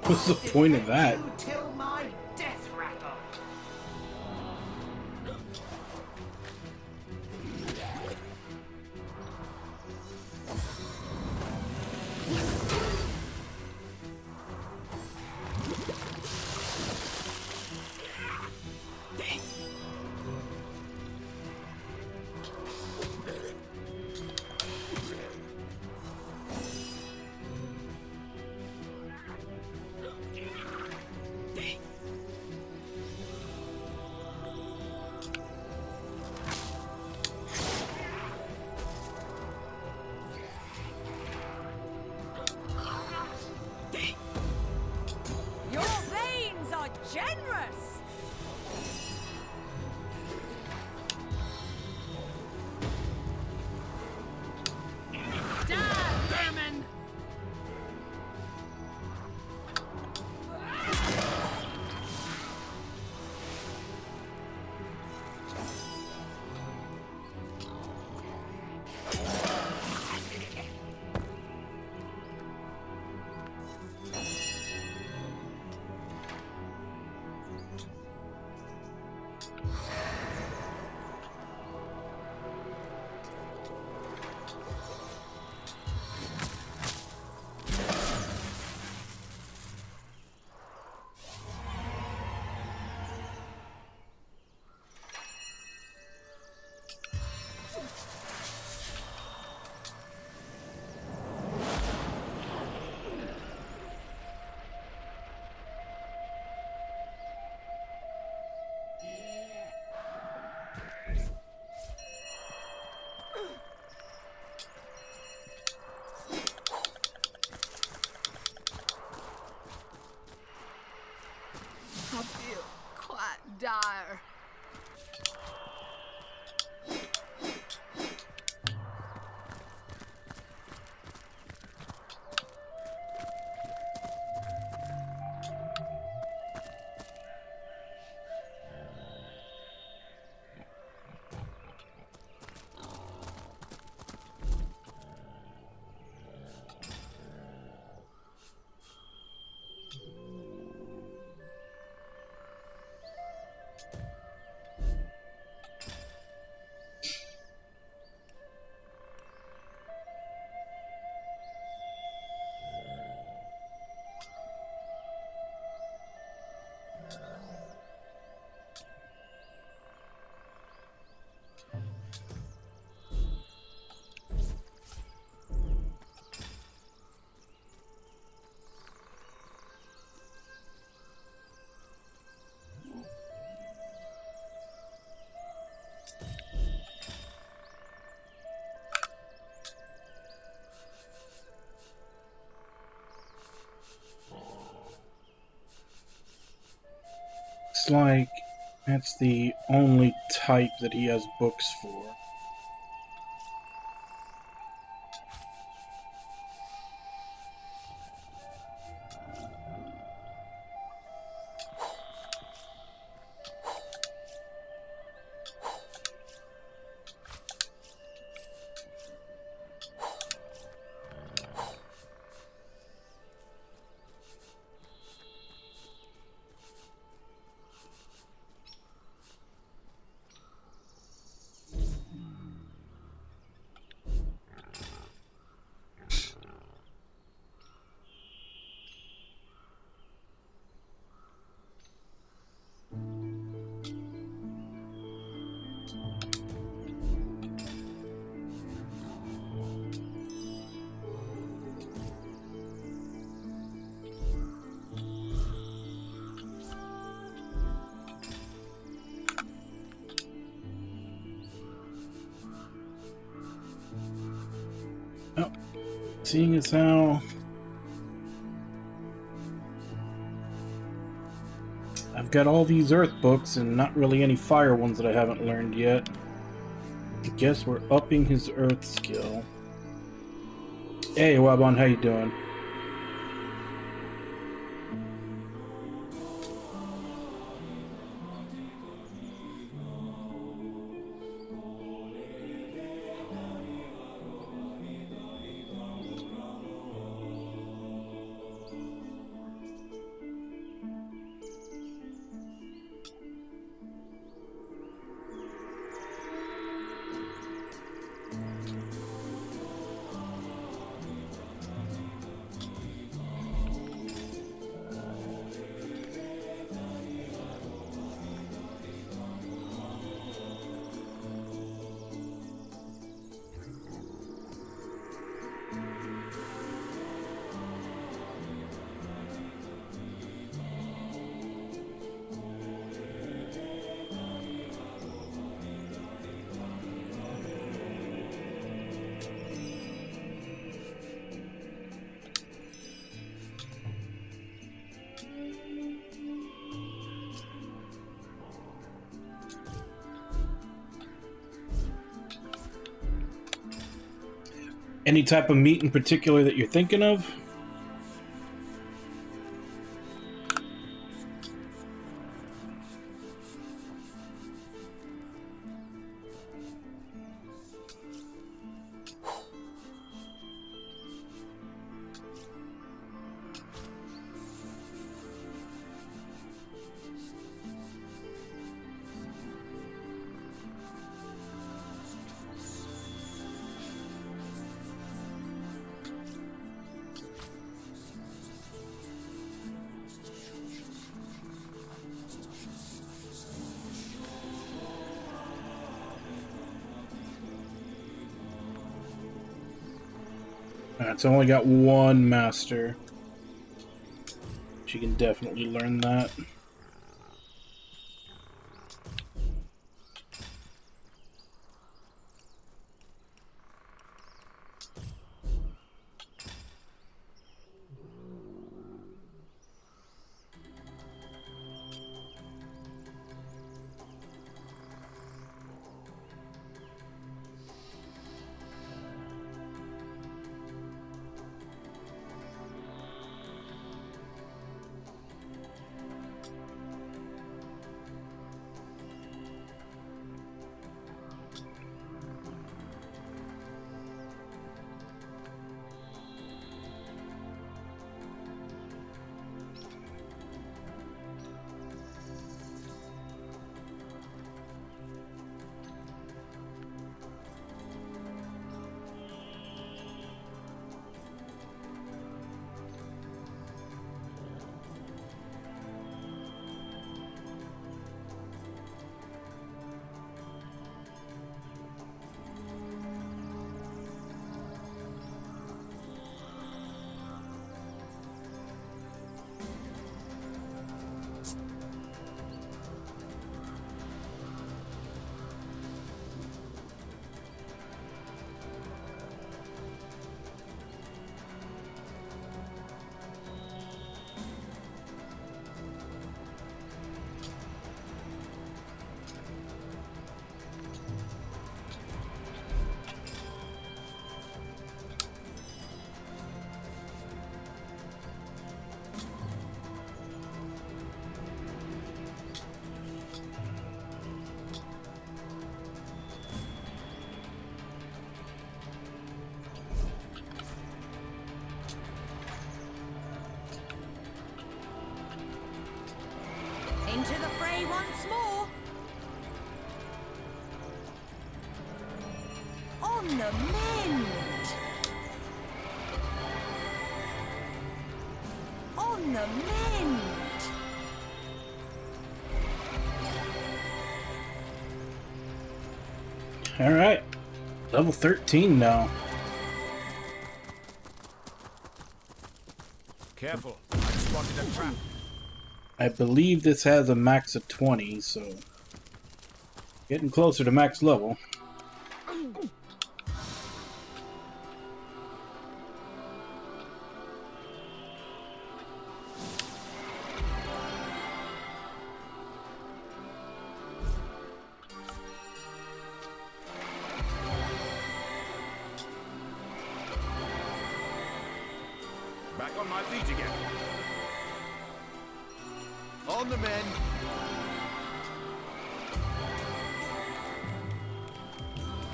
What's the point of that? Till my death rattle. Your veins are generous. Die, vermin. I feel quite dire. Looks like that's the only type that he has books for. Oh, seeing as how I've got all these Earth books and not really any Fire ones that I haven't learned yet, I guess we're upping his Earth skill. Hey, Wabon, how you doing? Any type of meat in particular that you're thinking of? It's only got one master. She can definitely learn that. Into the fray once more. On the mend. On the mend. All right, level 13 now. Careful, I've spotted a trap. I believe this has a max of 20, so getting closer to max level. Back on my feet again. On the mend.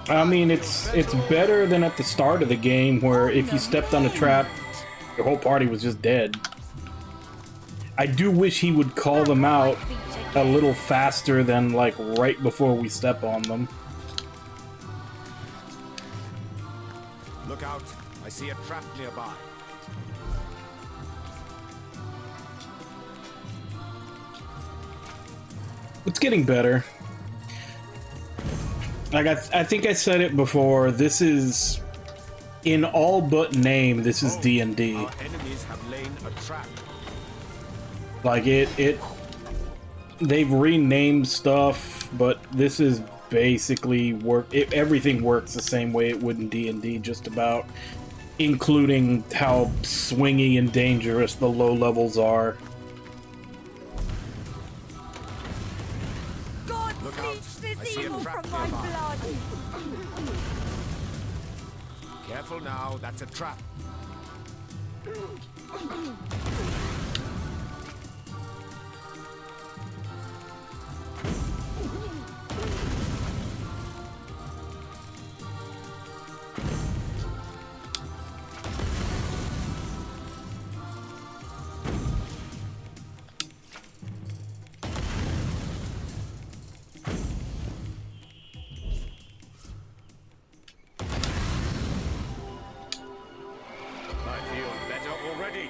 I mean, it's better than at the start of the game, where if you stepped on a trap, your whole party was just dead. I do wish he would call them out a little faster than, like, right before we step on them. Look out, I see a trap nearby. It's getting better. Like, I think I said it before, this is, in all but name, this is D&D. Our enemies have laid a trap. Like, they've renamed stuff, but this is basically everything works the same way it would in D&D, just about, including how swingy and dangerous the low levels are. Look out, I see a trap My nearby. blood. Careful now, that's a trap. I feel better already.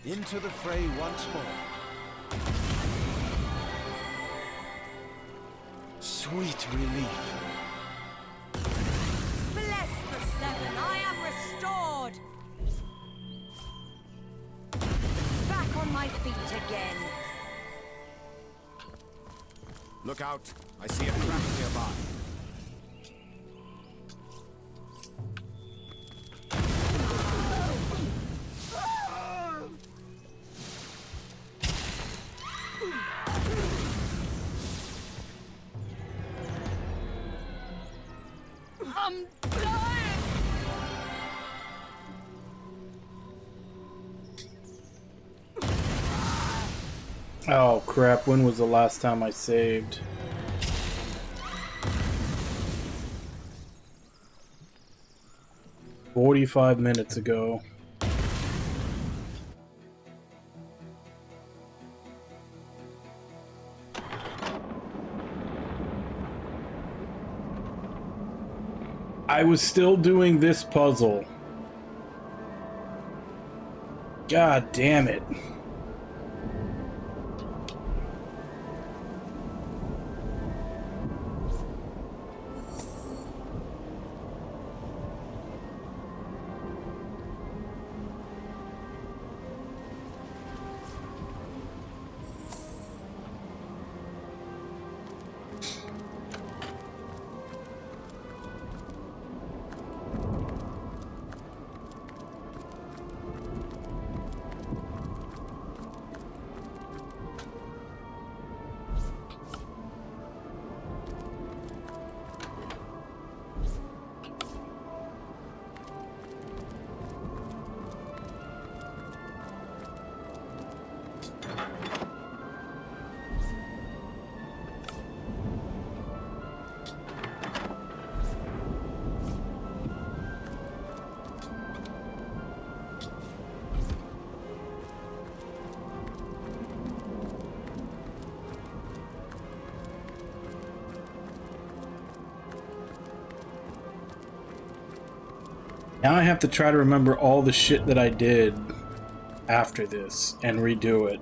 Into the fray once more. Sweet relief. Bless the seven, I am restored. Back on my feet again. Look out, I see a trap nearby. I'm dying! Oh crap, when was the last time I saved? $45 minutes ago. I was still doing this puzzle. God damn it. Now I have to try to remember all the shit that I did after this and redo it.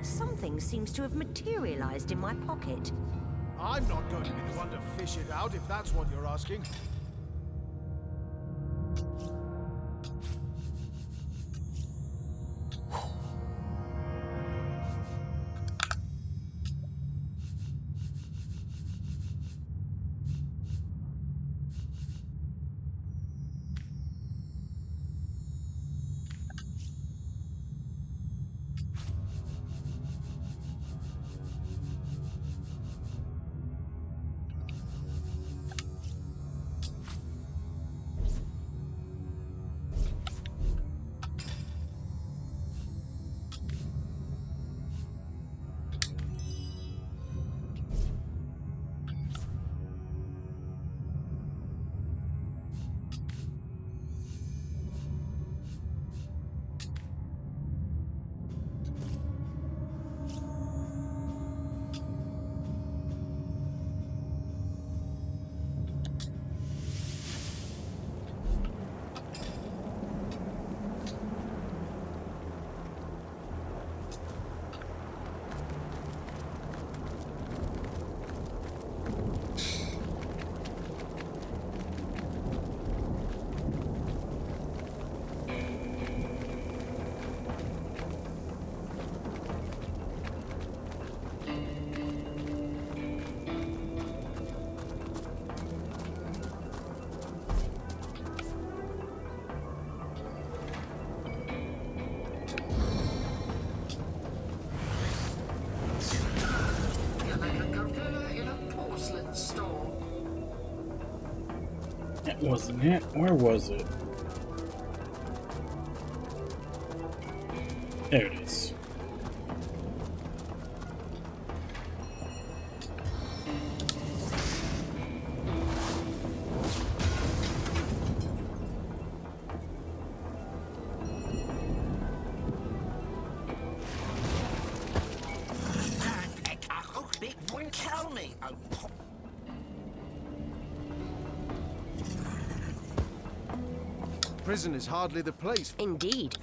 Something seems to have materialized in my pocket. I'm not going to be the one to fish it out, if that's what you're asking. You're like a gorilla in a porcelain store. That wasn't it. Where was it? There it is. Tell me, Prison is hardly the place. Indeed.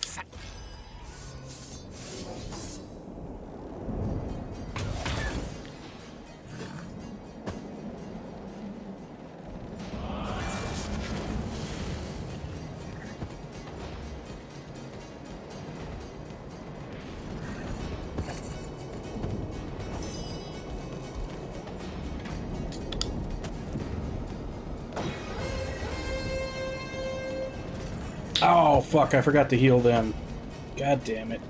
Oh, fuck, I forgot to heal them. God damn it.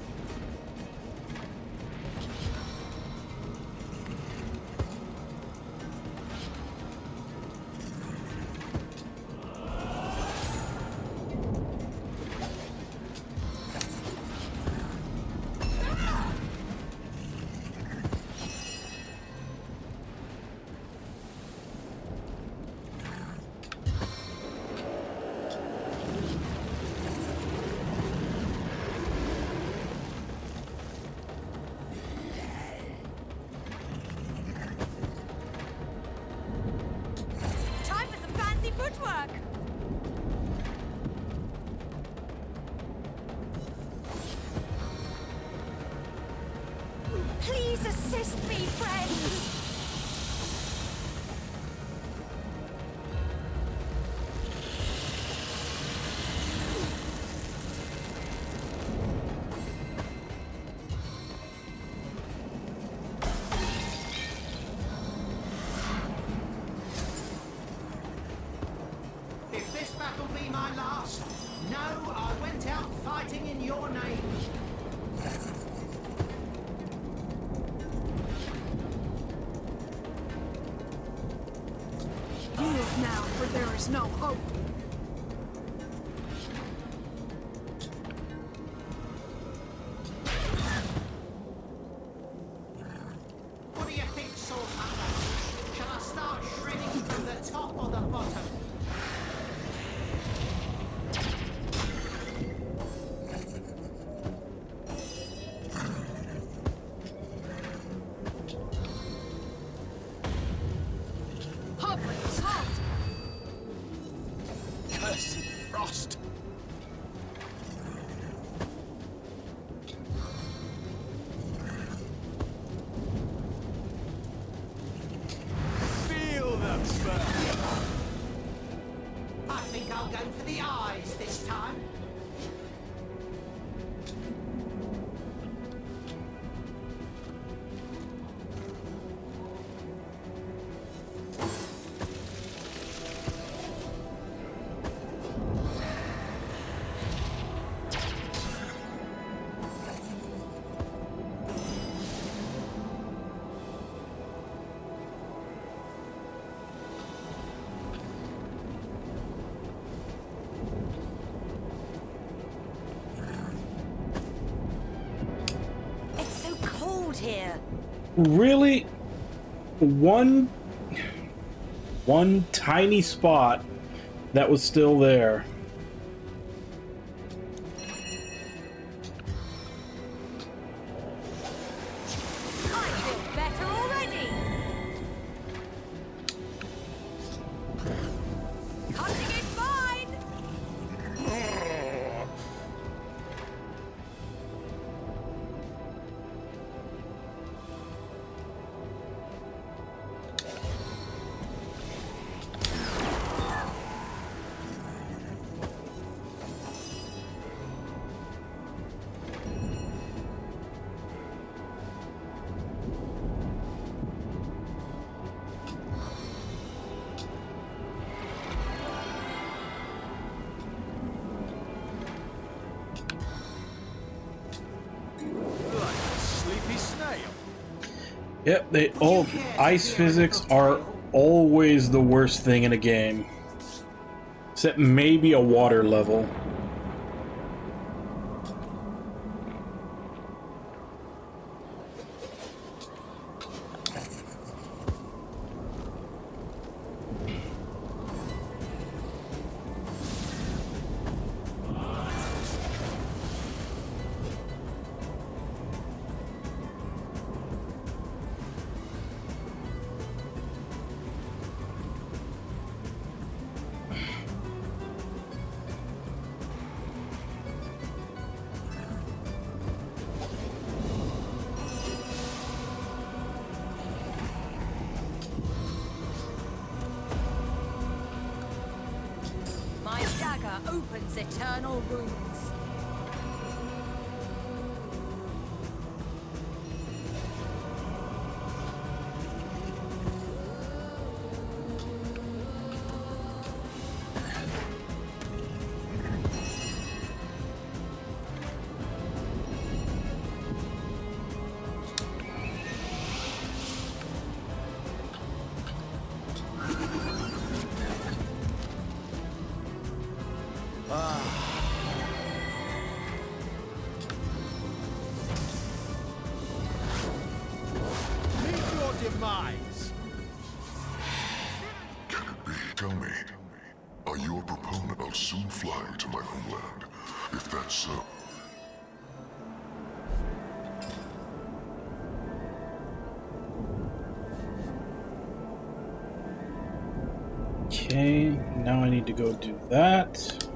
Time for some fancy footwork! Please assist me, friends! If this battle be my last, know I went out fighting in your name. Yield now, for there is no hope. What do you think, Sword Hunter? Shall I start shredding from the top or the bottom? Hoplite, halt! Cursed frost! Feel them spell. I think I'll go for the eyes this time. It's so cold here. Really? One tiny spot that was still there. I feel better already! Cutting it fine! Like a sleepy snail. Yep, ice physics are always the worst thing in a game. Except maybe a water level. My dagger opens eternal wounds. soon fly to my homeland. If that's so. Okay, now I need to go do that.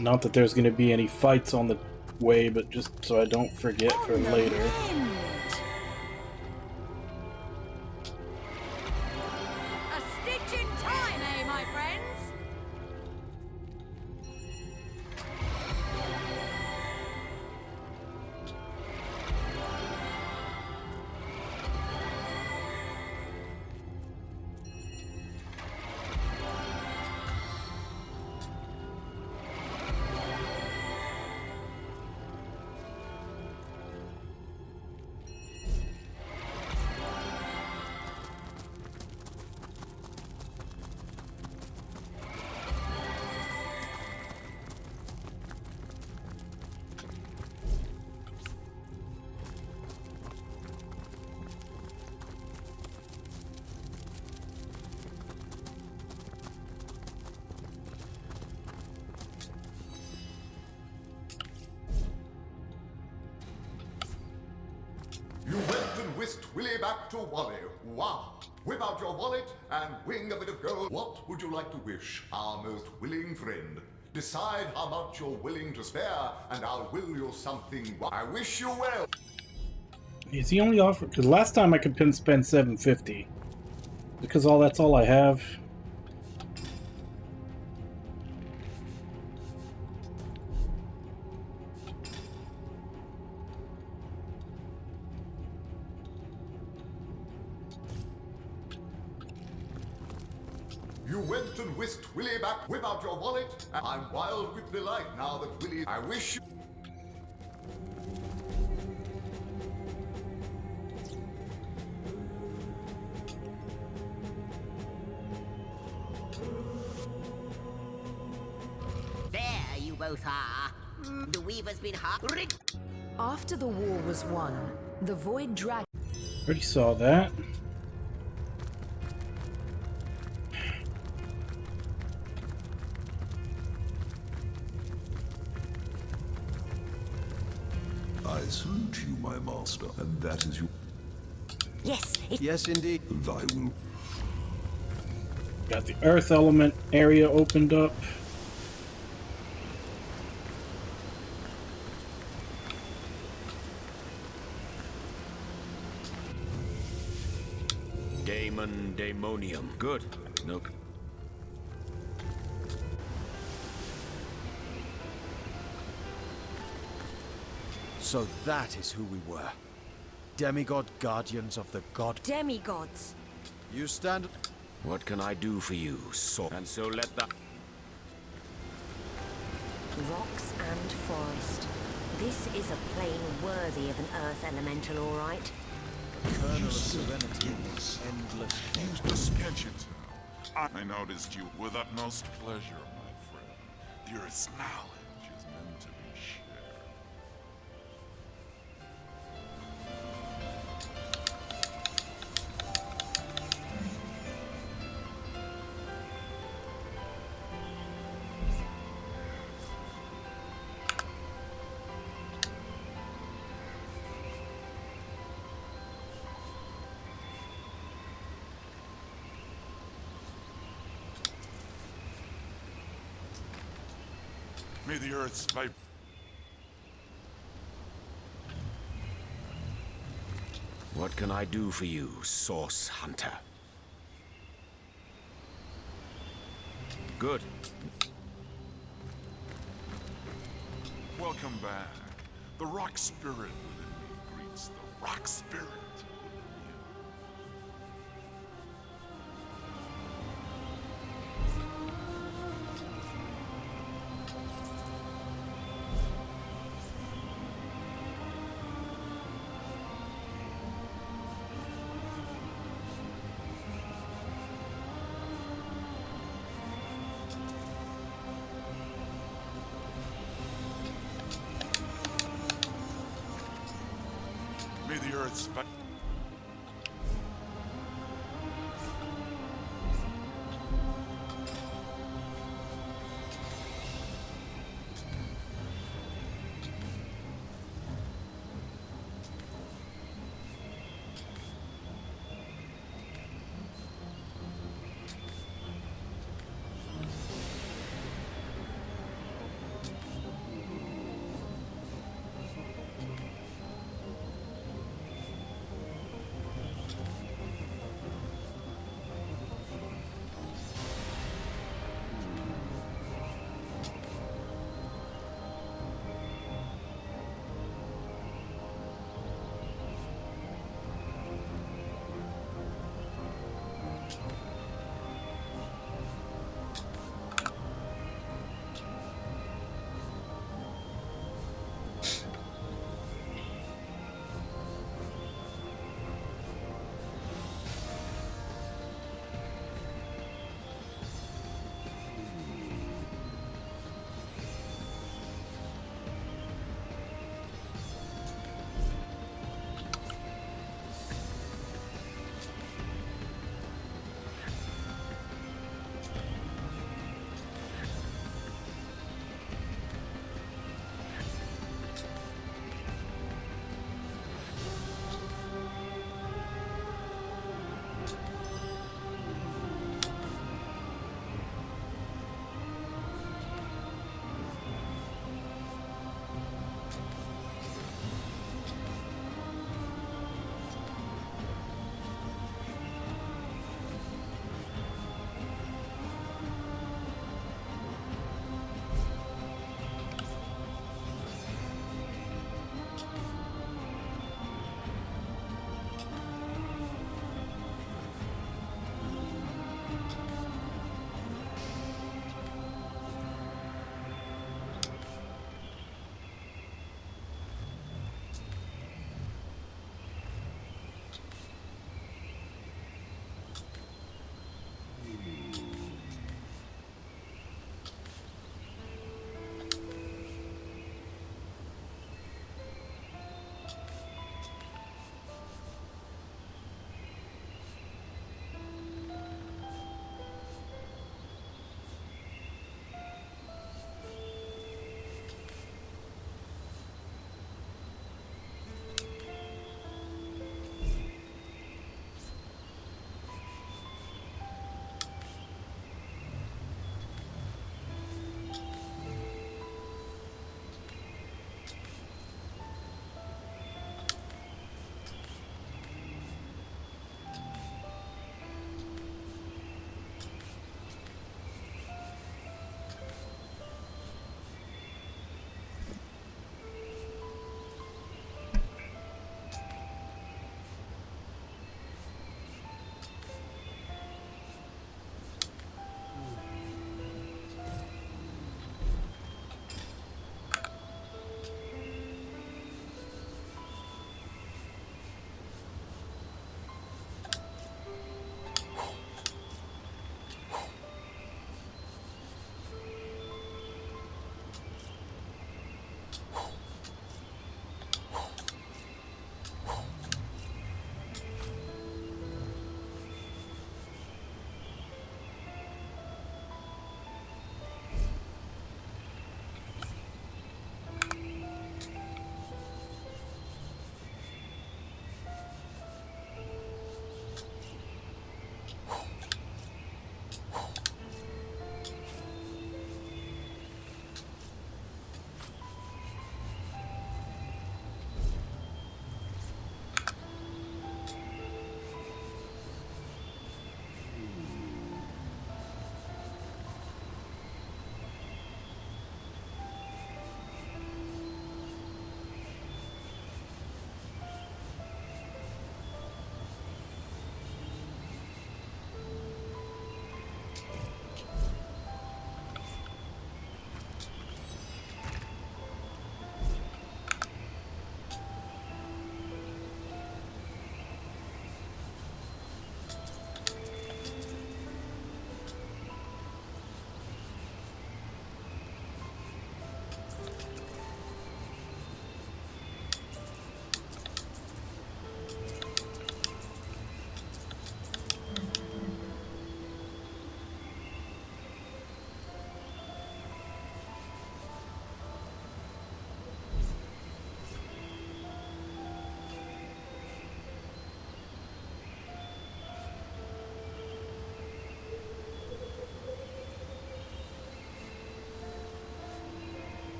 Not that there's going to be any fights on the way, but just so I don't forget for later. A stitch in time, eh, my friends? You went and whisked Willy back to Wally. Wow! Whip out your wallet and wing a bit of gold. What would you like to wish, our most willing friend? Decide how much you're willing to spare, and I'll will you something. I wish you well. Is he only offered? Because last time I could spend $750. Because that's all I have. You went and whisked Willy back. Whip out your wallet. And I'm wild with delight now that Willy. I wish you. There you both are. The Weaver's been hard. After the war was won, the Void Dragon... Already saw that. I salute you, my master, and that is you. Yes. Yes, indeed. And I will. Got the Earth element area opened up. Daemon Daemonium. Good. No. So that is who we were. Demigod guardians of the god... Demigods. You stand... What can I do for you, so? And so let the... Rocks and forest. This is a plane worthy of an earth elemental, all right. Kernel of serenity, endless... Use suspensions now. I noticed you with utmost pleasure, my friend. The Earth's knowledge is meant to be shared. May the Earth's vibe. What can I do for you, Source Hunter? Good. Welcome back. The rock spirit within me greets the rock spirit. the Earth's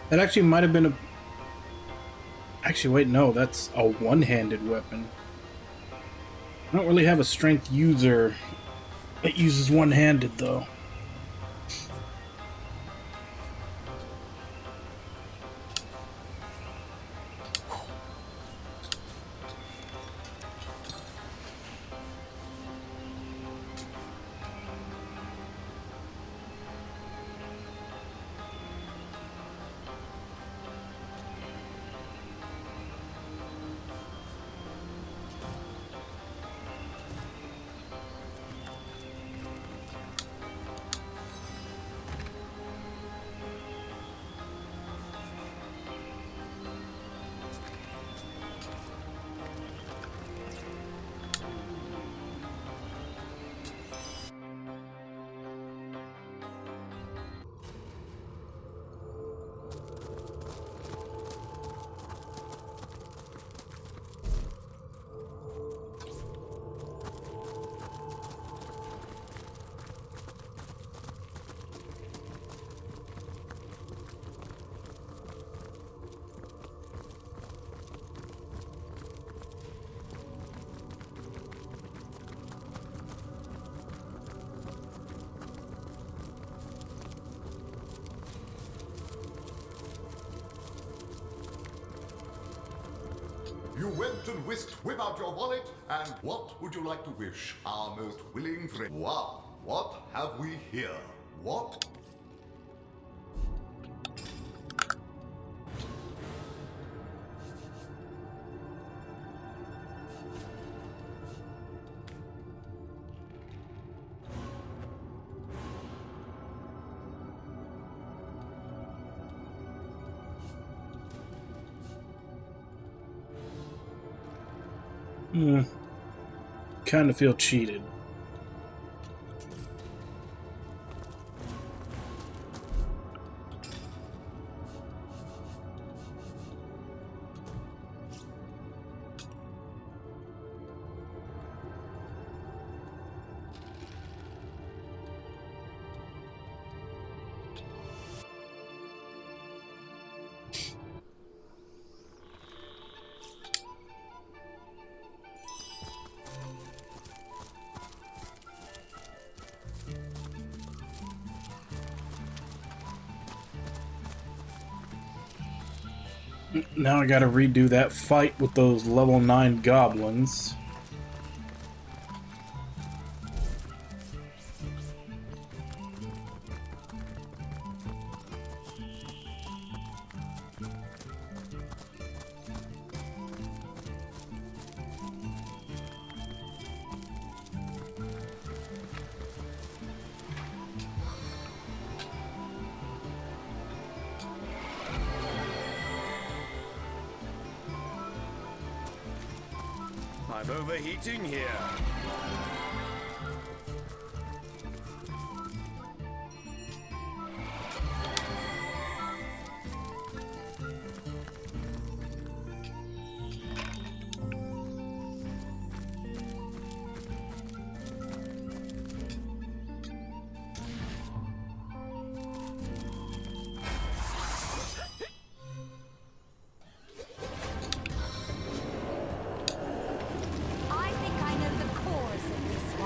That actually might have been a... Actually, wait, no, that's a one-handed weapon. I don't really have a strength user that uses one-handed, though. You went and whisked whip out your wallet, and what would you like to wish, our most willing friend? Wow, what have we here? What? Kind of feel cheated. Now I gotta redo that fight with those level 9 goblins. I'm overheating here. I think I know the cause of this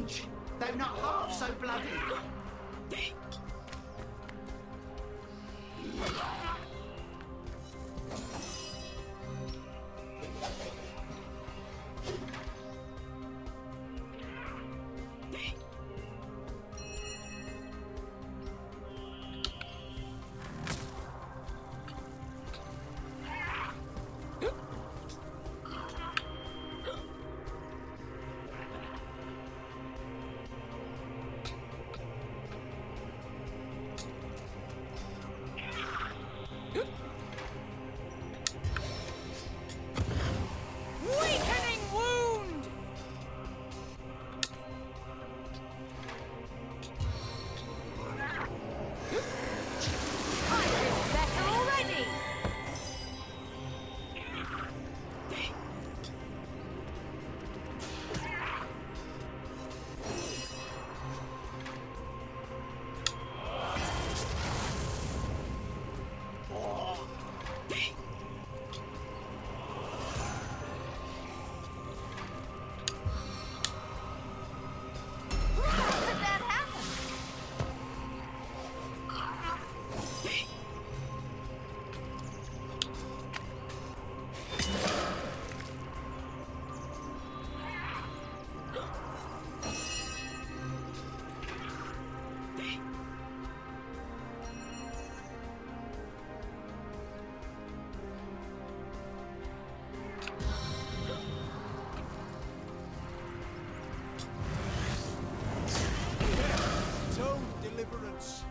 liege, though not half so bloody. Weakening wound! I feel better already! How could that happen? Zone deliverance.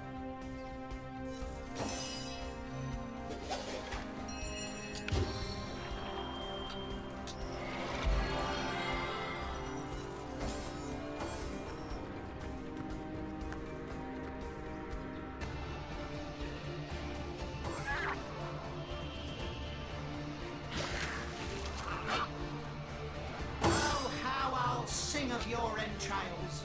Oh, how I'll sing of your entrails.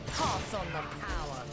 Pass on the power.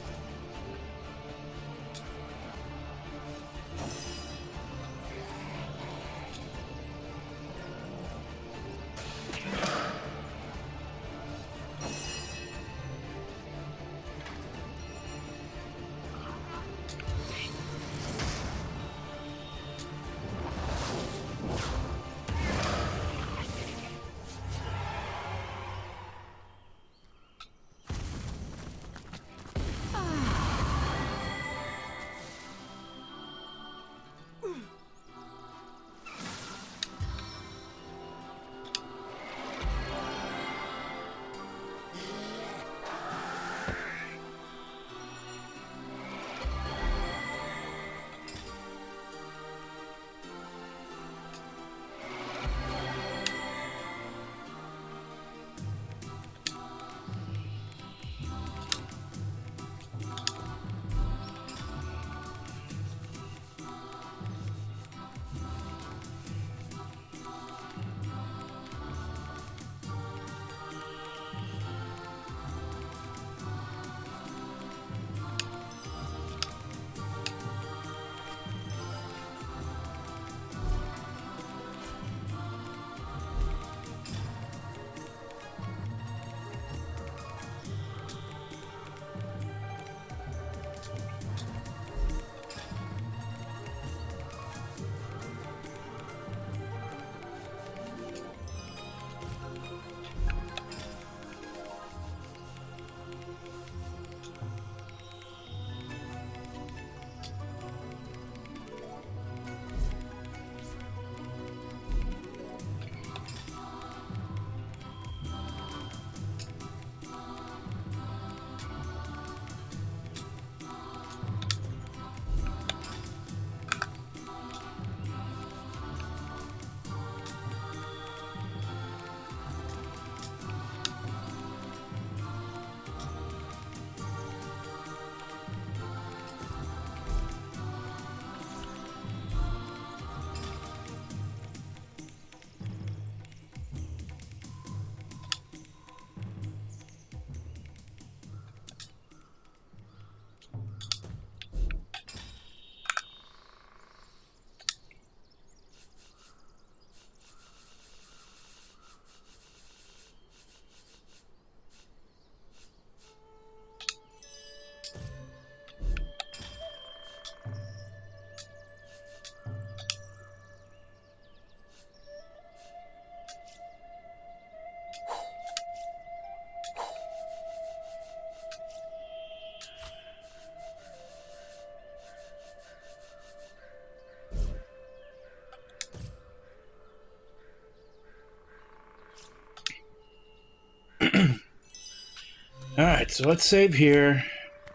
Alright, so let's save here,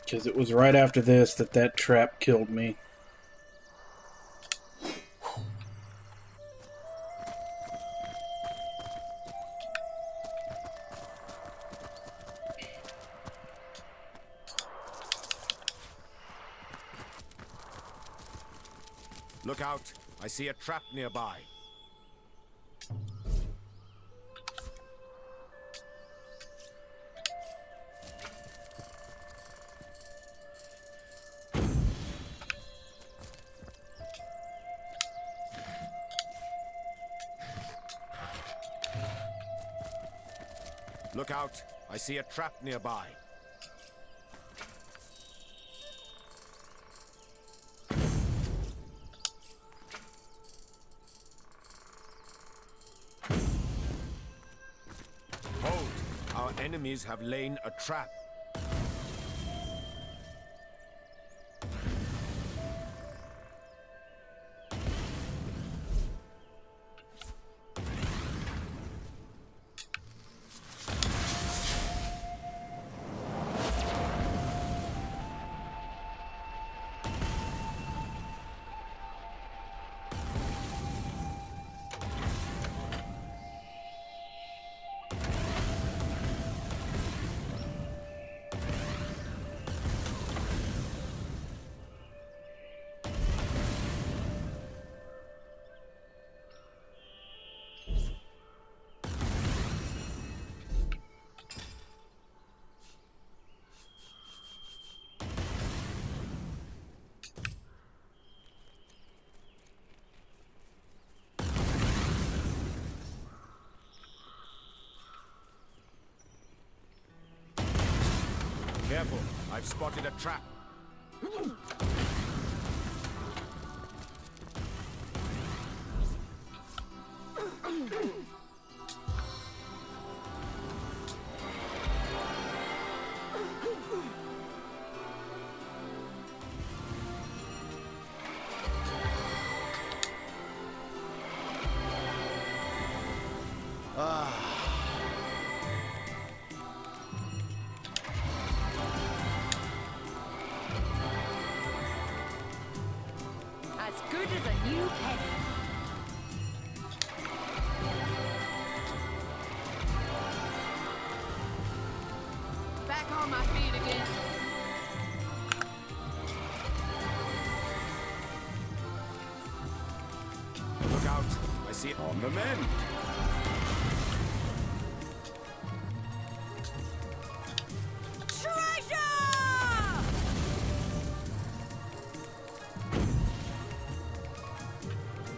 because it was right after this that trap killed me. Look out! I see a trap nearby. Look out! I see a trap nearby. Hold! Our enemies have laid a trap. Careful, I've spotted a trap. As good as a new penny. Back on my feet again. Look out! I see it on the mend.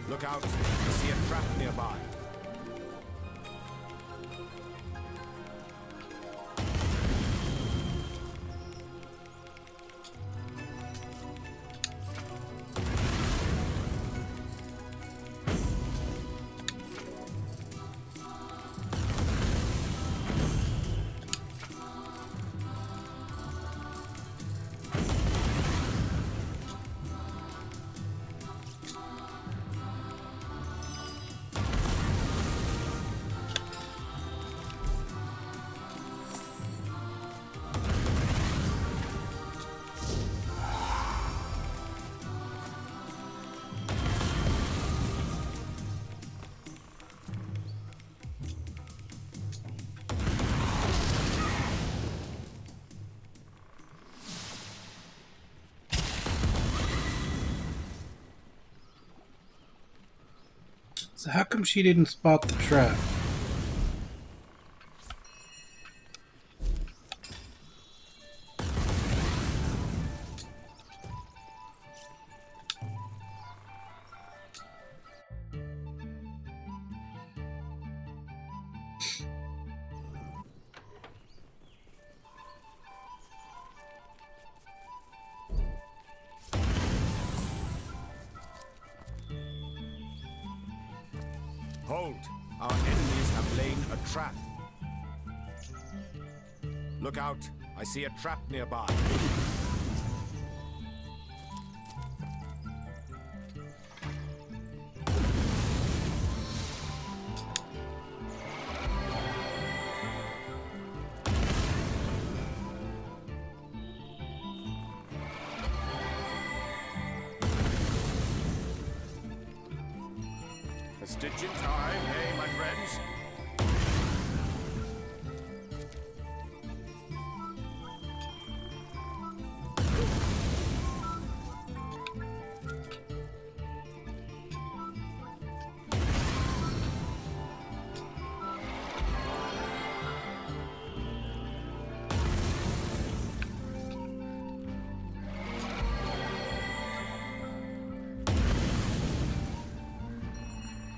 Look out! I see a trap nearby. So how come she didn't spot the trap? Hold! Our enemies have laid a trap. Look out! I see a trap nearby. Stitching time, eh, my friends?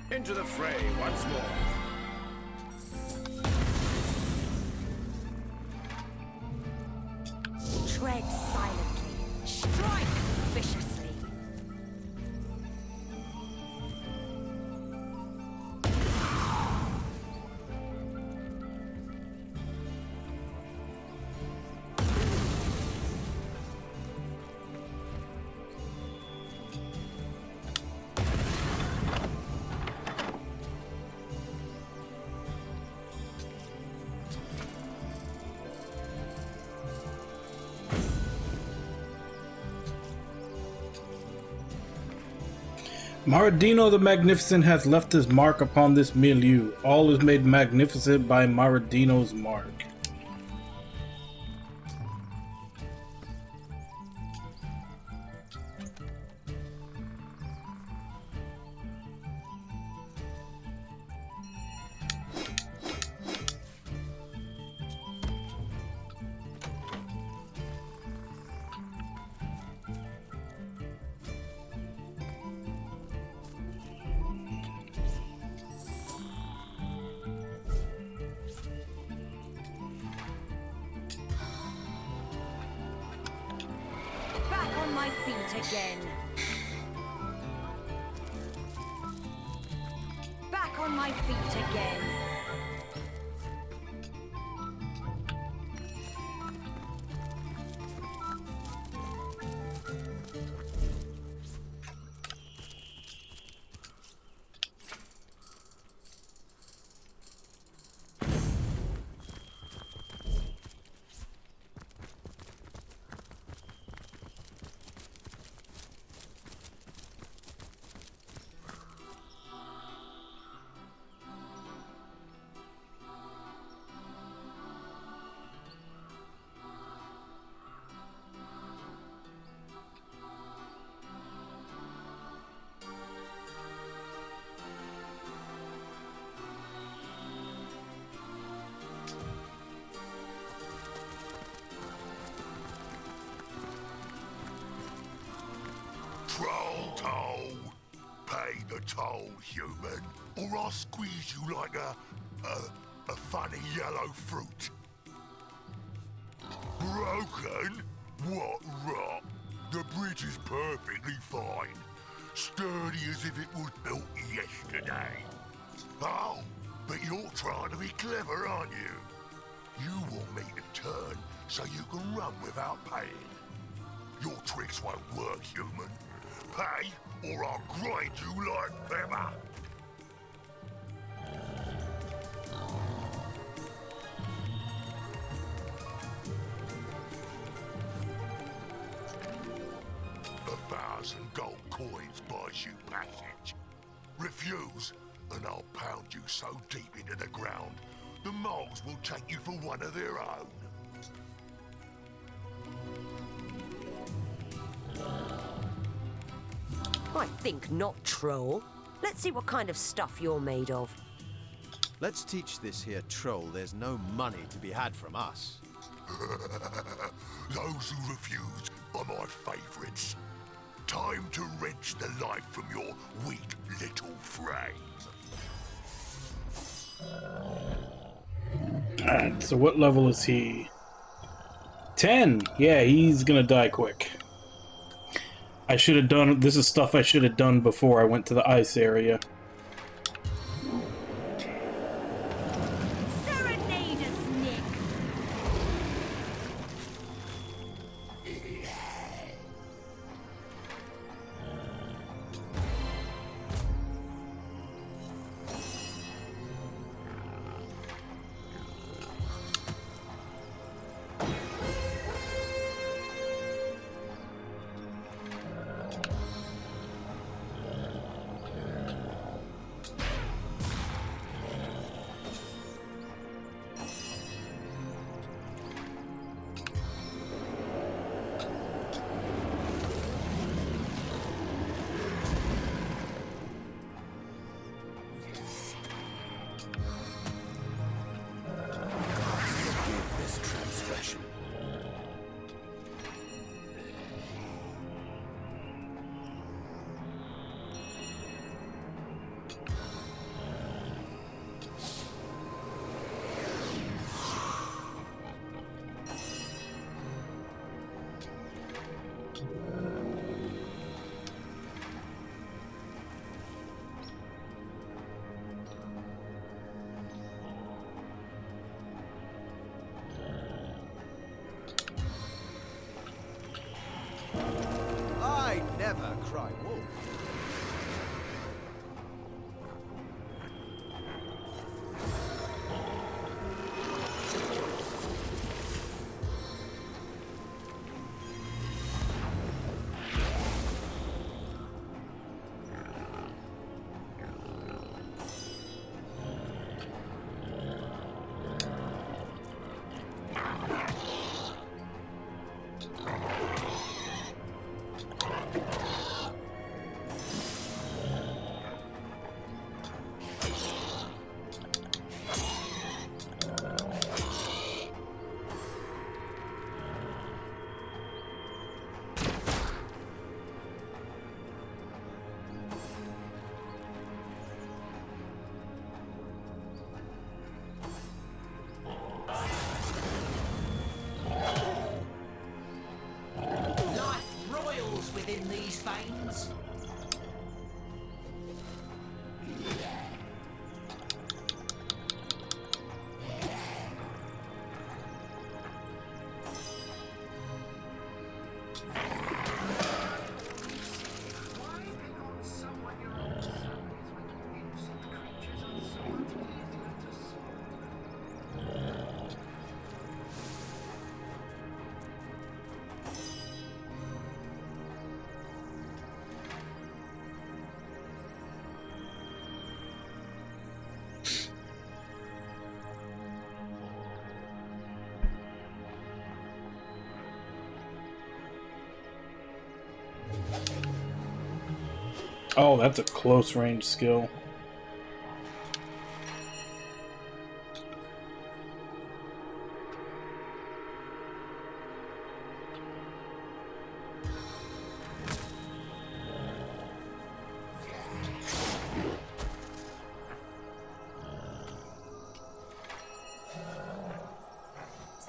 Into the fray once more. Tread silently. Strike viciously. Maradino the Magnificent has left his mark upon this milieu. All is made magnificent by Maradino's mark. Back on my feet again. Back on my feet again. Troll toll. Pay the toll, human, or I'll squeeze you like a funny yellow fruit. Broken? What rot? The bridge is perfectly fine. Sturdy as if it was built yesterday. Oh, but you're trying to be clever, aren't you? You want me to turn so you can run without paying. Your tricks won't work, human. Pay, or I'll grind you like pepper. $1,000 gold coins buys you passage. Refuse, and I'll pound you so deep into the ground, the moles will take you for one of their own. I think not, troll. Let's see what kind of stuff you're made of. Let's teach this here troll there's no money to be had from us. Those who refuse are my favorites. Time to wrench the life from your weak little frame. Alright, so what level is he? 10! Yeah, he's gonna die quick. I should have done... This is stuff I should have done before I went to the ice area. Serenade us, Nick! cry wolf. Within these veins. Oh, that's a close range skill.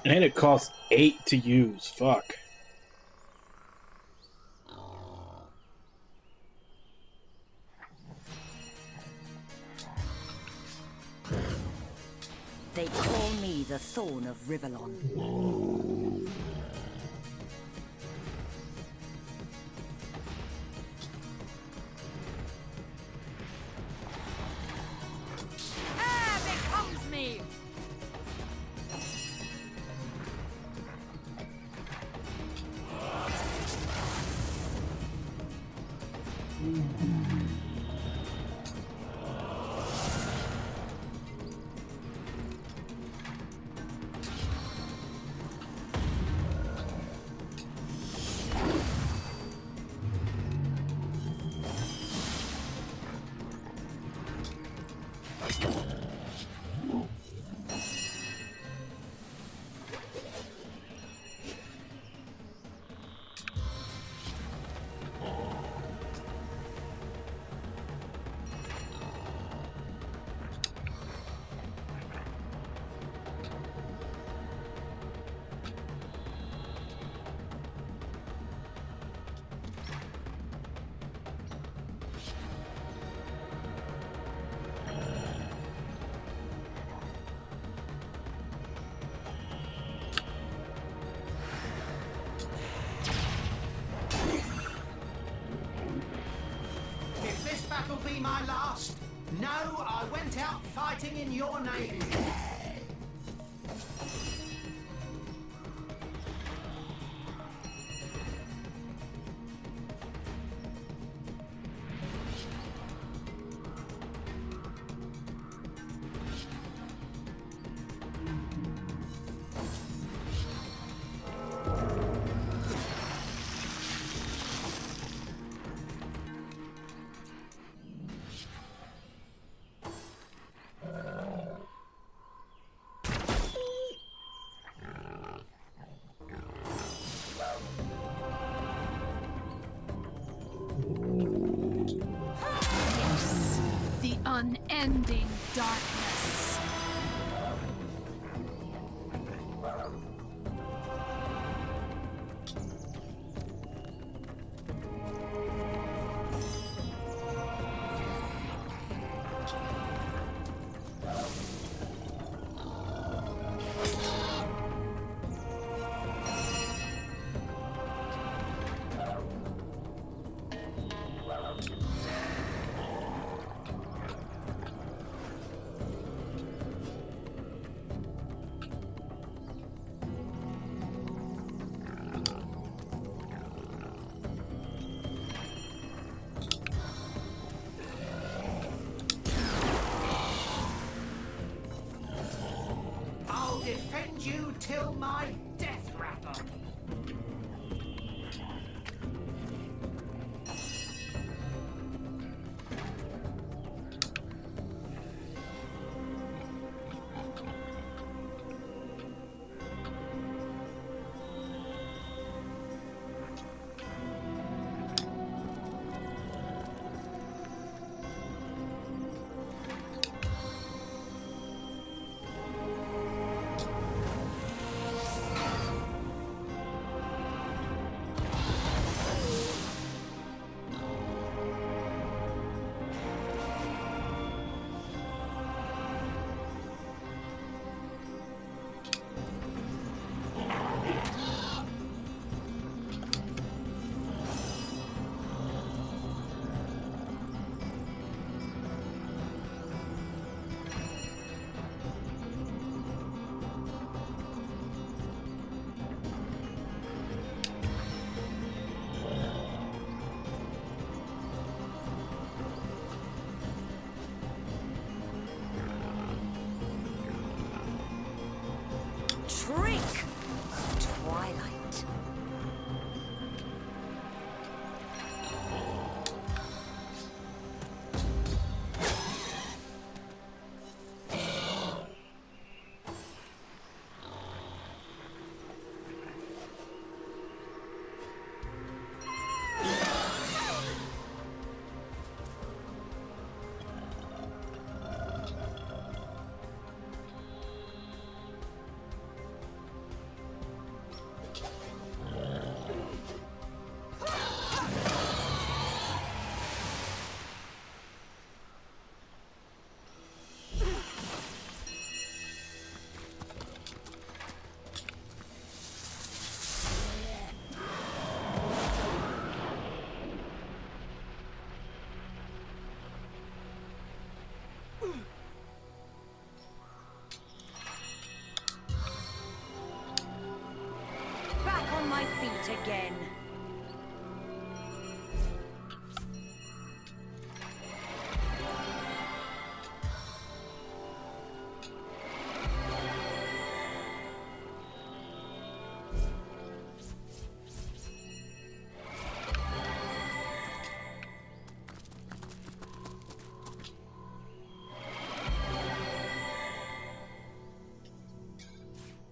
And it costs 8 to use. Fuck. They call me the Thorn of Rivellon. Ah, becomes me! If this battle be my last, know I went out fighting in your name. Yes, the unending darkness. you till my death rattle. Trick of Twilight. Back on my feet again.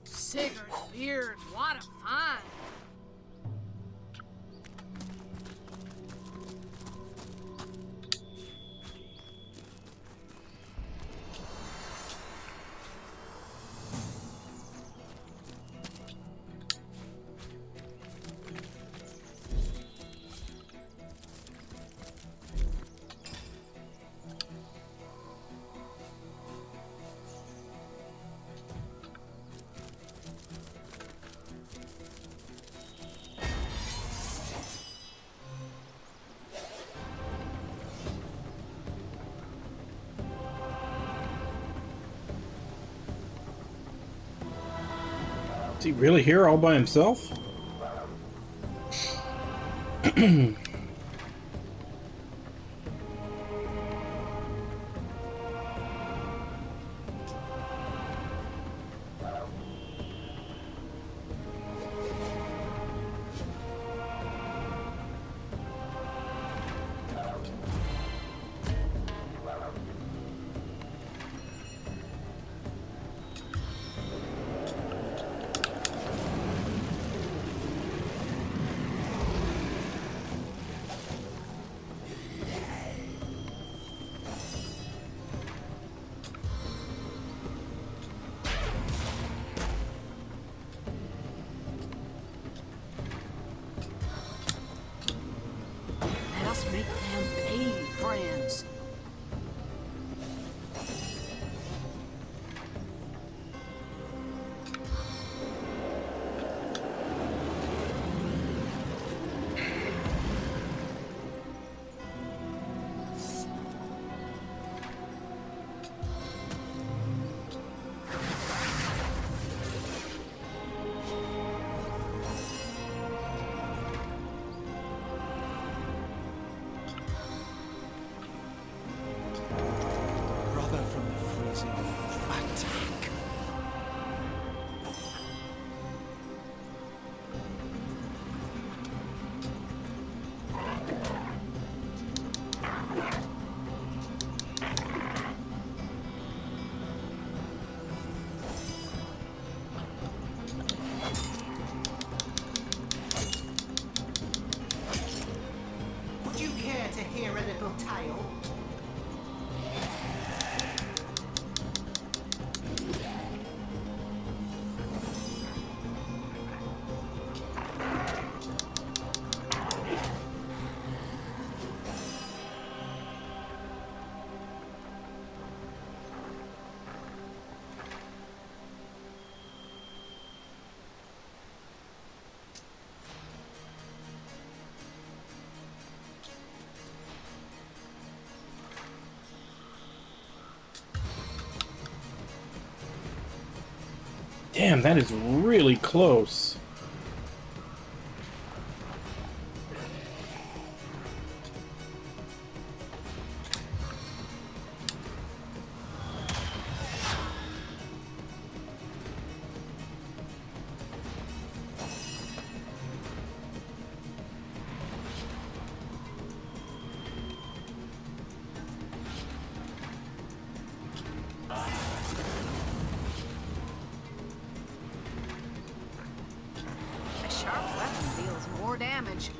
Sigurd's beard, what a find! Is he really here all by himself? Damn, that is really close. A sharp weapon deals more damage.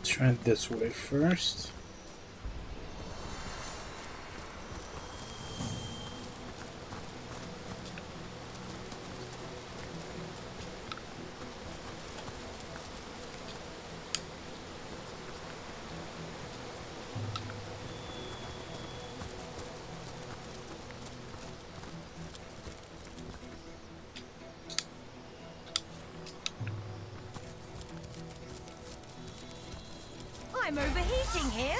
Try it this way first. I'm overheating here.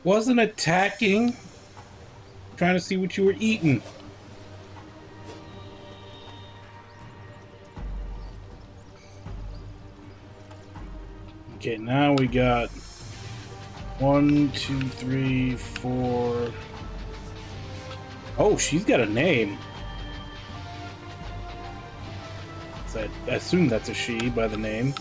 Wasn't attacking. Trying to see what you were eating. Okay, now we got 1, 2, 3, 4. Oh, she's got a name. So I assume that's a she by the name.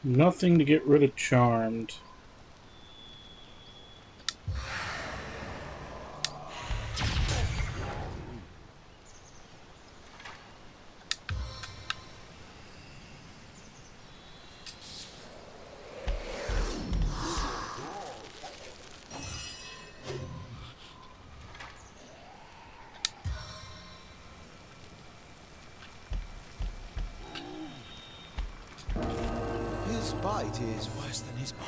Nothing to get rid of Charmed. His bite is worse than his bark.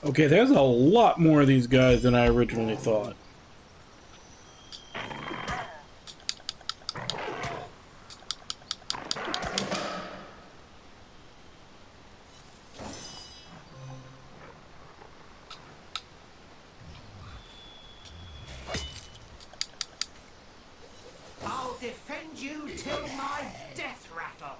Okay, there's a lot more of these guys than I originally thought. I'll defend you till my death rattle.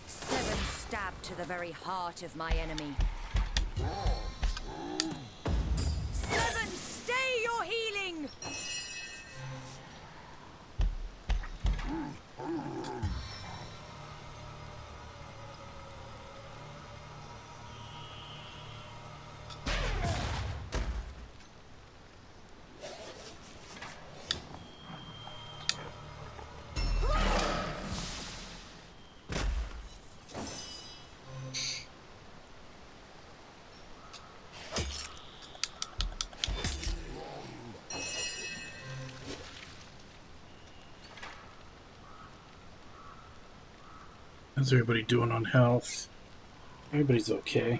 Seven stabbed to the very heart of my enemy. Seven, stay your healing! How's everybody doing on health? Everybody's okay.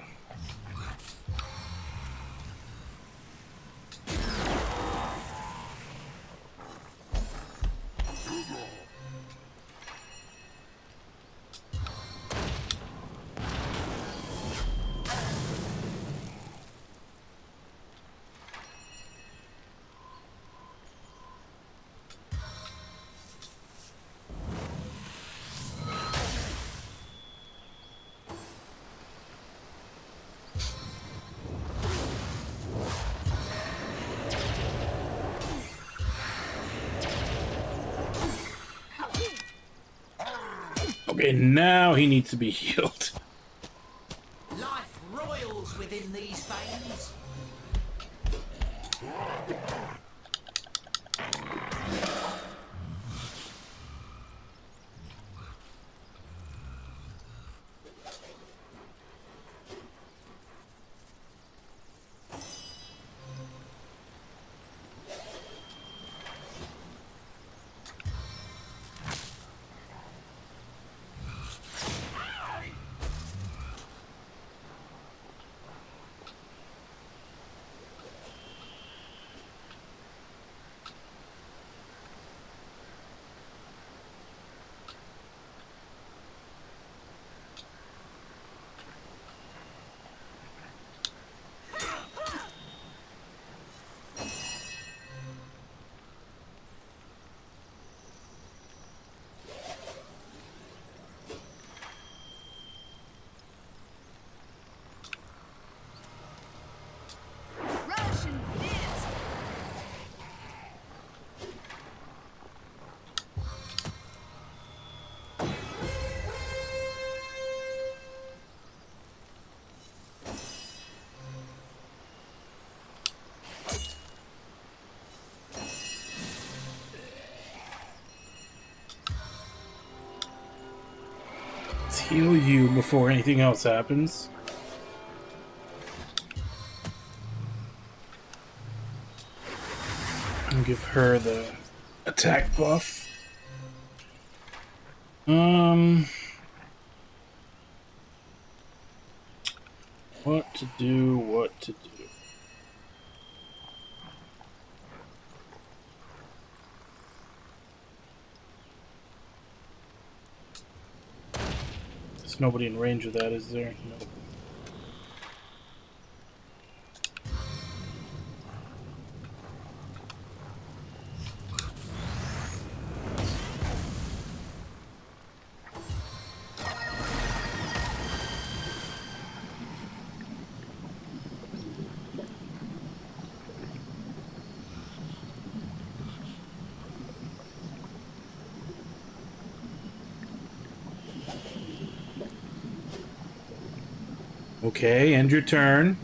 Okay, now he needs to be healed. Life roils within these veins. Russian fist! Let's heal you before anything else happens. And give her the attack buff. What to do, what to do. There's nobody in range of that, is there? No. Okay, end your turn.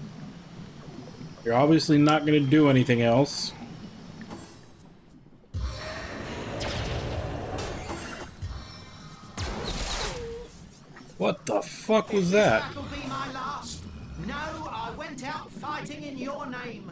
You're obviously not going to do anything else. What the fuck was that? That'll be my last. No, I went out fighting in your name.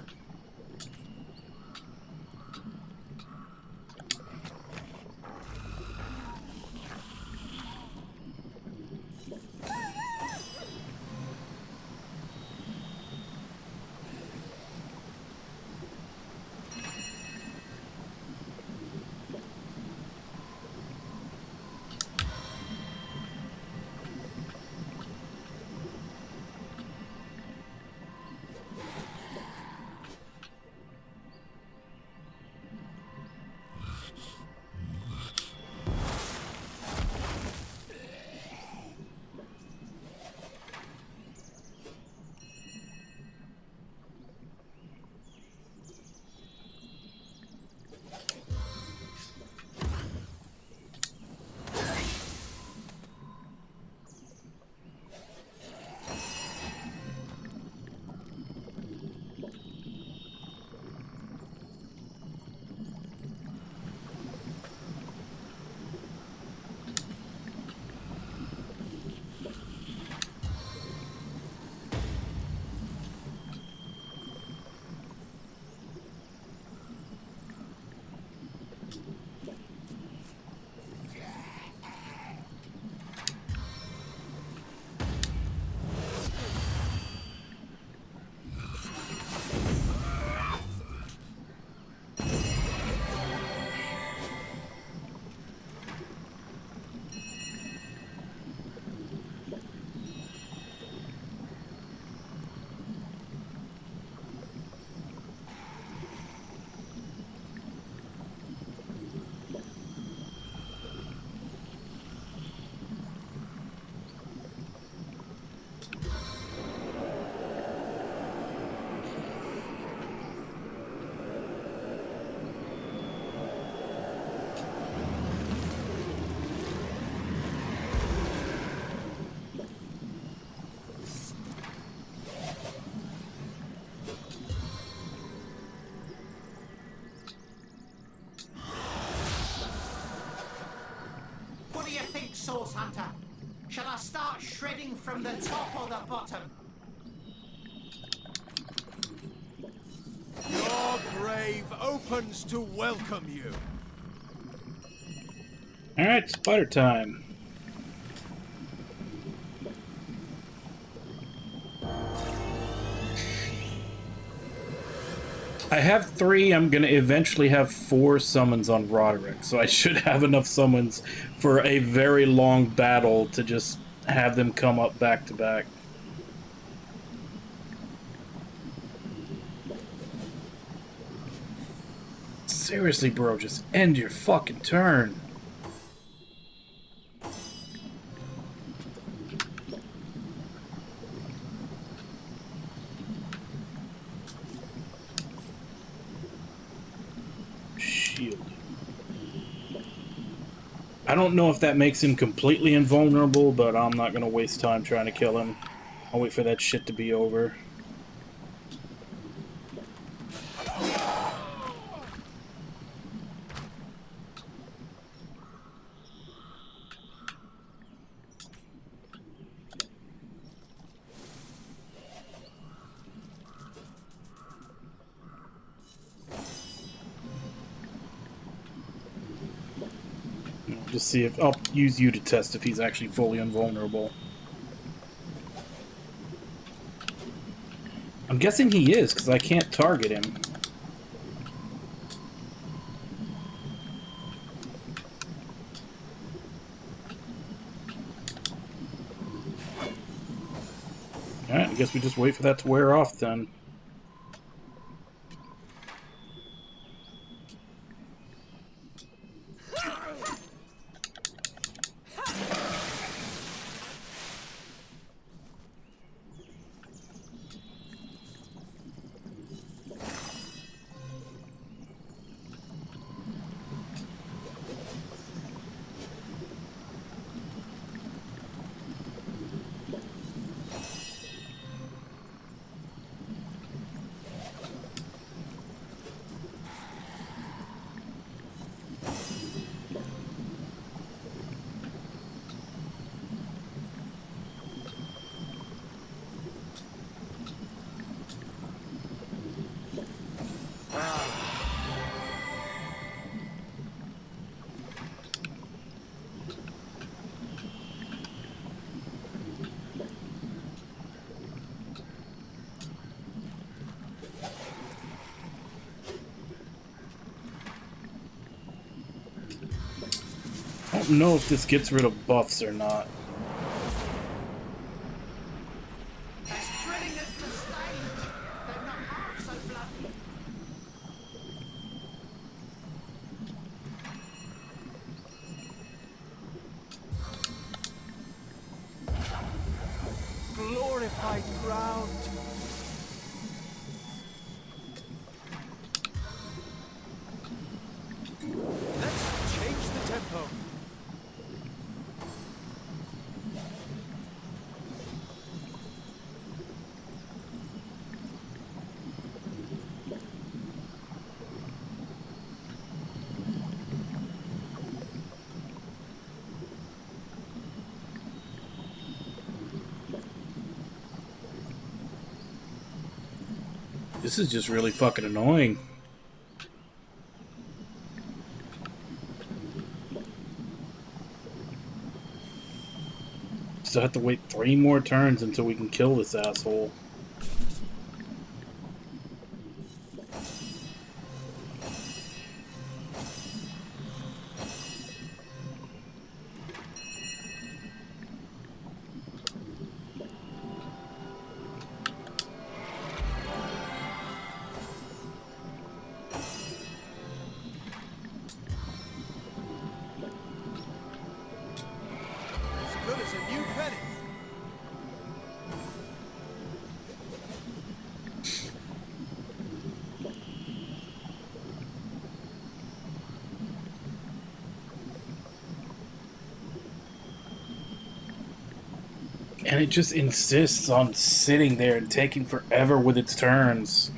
What do you think, Source Hunter? Shall I start shredding from the top or the bottom? Your grave opens to welcome you. Alright, spider time. I have 3. I'm going to eventually have 4 summons on Roderick, so I should have enough summons for a very long battle to just have them come up back to back. Seriously, bro, just end your fucking turn. I don't know if that makes him completely invulnerable, but I'm not going to waste time trying to kill him. I'll wait for that shit to be over. Just see if I'll use you to test if he's actually fully invulnerable. I'm guessing he is, because I can't target him. Alright, I guess we just wait for that to wear off then. know if this gets rid of buffs or not. Glorified ground. Let's change the tempo. This is just really fucking annoying. Still have to wait 3 more turns until we can kill this asshole. As good as a new penny. And it just insists on sitting there and taking forever with its turns.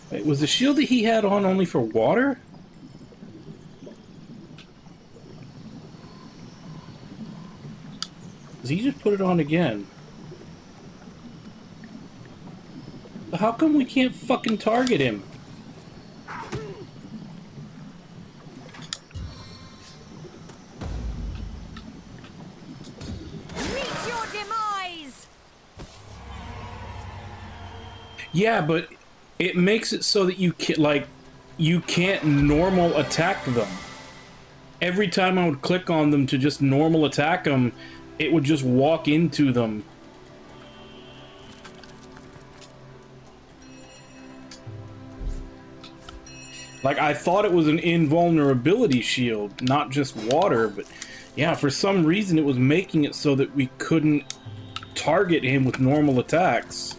Wait, was the shield that he had on only for water? Does he just put it on again? How come we can't fucking target him? Meet your demise! Yeah, but it makes it so that you can't normal attack them. Every time I would click on them to just normal attack them, it would just walk into them. Like, I thought it was an invulnerability shield, not just water, but yeah, for some reason it was making it so that we couldn't target him with normal attacks.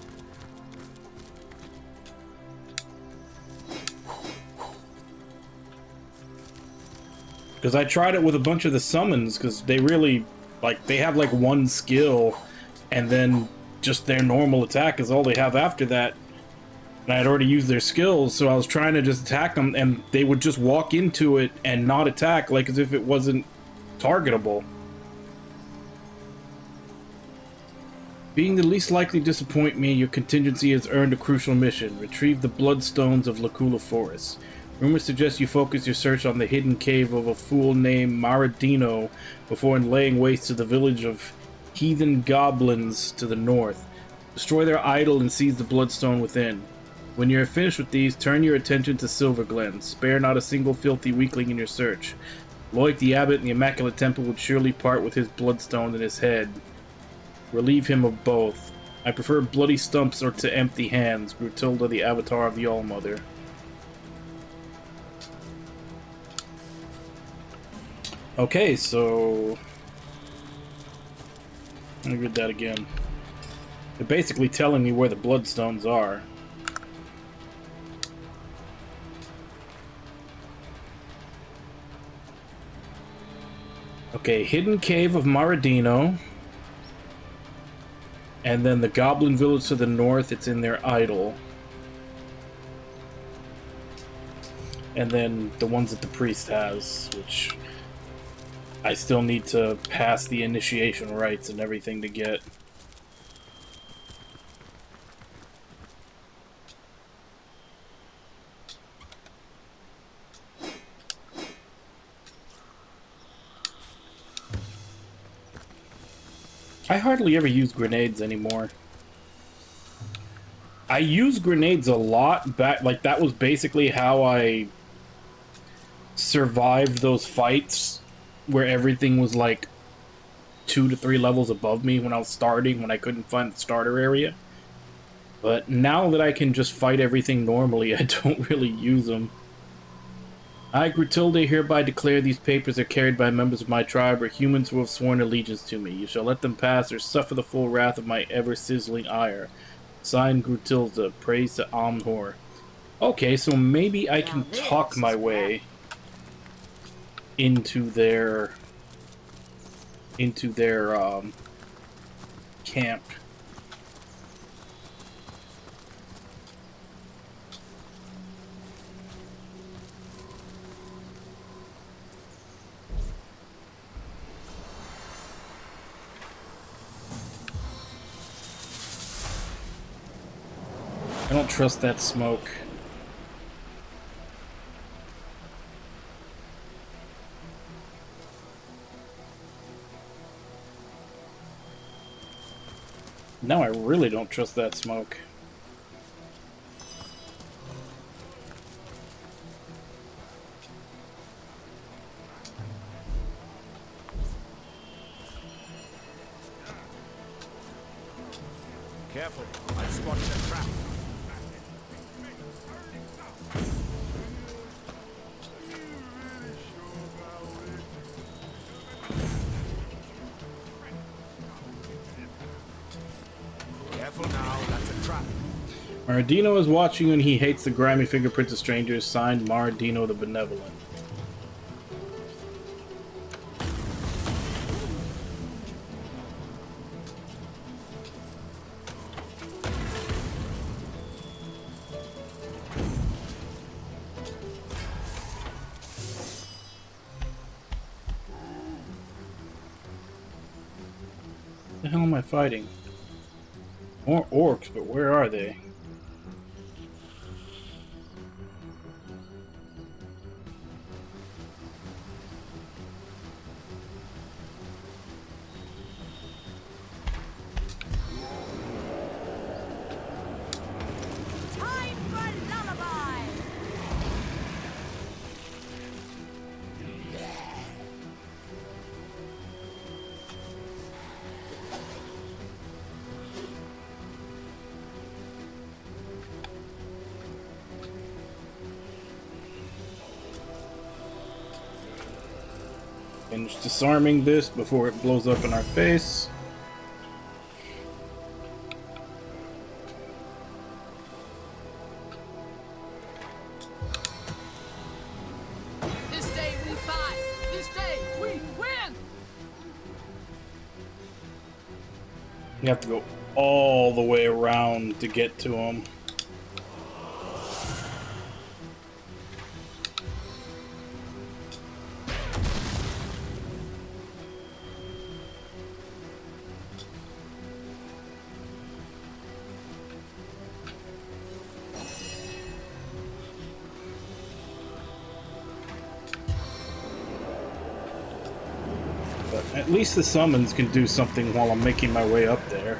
Because I tried it with a bunch of the summons, because they really, like, they have like one skill, and then just their normal attack is all they have after that. And I had already used their skills, so I was trying to just attack them, and they would just walk into it and not attack, like as if it wasn't targetable. Being the least likely to disappoint me, your contingency has earned a crucial mission. Retrieve the bloodstones of Lacula Forest. Rumors suggest you focus your search on the hidden cave of a fool named Maradino before laying waste to the village of heathen goblins to the north. Destroy their idol and seize the bloodstone within. When you are finished with these, turn your attention to Silverglen. Spare not a single filthy weakling in your search. Loic the Abbot in the Immaculate Temple would surely part with his bloodstone and his head. Relieve him of both. I prefer bloody stumps or to empty hands. Grutilda, the Avatar of the Allmother. Okay, so... let me read that again. They're basically telling me where the bloodstones are. Okay, Hidden Cave of Maradino. And then the Goblin Village to the north, it's in their idol. And then the ones that the priest has, which I still need to pass the initiation rites and everything to get. I hardly ever use grenades anymore. I use grenades a lot back, like that was basically how I survived those fights where everything was like 2 to 3 levels above me when I was starting, when I couldn't find the starter area. But now that I can just fight everything normally, I don't really use them. I, Grutilde, hereby declare these papers are carried by members of my tribe or humans who have sworn allegiance to me. You shall let them pass or suffer the full wrath of my ever-sizzling ire. Signed, Grutilde. Praise to Amnhor. Okay, so maybe I can talk my way into their camp. I don't trust that smoke. Now I really don't trust that smoke. Careful, I spotted a trap. Careful now, that's a trap. Maradino is watching you and he hates the grimy fingerprints of strangers. Signed, Maradino the Benevolent. What the hell am I fighting? More orcs, but where are they? Time for lullaby! Finish disarming this before it blows up in our face. This day we fight. This day we win. You have to go all the way around to get to them. But at least the summons can do something while I'm making my way up there.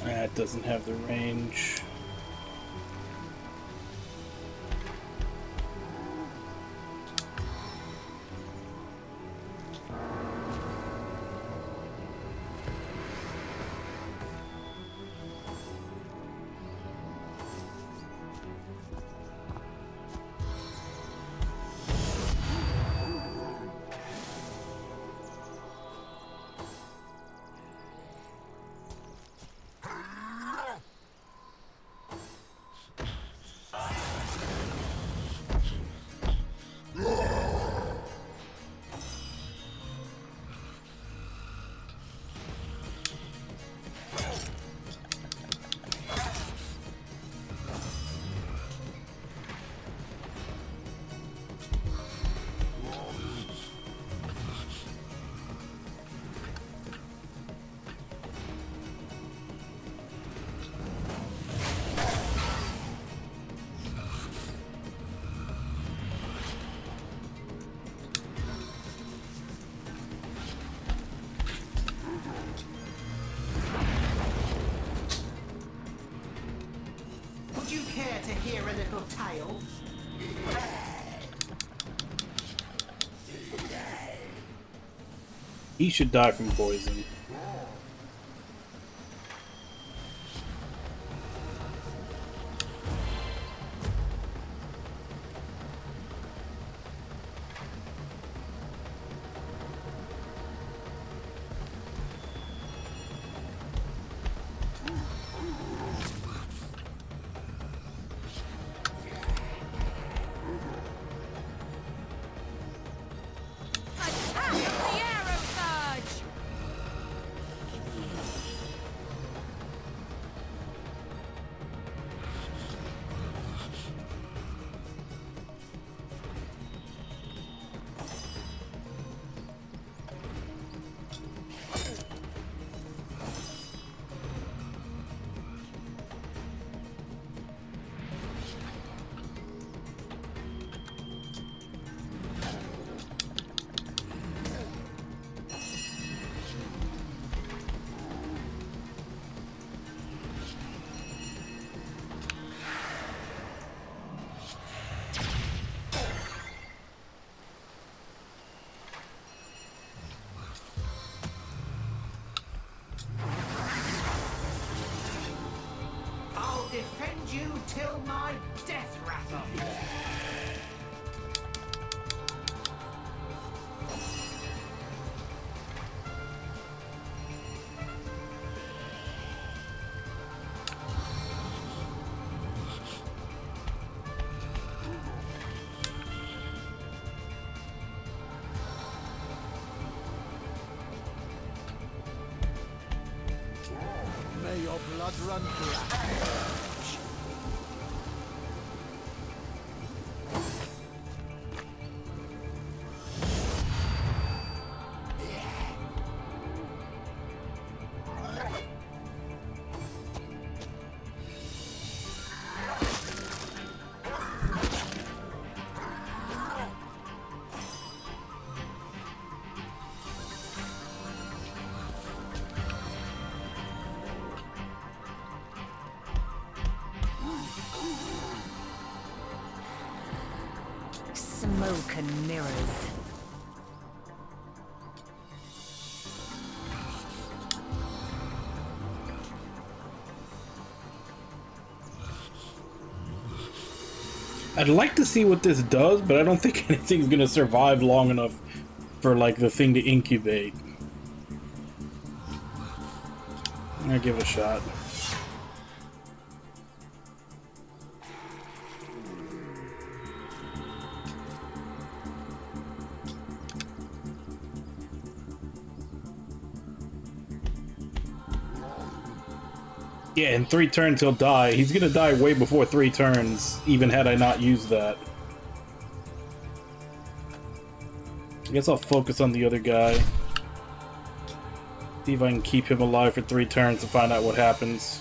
That doesn't have the range. little tail. He should die from poison. I'll defend you till my death rattle. May your blood run black. Smoke and mirrors. I'd like to see what this does, but I don't think anything's gonna survive long enough for like the thing to incubate. I'll give it a shot. Yeah, in 3 turns he'll die. He's gonna die way before 3 turns, even had I not used that. I guess I'll focus on the other guy. See if I can keep him alive for 3 turns to find out what happens.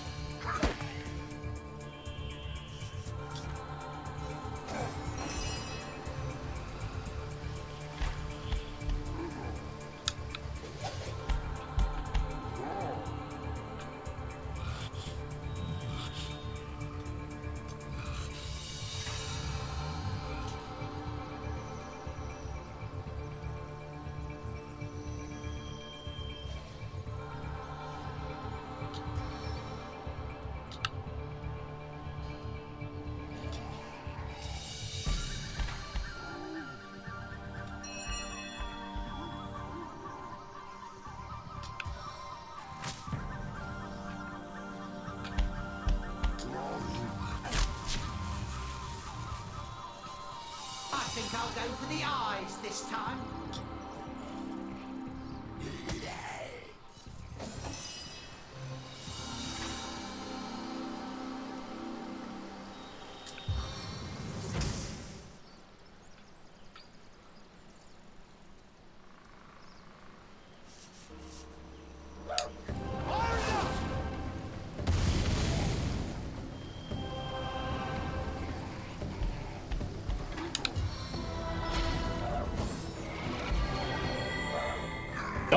I think I'll go for the eyes this time.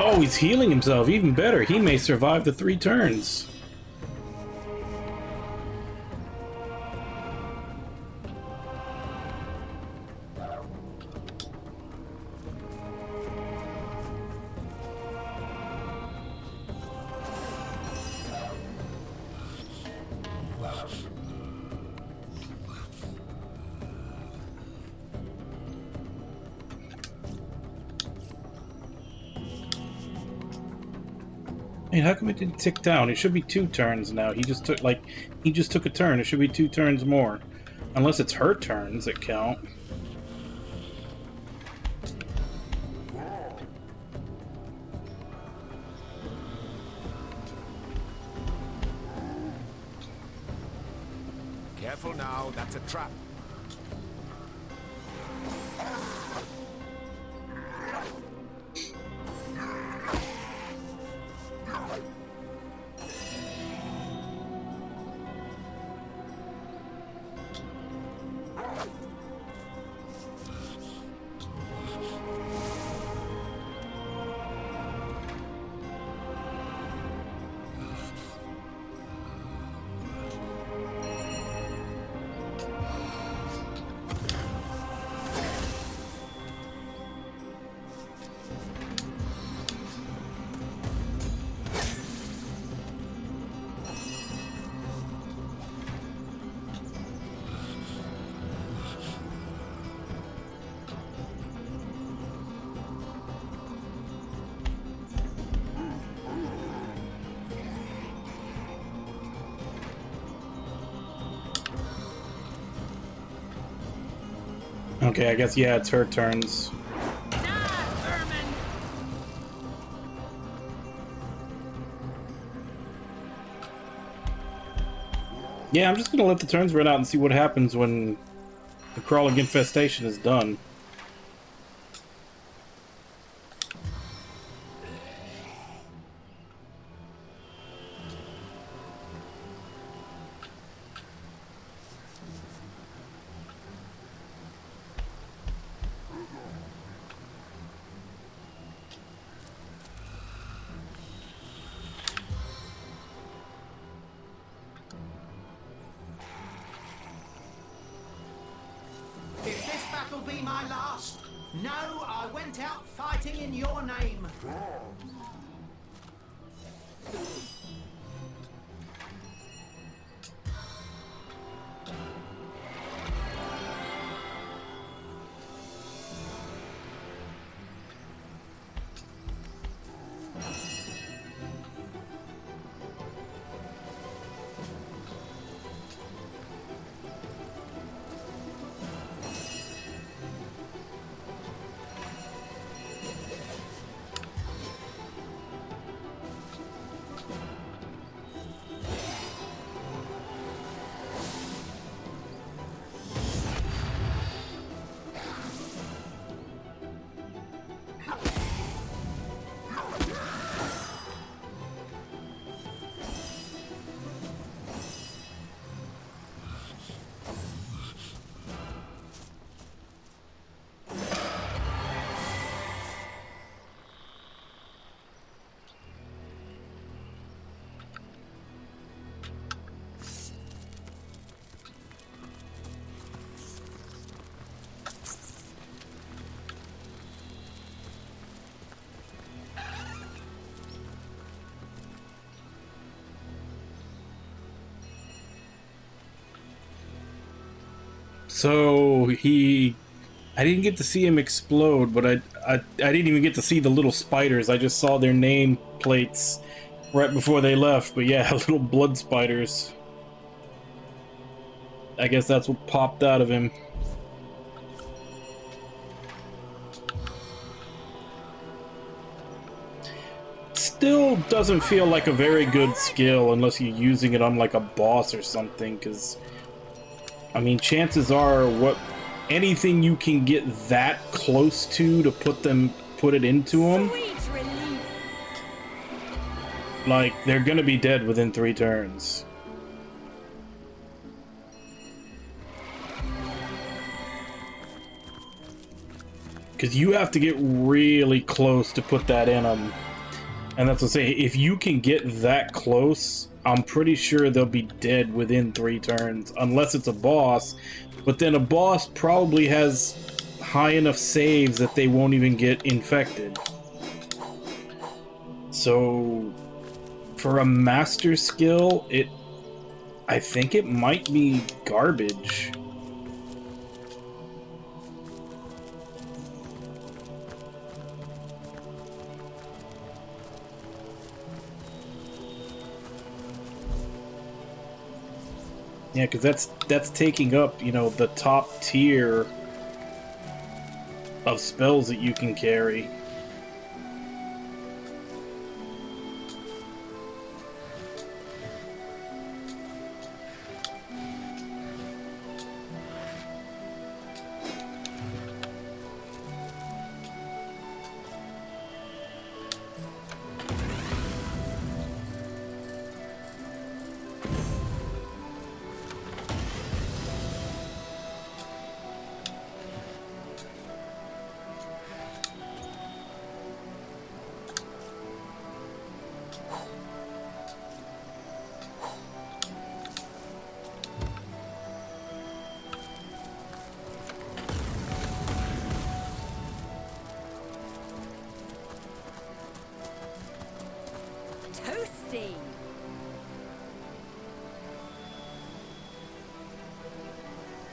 Oh, he's healing himself. Even better. He may survive the 3 turns. Hey, how come it didn't tick down? It should be 2 turns now. He just took a turn. It should be 2 turns more. Unless it's her turns that count. Careful now, that's a trap. Okay, I guess, yeah, it's her turns. Yeah, I'm just gonna let the turns run out and see what happens when the crawling infestation is done. If this battle be my last, know I went out fighting in your name. So I didn't get to see him explode, but I didn't even get to see the little spiders. I just saw their name plates right before they left. But yeah, little blood spiders. I guess that's what popped out of him. Still doesn't feel like a very good skill unless you're using it on like a boss or something, because I mean, chances are anything you can get that close to put it into them, like, they're gonna be dead within 3 turns. Because you have to get really close to put that in them. And that's what I say, if you can get that close, I'm pretty sure they'll be dead within 3 turns, unless it's a boss. But then a boss probably has high enough saves that they won't even get infected. So, for a master skill, I think it might be garbage. Yeah, because that's taking up, you know, the top tier of spells that you can carry. Toasty.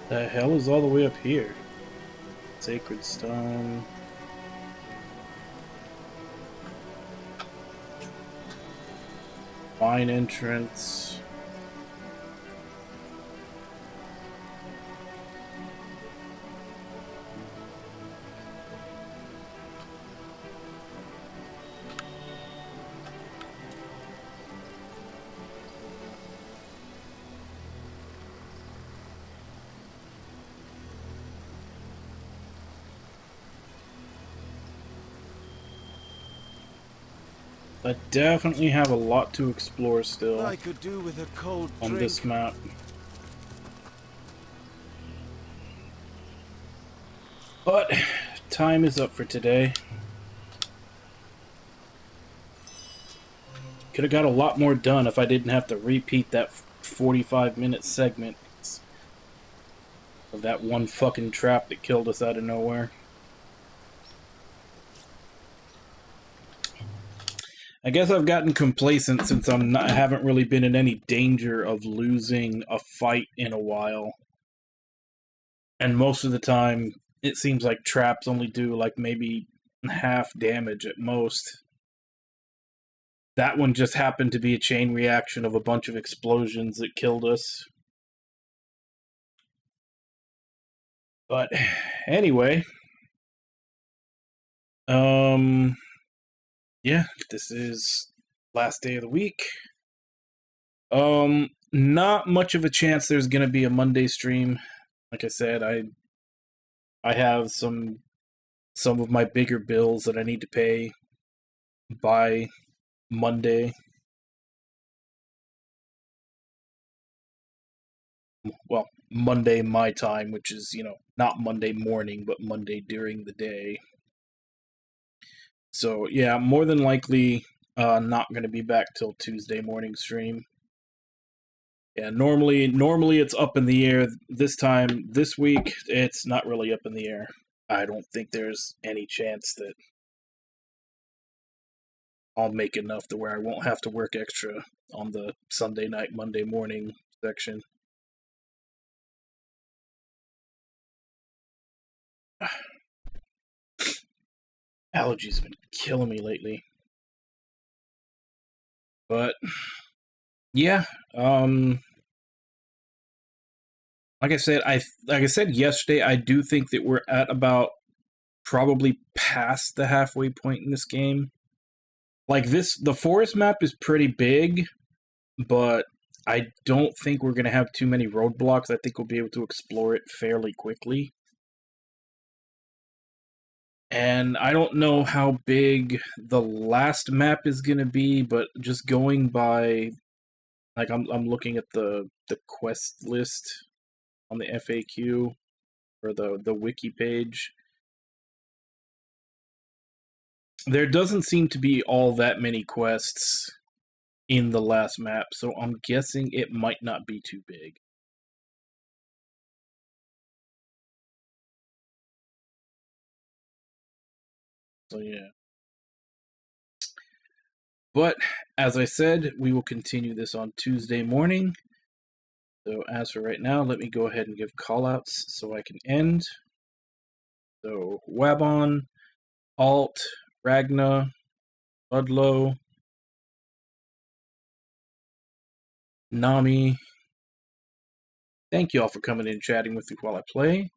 The hell is all the way up here? Sacred Stone. Vine entrance. I definitely have a lot to explore still. I could do with a cold on drink. this map. But time is up for today. Could have got a lot more done if I didn't have to repeat that 45-minute segment of that one fucking trap that killed us out of nowhere. I guess I've gotten complacent since I haven't really been in any danger of losing a fight in a while. And most of the time, it seems like traps only do like maybe half damage at most. That one just happened to be a chain reaction of a bunch of explosions that killed us. But anyway, yeah, this is last day of the week. Not much of a chance there's gonna be a Monday stream. Like I said, I have some of my bigger bills that I need to pay by Monday. Well, Monday my time, which is, you know, not Monday morning, but Monday during the day. So, yeah, more than likely not going to be back till Tuesday morning stream. Yeah, normally it's up in the air. This week, it's not really up in the air. I don't think there's any chance that I'll make enough to where I won't have to work extra on the Sunday night, Monday morning section. Allergies have been killing me lately. But yeah, like I said yesterday, I do think that we're at about probably past the halfway point in this game. Like the forest map is pretty big, but I don't think we're going to have too many roadblocks. I think we'll be able to explore it fairly quickly. And I don't know how big the last map is going to be, but just going by, like, I'm looking at the quest list on the FAQ or the wiki page. There doesn't seem to be all that many quests in the last map, so I'm guessing it might not be too big. So yeah. But, as I said, we will continue this on Tuesday morning. So as for right now, let me go ahead and give callouts so I can end. So, Wabon, Alt, Ragna, Ludlow, Nami, Thank you all for coming in and chatting with me while I play.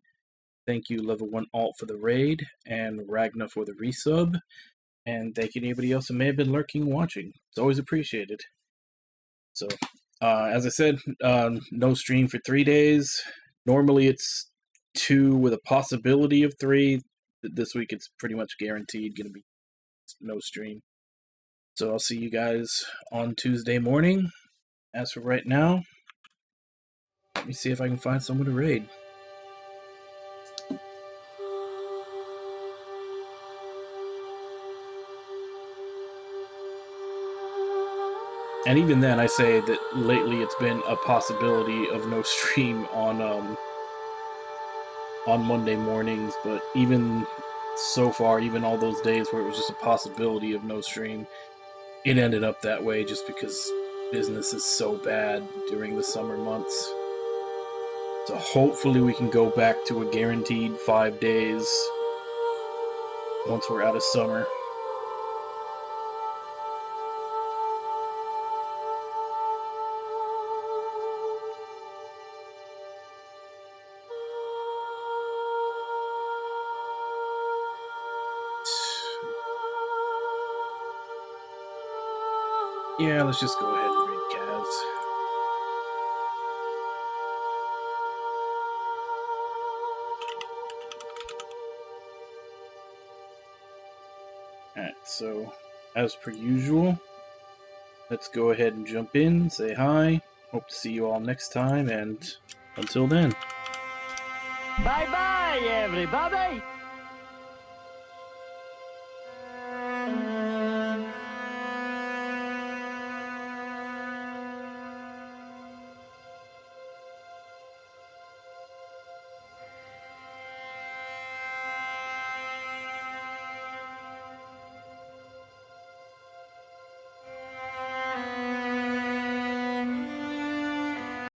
Thank you, Level 1 Alt, for the raid, and Ragna for the resub. And thank you to anybody else who may have been lurking and watching. It's always appreciated. So, as I said, no stream for 3 days. Normally it's 2 with a possibility of 3. This week it's pretty much guaranteed going to be no stream. So I'll see you guys on Tuesday morning. As for right now, let me see if I can find someone to raid. And even then, I say that lately it's been a possibility of no stream on Monday mornings, but even so far, even all those days where it was just a possibility of no stream, it ended up that way just because business is so bad during the summer months. So hopefully we can go back to a guaranteed 5 days once we're out of summer. Yeah, let's just go ahead and read Kaz. Alright, so as per usual, let's go ahead and jump in, say hi. Hope to see you all next time, and until then. Bye-bye, everybody!